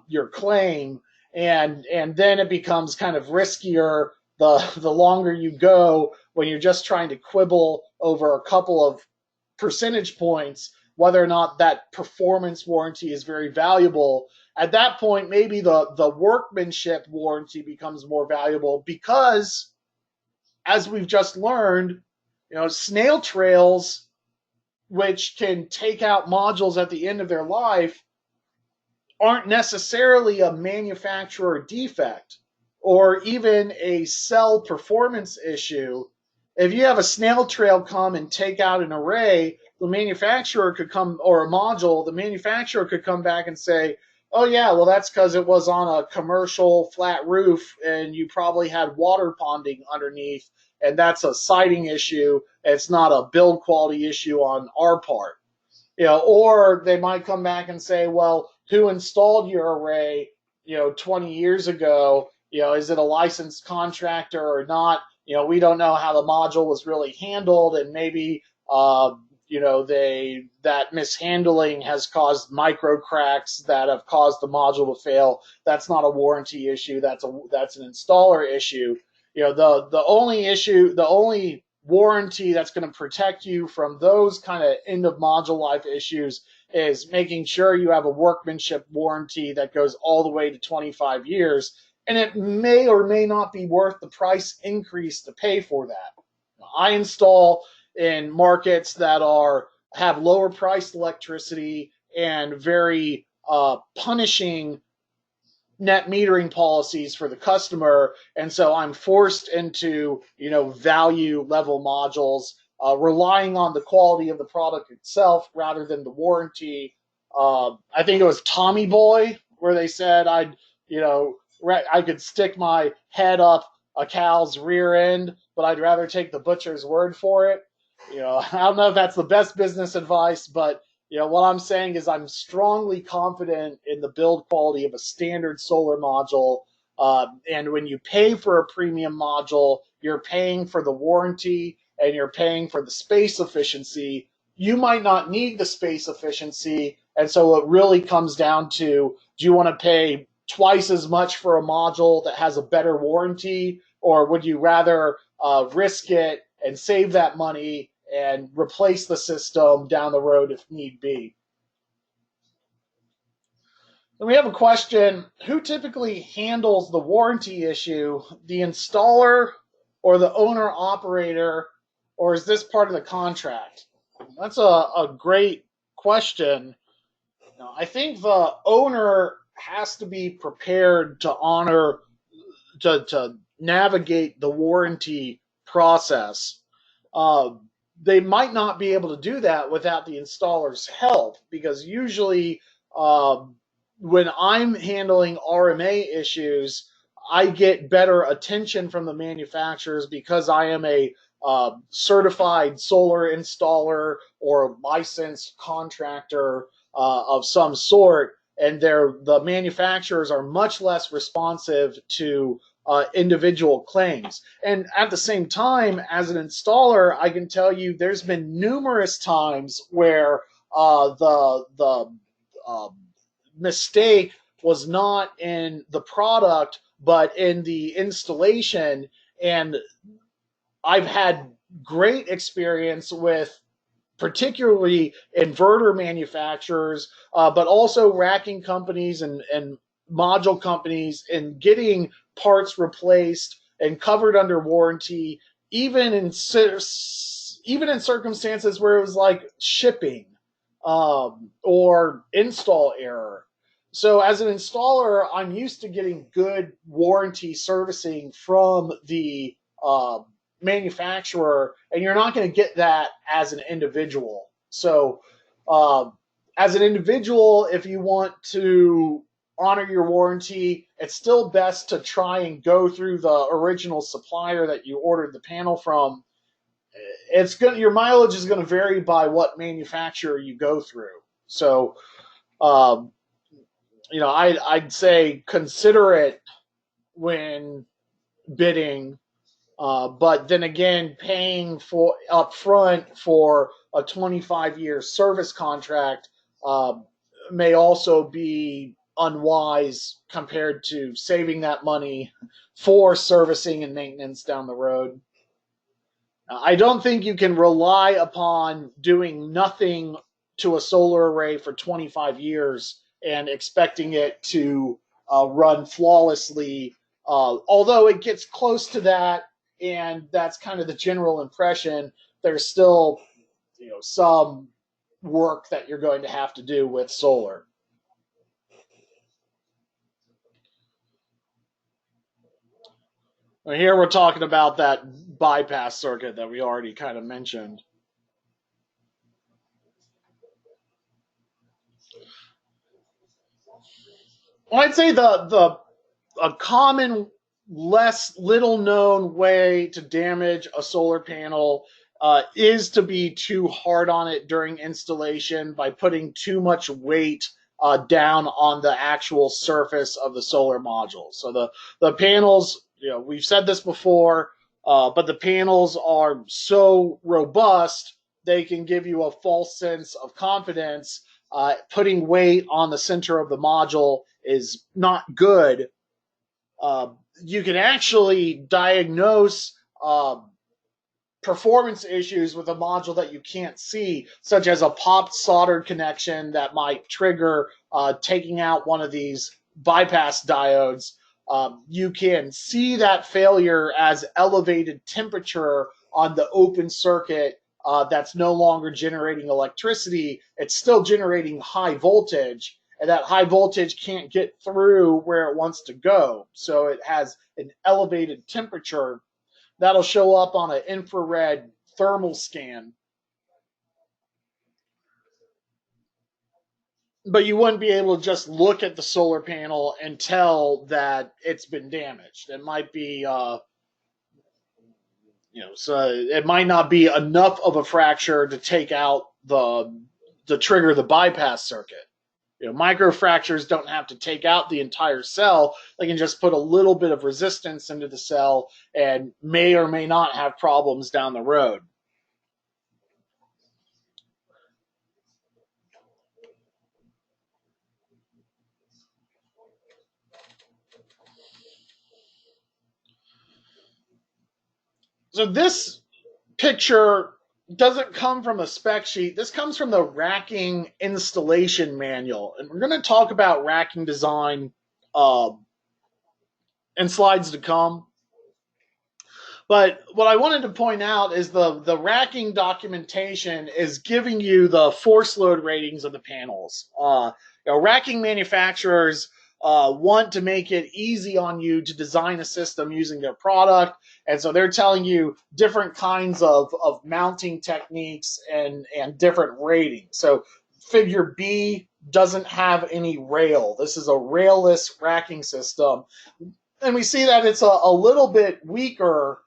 your claim, and then it becomes kind of riskier the longer you go, when you're just trying to quibble over a couple of percentage points whether or not that performance warranty is very valuable. At that point, maybe the workmanship warranty becomes more valuable because, as we've just learned, snail trails, which can take out modules at the end of their life, aren't necessarily a manufacturer defect or even a cell performance issue. If you have a snail trail come and take out an array, the manufacturer could come, or a module, the manufacturer could come back and say, oh yeah, well that's because it was on a commercial flat roof and you probably had water ponding underneath, and that's a siding issue. It's not a build quality issue on our part. Or they might come back and say, well, who installed your array, 20 years ago. Is it a licensed contractor or not? We don't know how the module was really handled, and maybe that mishandling has caused micro cracks that have caused the module to fail. That's not a warranty issue. That's an installer issue. The only warranty that's going to protect you from those kind of end of module life issues is making sure you have a workmanship warranty that goes all the way to 25 years. And it may or may not be worth the price increase to pay for that. I install in markets that have lower priced electricity and very punishing net metering policies for the customer, and so I'm forced into value level modules, relying on the quality of the product itself rather than the warranty. I think it was Tommy Boy where they said I could stick my head up a cow's rear end, but I'd rather take the butcher's word for it. I don't know if that's the best business advice, but what I'm saying is I'm strongly confident in the build quality of a standard solar module. And when you pay for a premium module, you're paying for the warranty and you're paying for the space efficiency. You might not need the space efficiency. And so it really comes down to, do you want to pay twice as much for a module that has a better warranty, or would you rather risk it and save that money and replace the system down the road if need be? Then we have a question: who typically handles the warranty issue, the installer or the owner operator, or is this part of the contract? That's a great question. Now, I think the owner has to be prepared to to navigate the warranty process. Uh, they might not be able to do that without the installer's help, because usually when I'm handling RMA issues, I get better attention from the manufacturers because I am a certified solar installer or licensed contractor of some sort, and the manufacturers are much less responsive to individual claims. And at the same time, as an installer, I can tell you there's been numerous times where the mistake was not in the product, but in the installation. And I've had great experience with particularly inverter manufacturers, but also racking companies and module companies, in getting parts replaced and covered under warranty, even in circumstances where it was like shipping or install error. So as an installer, I'm used to getting good warranty servicing from the manufacturer, and you're not going to get that as an individual. So as an individual, if you want to honor your warranty, it's still best to try and go through the original supplier that you ordered the panel from. Your mileage is going to vary by what manufacturer you go through. So I'd say consider it when bidding. But then again, paying for upfront for a 25-year service contract may also be unwise compared to saving that money for servicing and maintenance down the road. I don't think you can rely upon doing nothing to a solar array for 25 years and expecting it to run flawlessly, although it gets close to that, and that's kind of the general impression. There's still some work that you're going to have to do with solar. Here we're talking about that bypass circuit that we already kind of mentioned. Well, I'd say a common, little known way to damage a solar panel is to be too hard on it during installation by putting too much weight down on the actual surface of the solar module. So the panels, we've said this before, but the panels are so robust they can give you a false sense of confidence. Putting weight on the center of the module is not good. You can actually diagnose performance issues with a module that you can't see, such as a popped soldered connection that might trigger taking out one of these bypass diodes. You can see that failure as elevated temperature on the open circuit that's no longer generating electricity. It's still generating high voltage, and that high voltage can't get through where it wants to go. So it has an elevated temperature that'll show up on an infrared thermal scan. But you wouldn't be able to just look at the solar panel and tell that it's been damaged. It might be, so it might not be enough of a fracture to take out to trigger the bypass circuit. Microfractures don't have to take out the entire cell. They can just put a little bit of resistance into the cell and may or may not have problems down the road. So this picture doesn't come from a spec sheet. This comes from the racking installation manual. And we're going to talk about racking design in slides to come. But what I wanted to point out is the racking documentation is giving you the force load ratings of the panels. Racking manufacturers want to make it easy on you to design a system using their product. And so they're telling you different kinds of mounting techniques and different ratings. So figure B doesn't have any rail. This is a railless racking system. And we see that it's a little bit weaker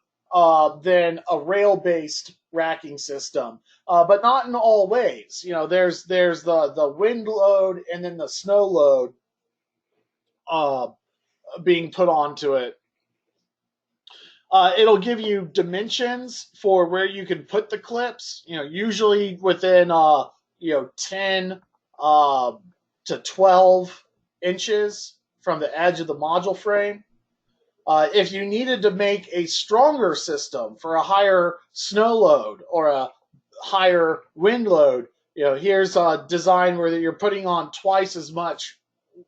than a rail-based racking system, but not in all ways. There's the wind load and then the snow load being put onto it. It'll give you dimensions for where you can put the clips. Usually within 10 to 12 inches from the edge of the module frame. If you needed to make a stronger system for a higher snow load or a higher wind load, here's a design where you're putting on twice as much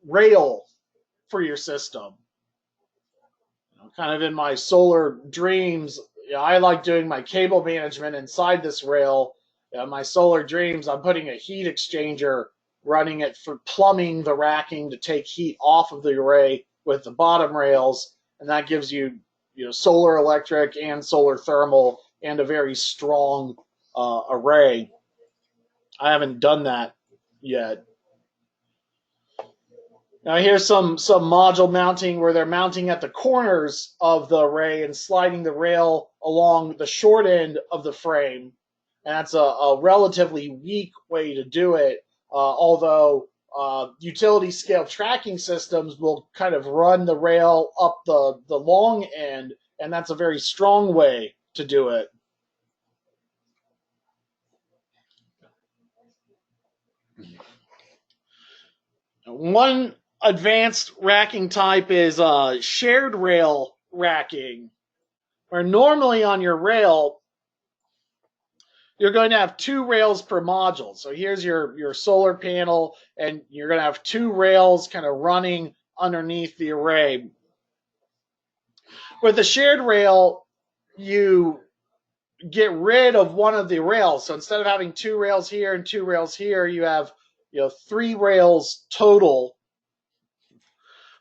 rail for your system. Kind of in my solar dreams, I like doing my cable management inside this rail. My solar dreams, I'm putting a heat exchanger, running it for plumbing the racking to take heat off of the array with the bottom rails. And that gives you, solar electric and solar thermal and a very strong array. I haven't done that yet. Now here's some module mounting where they're mounting at the corners of the array and sliding the rail along the short end of the frame. And that's a relatively weak way to do it, although utility scale tracking systems will kind of run the rail up the long end, and that's a very strong way to do it. One advanced racking type is shared rail racking, where normally on your rail, you're going to have 2 rails per module. So here's your solar panel, and you're going to have 2 rails kind of running underneath the array. With the shared rail, you get rid of one of the rails. So instead of having 2 rails here and 2 rails here, you have 3 rails total.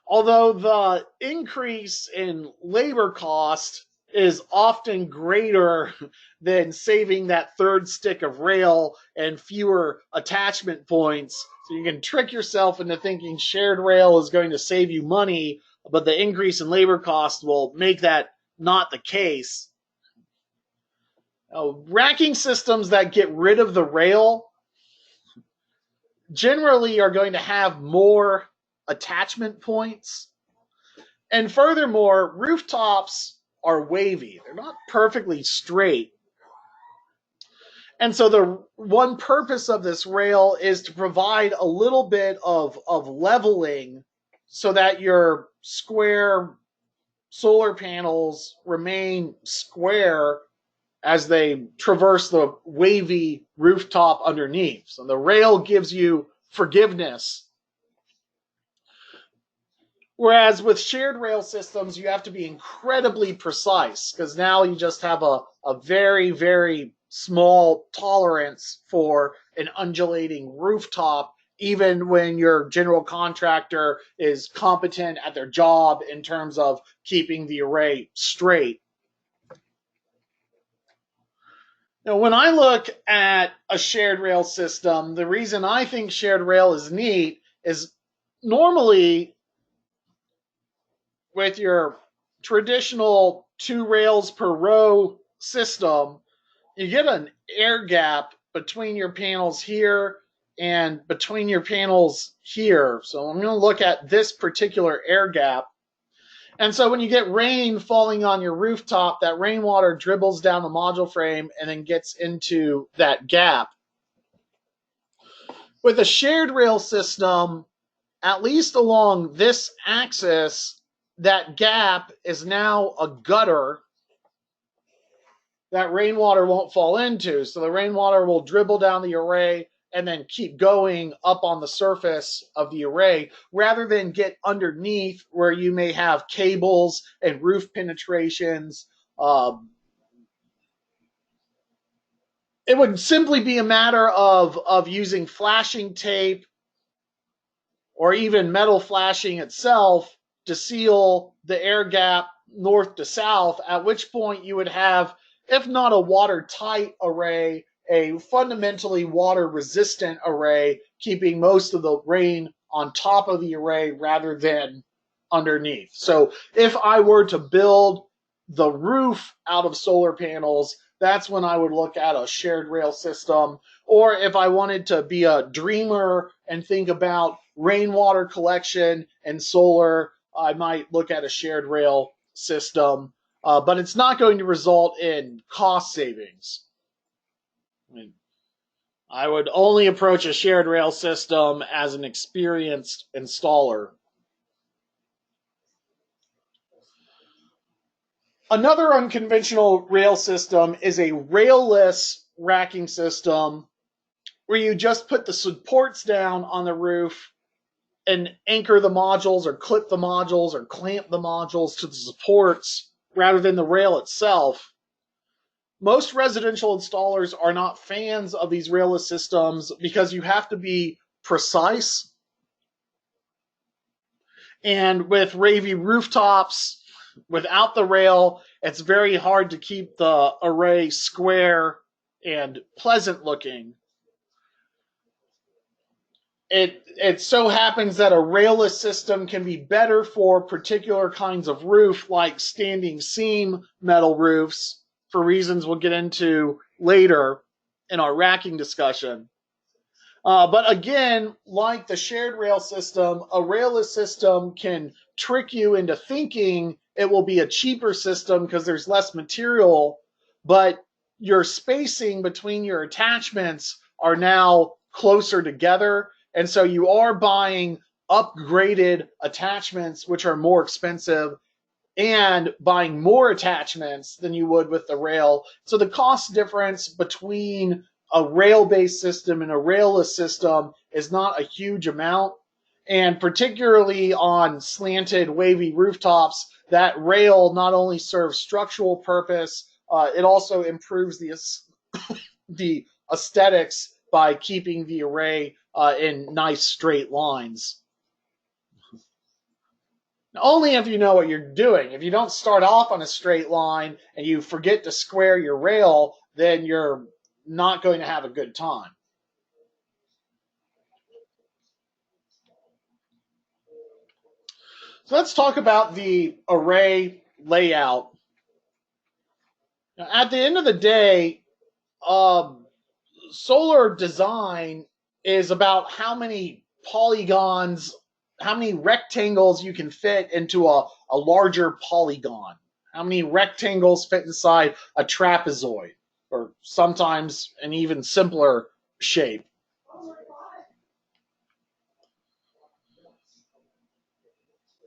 Although the increase in labor cost is often greater than saving that third stick of rail and fewer attachment points. So you can trick yourself into thinking shared rail is going to save you money, but the increase in labor cost will make that not the case. Racking systems that get rid of the rail generally are going to have more attachment points. And furthermore, rooftops are wavy. They're not perfectly straight. And so the one purpose of this rail is to provide a little bit of leveling so that your square solar panels remain square as they traverse the wavy rooftop underneath. So the rail gives you forgiveness. Whereas with shared rail systems, you have to be incredibly precise because now you just have a very, very small tolerance for an undulating rooftop, even when your general contractor is competent at their job in terms of keeping the array straight. Now, when I look at a shared rail system, the reason I think shared rail is neat is normally with your traditional 2 rails per row system, you get an air gap between your panels here and between your panels here. So I'm going to look at this particular air gap. And so when you get rain falling on your rooftop, that rainwater dribbles down the module frame and then gets into that gap. With a shared rail system, at least along this axis, that gap is now a gutter that rainwater won't fall into. So the rainwater will dribble down the array and then keep going up on the surface of the array rather than get underneath where you may have cables and roof penetrations. It would simply be a matter of using flashing tape or even metal flashing itself to seal the air gap north to south, at which point you would have, if not a watertight array, a fundamentally water resistant array, keeping most of the rain on top of the array rather than underneath. So if I were to build the roof out of solar panels, that's when I would look at a shared rail system. Or if I wanted to be a dreamer and think about rainwater collection and solar, I might look at a shared rail system. But it's not going to result in cost savings. I would only approach a shared rail system as an experienced installer. Another unconventional rail system is a railless racking system where you just put the supports down on the roof and anchor the modules or clip the modules or clamp the modules to the supports rather than the rail itself. Most residential installers are not fans of these railless systems because you have to be precise. And with wavy rooftops, without the rail, it's very hard to keep the array square and pleasant looking. It so happens that a railless system can be better for particular kinds of roof, like standing seam metal roofs, for reasons we'll get into later in our racking discussion. But again, like the shared rail system, a railless system can trick you into thinking it will be a cheaper system because there's less material, but your spacing between your attachments are now closer together. And so you are buying upgraded attachments, which are more expensive, and buying more attachments than you would with the rail. So the cost difference between a rail-based system and a railless system is not a huge amount. And particularly on slanted, wavy rooftops, that rail not only serves structural purpose, it also improves the aesthetics by keeping the array in nice straight lines. Only if you know what you're doing. If you don't start off on a straight line and you forget to square your rail, then you're not going to have a good time. So let's talk about the array layout. Now, at the end of the day, solar design is about how many polygons, how many rectangles you can fit into a larger polygon. How many rectangles fit inside a trapezoid, or sometimes an even simpler shape.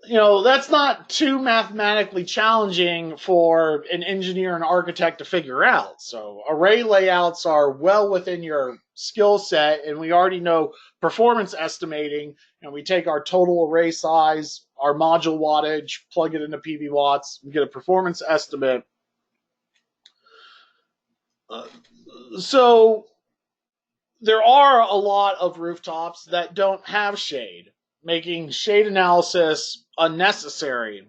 That's not too mathematically challenging for an engineer and architect to figure out. So array layouts are well within your skill set, and we already know performance estimating, and we take our total array size, our module wattage, plug it into PV watts, we get a performance estimate. Uh, so there are a lot of rooftops that don't have shade, making shade analysis unnecessary.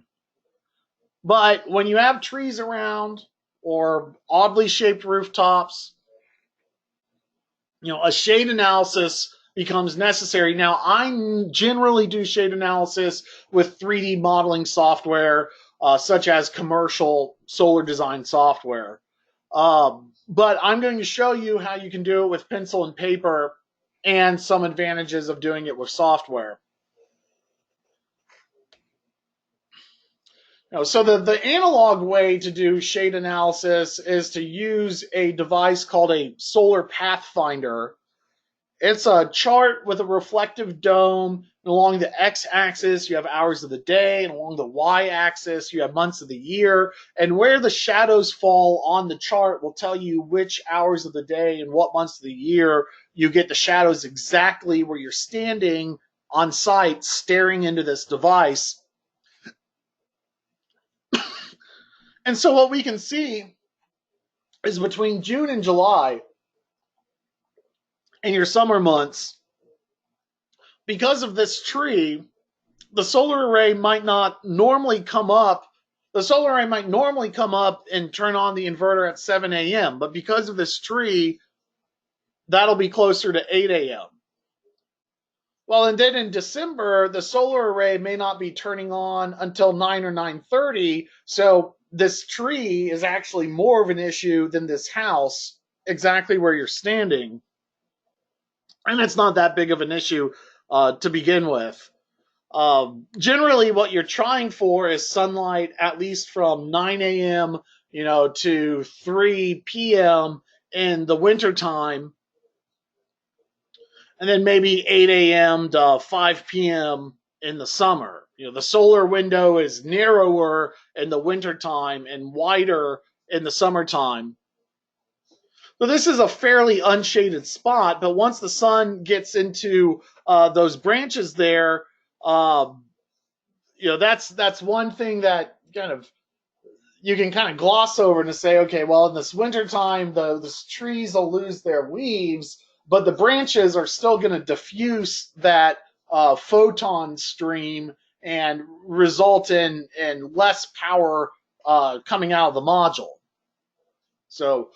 But when you have trees around or oddly shaped rooftops, a shade analysis becomes necessary. Now, I generally do shade analysis with 3D modeling software, such as commercial solar design software. But I'm going to show you how you can do it with pencil and paper and some advantages of doing it with software. So the analog way to do shade analysis is to use a device called a solar pathfinder. It's a chart with a reflective dome, and along the x-axis you have hours of the day, and along the y-axis you have months of the year, and where the shadows fall on the chart will tell you which hours of the day and what months of the year you get the shadows exactly where you're standing on site staring into this device. And so what we can see is between June and July in your summer months, because of this tree, the solar array might not normally come up. The solar array might normally come up and turn on the inverter at 7 a.m., but because of this tree, that'll be closer to 8 a.m. Well, and then in December, the solar array may not be turning on until 9 or 9:30, so this tree is actually more of an issue than this house exactly where you're standing. And it's not that big of an issue to begin with. Generally, what you're trying for is sunlight at least from 9 a.m. To 3 p.m. in the wintertime, and then maybe 8 a.m. to 5 p.m. in the summer. The solar window is narrower in the wintertime and wider in the summertime. So this is a fairly unshaded spot, but once the sun gets into those branches there, that's one thing that you can kind of gloss over to say, okay, well, in this wintertime, the trees will lose their leaves, but the branches are still going to diffuse that photon stream and result in less power coming out of the module. So,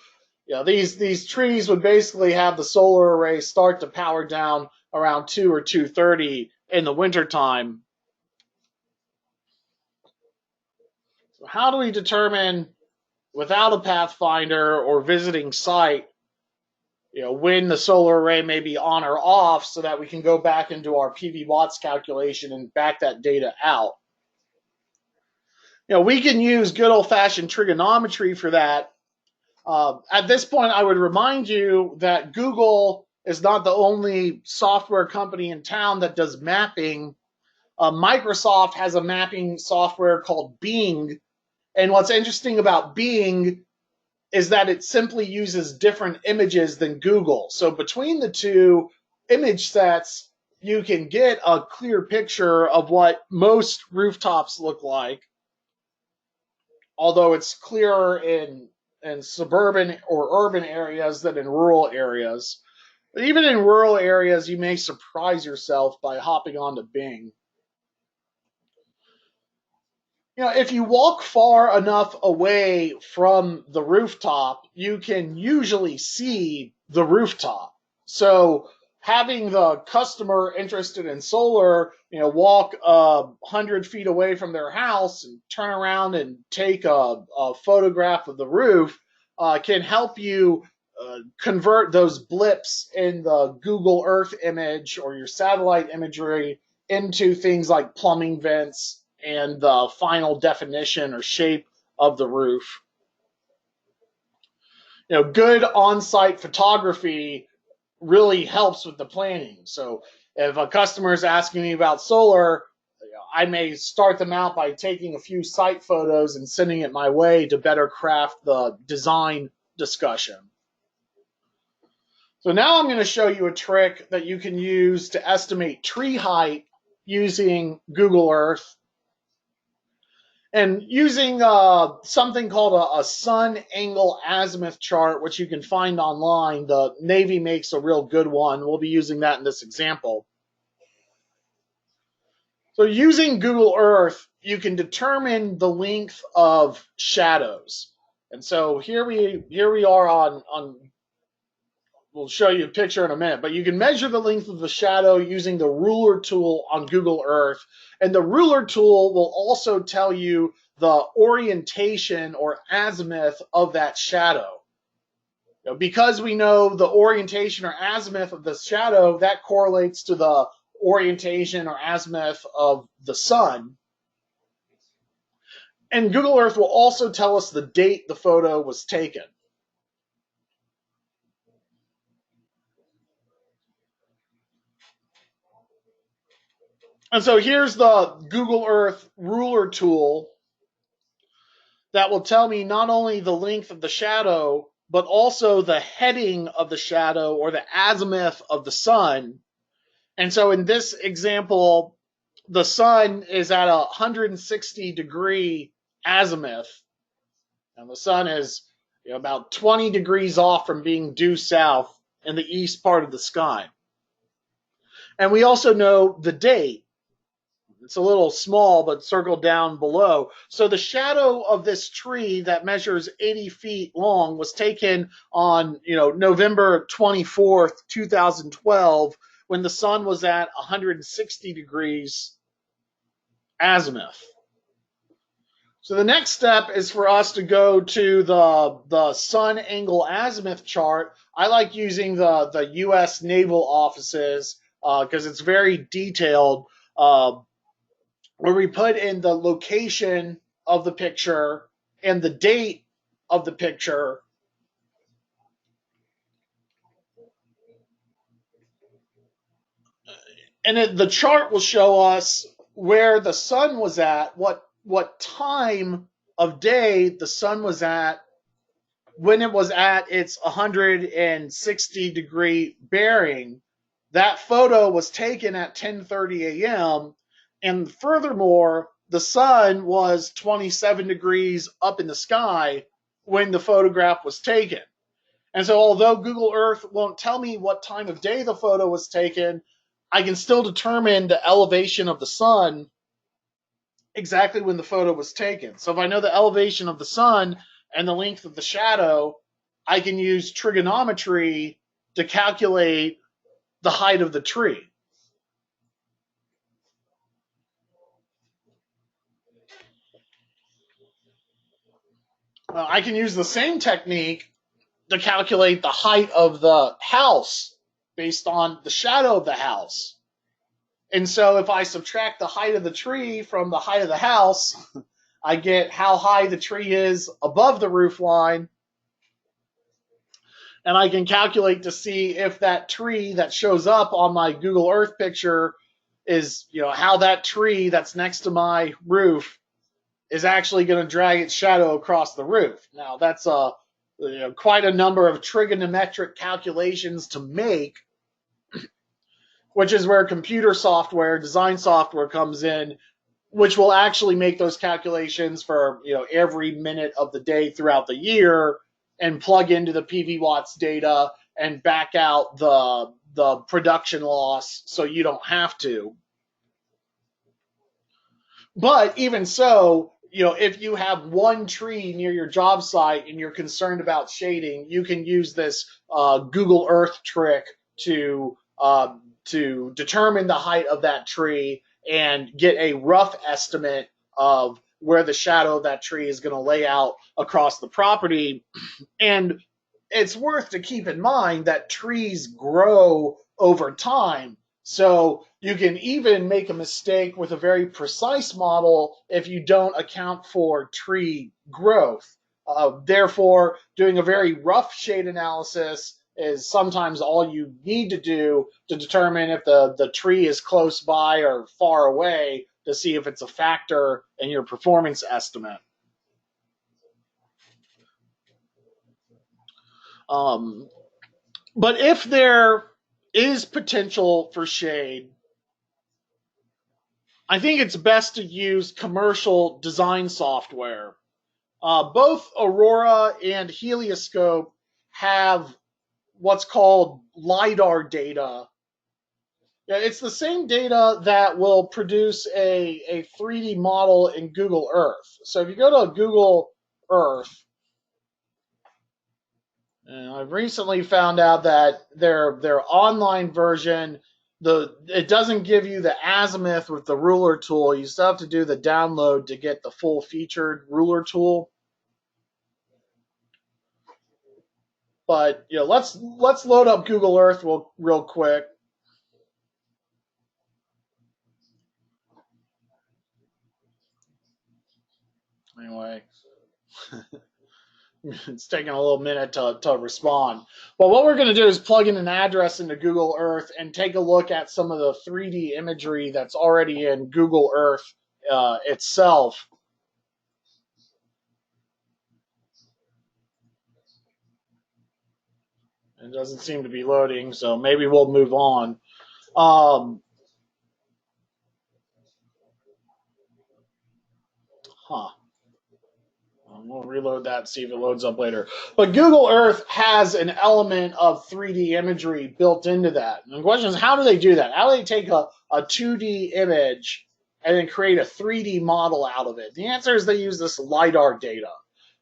these trees would basically have the solar array start to power down around 2 or 2:30 in the wintertime. So how do we determine, without a pathfinder or visiting site, when the solar array may be on or off, so that we can go back into our PV watts calculation and back that data out? We can use good old-fashioned trigonometry for that. At this point, I would remind you that Google is not the only software company in town that does mapping. Microsoft has a mapping software called Bing. And what's interesting about Bing is that it simply uses different images than Google. So between the two image sets, you can get a clear picture of what most rooftops look like, although it's clearer in suburban or urban areas than in rural areas. But even in rural areas, you may surprise yourself by hopping onto Bing. If you walk far enough away from the rooftop, you can usually see the rooftop. So having the customer interested in solar, walk 100 feet away from their house and turn around and take a photograph of the roof can help you convert those blips in the Google Earth image or your satellite imagery into things like plumbing vents and the final definition or shape of the roof. Good on-site photography really helps with the planning. So if a customer is asking me about solar, I may start them out by taking a few site photos and sending it my way to better craft the design discussion. So now I'm going to show you a trick that you can use to estimate tree height using Google Earth. And using something called a sun angle azimuth chart, which you can find online. The Navy makes a real good one. We'll be using that in this example. So using Google Earth, you can determine the length of shadows. And so here we are on we'll show you a picture in a minute, but you can measure the length of the shadow using the ruler tool on Google Earth. And the ruler tool will also tell you the orientation or azimuth of that shadow. Because we know the orientation or azimuth of the shadow, that correlates to the orientation or azimuth of the sun. And Google Earth will also tell us the date the photo was taken. And so here's the Google Earth ruler tool that will tell me not only the length of the shadow, but also the heading of the shadow or the azimuth of the sun. And so in this example, the sun is at 160-degree azimuth. And the sun is about 20 degrees off from being due south in the east part of the sky. And we also know the date. It's a little small, but circled down below. So the shadow of this tree that measures 80 feet long was taken on, November 24th, 2012, when the sun was at 160 degrees azimuth. So the next step is for us to go to the sun angle azimuth chart. I like using the U.S. naval offices because it's very detailed. Where we put in the location of the picture and the date of the picture. And the chart will show us where the sun was at, what time of day the sun was at when it was at its 160-degree bearing. That photo was taken at 10:30 a.m. And furthermore, the sun was 27 degrees up in the sky when the photograph was taken. And so although Google Earth won't tell me what time of day the photo was taken, I can still determine the elevation of the sun exactly when the photo was taken. So if I know the elevation of the sun and the length of the shadow, I can use trigonometry to calculate the height of the tree. I can use the same technique to calculate the height of the house based on the shadow of the house. And so if I subtract the height of the tree from the height of the house, I get how high the tree is above the roof line. And I can calculate to see if that tree that shows up on my Google Earth picture is, how that tree that's next to my roof is actually going to drag its shadow across the roof. Now, that's quite a number of trigonometric calculations to make, which is where computer software, design software comes in, which will actually make those calculations for every minute of the day throughout the year and plug into the PV watts data and back out the production loss so you don't have to. But even so, if you have one tree near your job site and you're concerned about shading, you can use this Google Earth trick to determine the height of that tree and get a rough estimate of where the shadow of that tree is going to lay out across the property. And it's worth to keep in mind that trees grow over time. So you can even make a mistake with a very precise model if you don't account for tree growth. Therefore, doing a very rough shade analysis is sometimes all you need to do to determine if the tree is close by or far away to see if it's a factor in your performance estimate. Um, but if there is potential for shade, I think it's best to use commercial design software. Both Aurora and Helioscope have what's called LiDAR data. Yeah, it's the same data that will produce a 3D model in Google Earth. So if you go to Google Earth, and I've recently found out that their online version, it doesn't give you the azimuth with the ruler tool. You still have to do the download to get the full featured ruler tool. But let's load up Google Earth real quick. Anyway, it's taking a little minute to respond. But what we're going to do is plug in an address into Google Earth and take a look at some of the 3D imagery that's already in Google Earth itself. It doesn't seem to be loading, so maybe we'll move on. Um, huh. We'll reload that, see if it loads up later. But Google Earth has an element of 3D imagery built into that. And the question is, how do they do that? How do they take a 2D image and then create a 3D model out of it? The answer is they use this LiDAR data.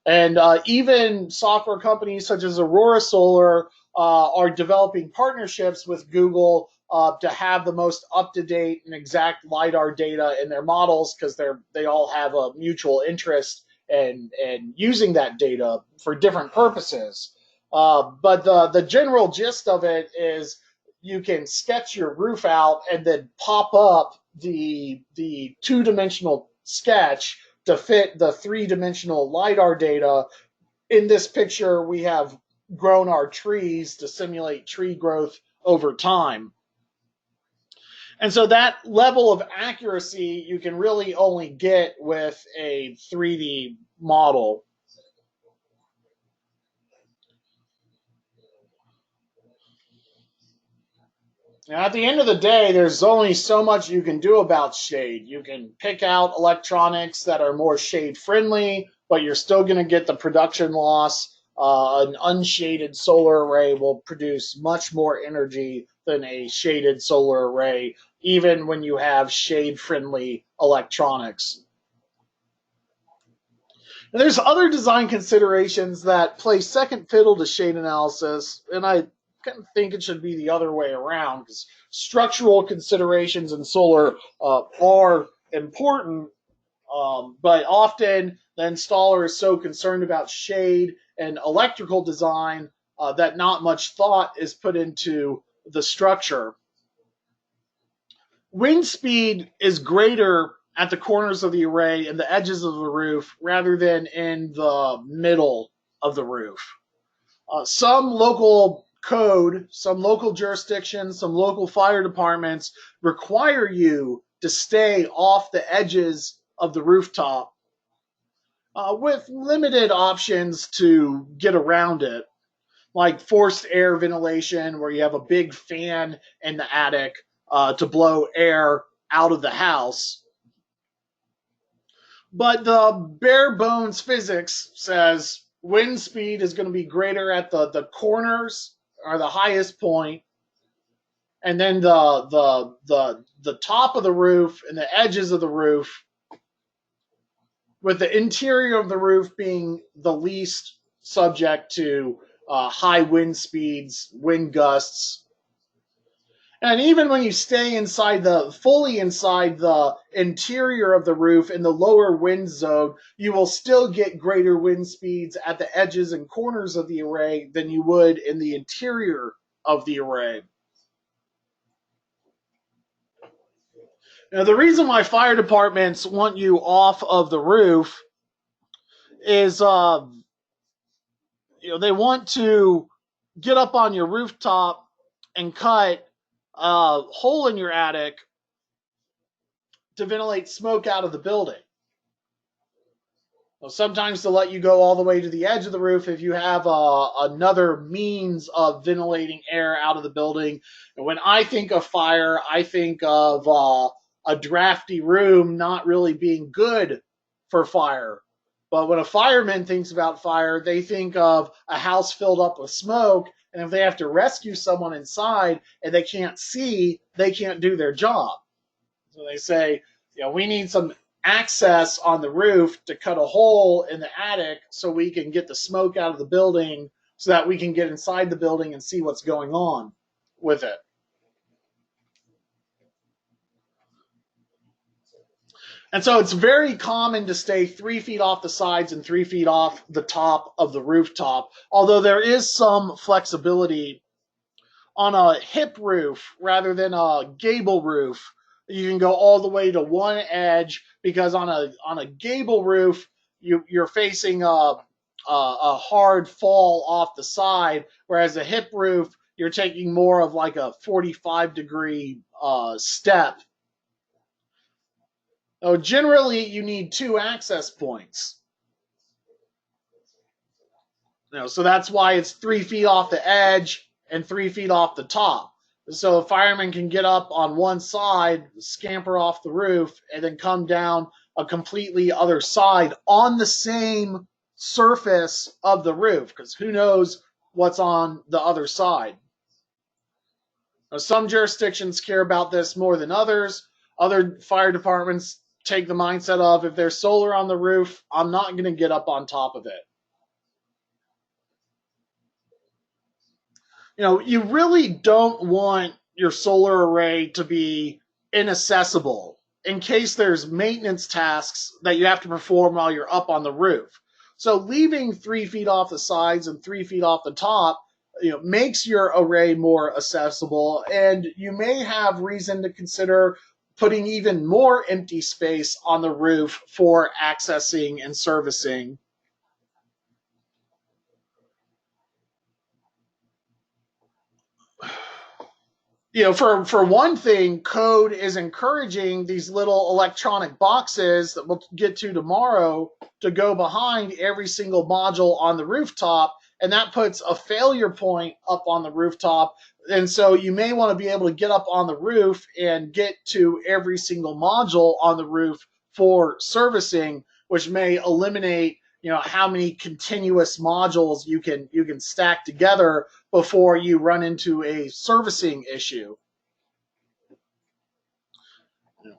And even software companies such as Aurora Solar are developing partnerships with Google to have the most up-to-date and exact LiDAR data in their models because they all have a mutual interest and using that data for different purposes. But the general gist of it is you can sketch your roof out and then pop up the two-dimensional sketch to fit the three-dimensional LiDAR data. In this picture, we have grown our trees to simulate tree growth over time. And so that level of accuracy you can really only get with a 3D model. Now, at the end of the day, there's only so much you can do about shade. You can pick out electronics that are more shade friendly, but you're still going to get the production loss. An unshaded solar array will produce much more energy than a shaded solar array, even when you have shade friendly electronics. And there's other design considerations that play second fiddle to shade analysis, and I kind of think it should be the other way around because structural considerations in solar are important, but often the installer is so concerned about shade and electrical design that not much thought is put into the structure. Wind speed is greater at the corners of the array and the edges of the roof rather than in the middle of the roof. Some local code, some local jurisdictions, some local fire departments require you to stay off the edges of the rooftop with limited options to get around it, like forced air ventilation, where you have a big fan in the attic to blow air out of the house. But the bare bones physics says wind speed is going to be greater at the corners or the highest point, and then the top of the roof and the edges of the roof, with the interior of the roof being the least subject to high wind speeds, wind gusts. And even when you stay fully inside the interior of the roof in the lower wind zone, you will still get greater wind speeds at the edges and corners of the array than you would in the interior of the array. Now, the reason why fire departments want you off of the roof is, they want to get up on your rooftop and cut a hole in your attic to ventilate smoke out of the building. Well, sometimes to let you go all the way to the edge of the roof if you have another means of ventilating air out of the building. And when I think of fire, I think of a drafty room not really being good for fire. But when a fireman thinks about fire, they think of a house filled up with smoke. And if they have to rescue someone inside and they can't see, they can't do their job. So they say, we need some access on the roof to cut a hole in the attic so we can get the smoke out of the building so that we can get inside the building and see what's going on with it. And so it's very common to stay 3 feet off the sides and 3 feet off the top of the rooftop, although there is some flexibility. On a hip roof rather than a gable roof, you can go all the way to one edge, because on a gable roof you're facing a hard fall off the side, whereas a hip roof you're taking more of like a 45-degree step. So generally you need 2 access points. So that's why it's 3 feet off the edge and 3 feet off the top. So a fireman can get up on one side, scamper off the roof, and then come down a completely other side on the same surface of the roof, because who knows what's on the other side. Now, some jurisdictions care about this more than others. Other fire departments take the mindset of, if there's solar on the roof, I'm not going to get up on top of it. You really don't want your solar array to be inaccessible in case there's maintenance tasks that you have to perform while you're up on the roof. So leaving 3 feet off the sides and 3 feet off the top, makes your array more accessible, and you may have reason to consider putting even more empty space on the roof for accessing and servicing. For one thing, code is encouraging these little electronic boxes that we'll get to tomorrow to go behind every single module on the rooftop, and that puts a failure point up on the rooftop. And so you may want to be able to get up on the roof and get to every single module on the roof for servicing, which may eliminate how many continuous modules you can stack together before you run into a servicing issue.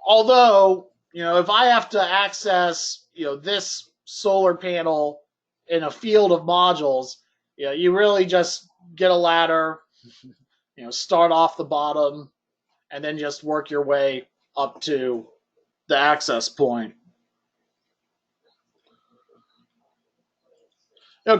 Although, if I have to access, this solar panel in a field of modules, you really just get a ladder, start off the bottom, and then just work your way up to the access point.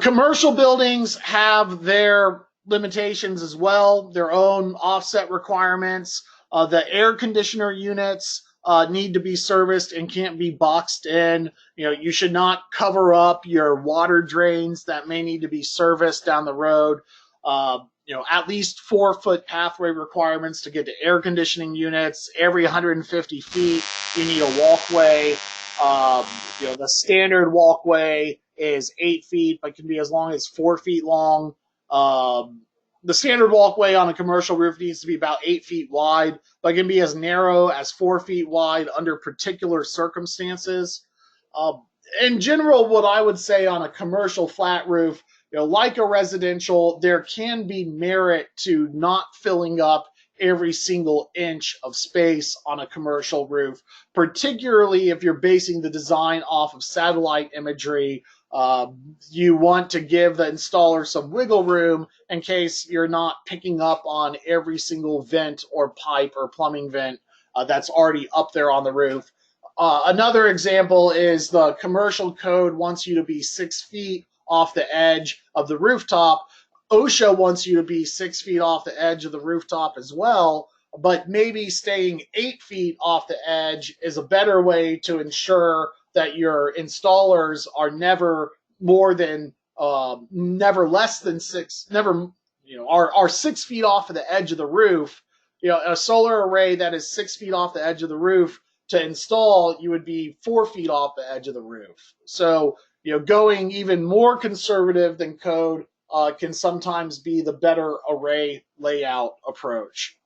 Commercial buildings have their limitations as well, their own offset requirements. The air conditioner units need to be serviced and can't be boxed in. You should not cover up your water drains that may need to be serviced down the road. At least 4-foot pathway requirements to get to air conditioning units. Every 150 feet, you need a walkway. The standard walkway is 8 feet, but can be as long as 4 feet long. The standard walkway on a commercial roof needs to be about 8 feet wide, but can be as narrow as 4 feet wide under particular circumstances. In general, what I would say on a commercial flat roof, like a residential, there can be merit to not filling up every single inch of space on a commercial roof, particularly if you're basing the design off of satellite imagery You want to give the installer some wiggle room in case you're not picking up on every single vent or pipe or plumbing vent that's already up there on the roof. Another example is the commercial code wants you to be 6 feet off the edge of the rooftop. OSHA wants you to be 6 feet off the edge of the rooftop as well, but maybe staying 8 feet off the edge is a better way to ensure that your installers are never less than six, never, are 6 feet off of the edge of the roof. A solar array that is 6 feet off the edge of the roof to install, you would be 4 feet off the edge of the roof. So, going even more conservative than code can sometimes be the better array layout approach.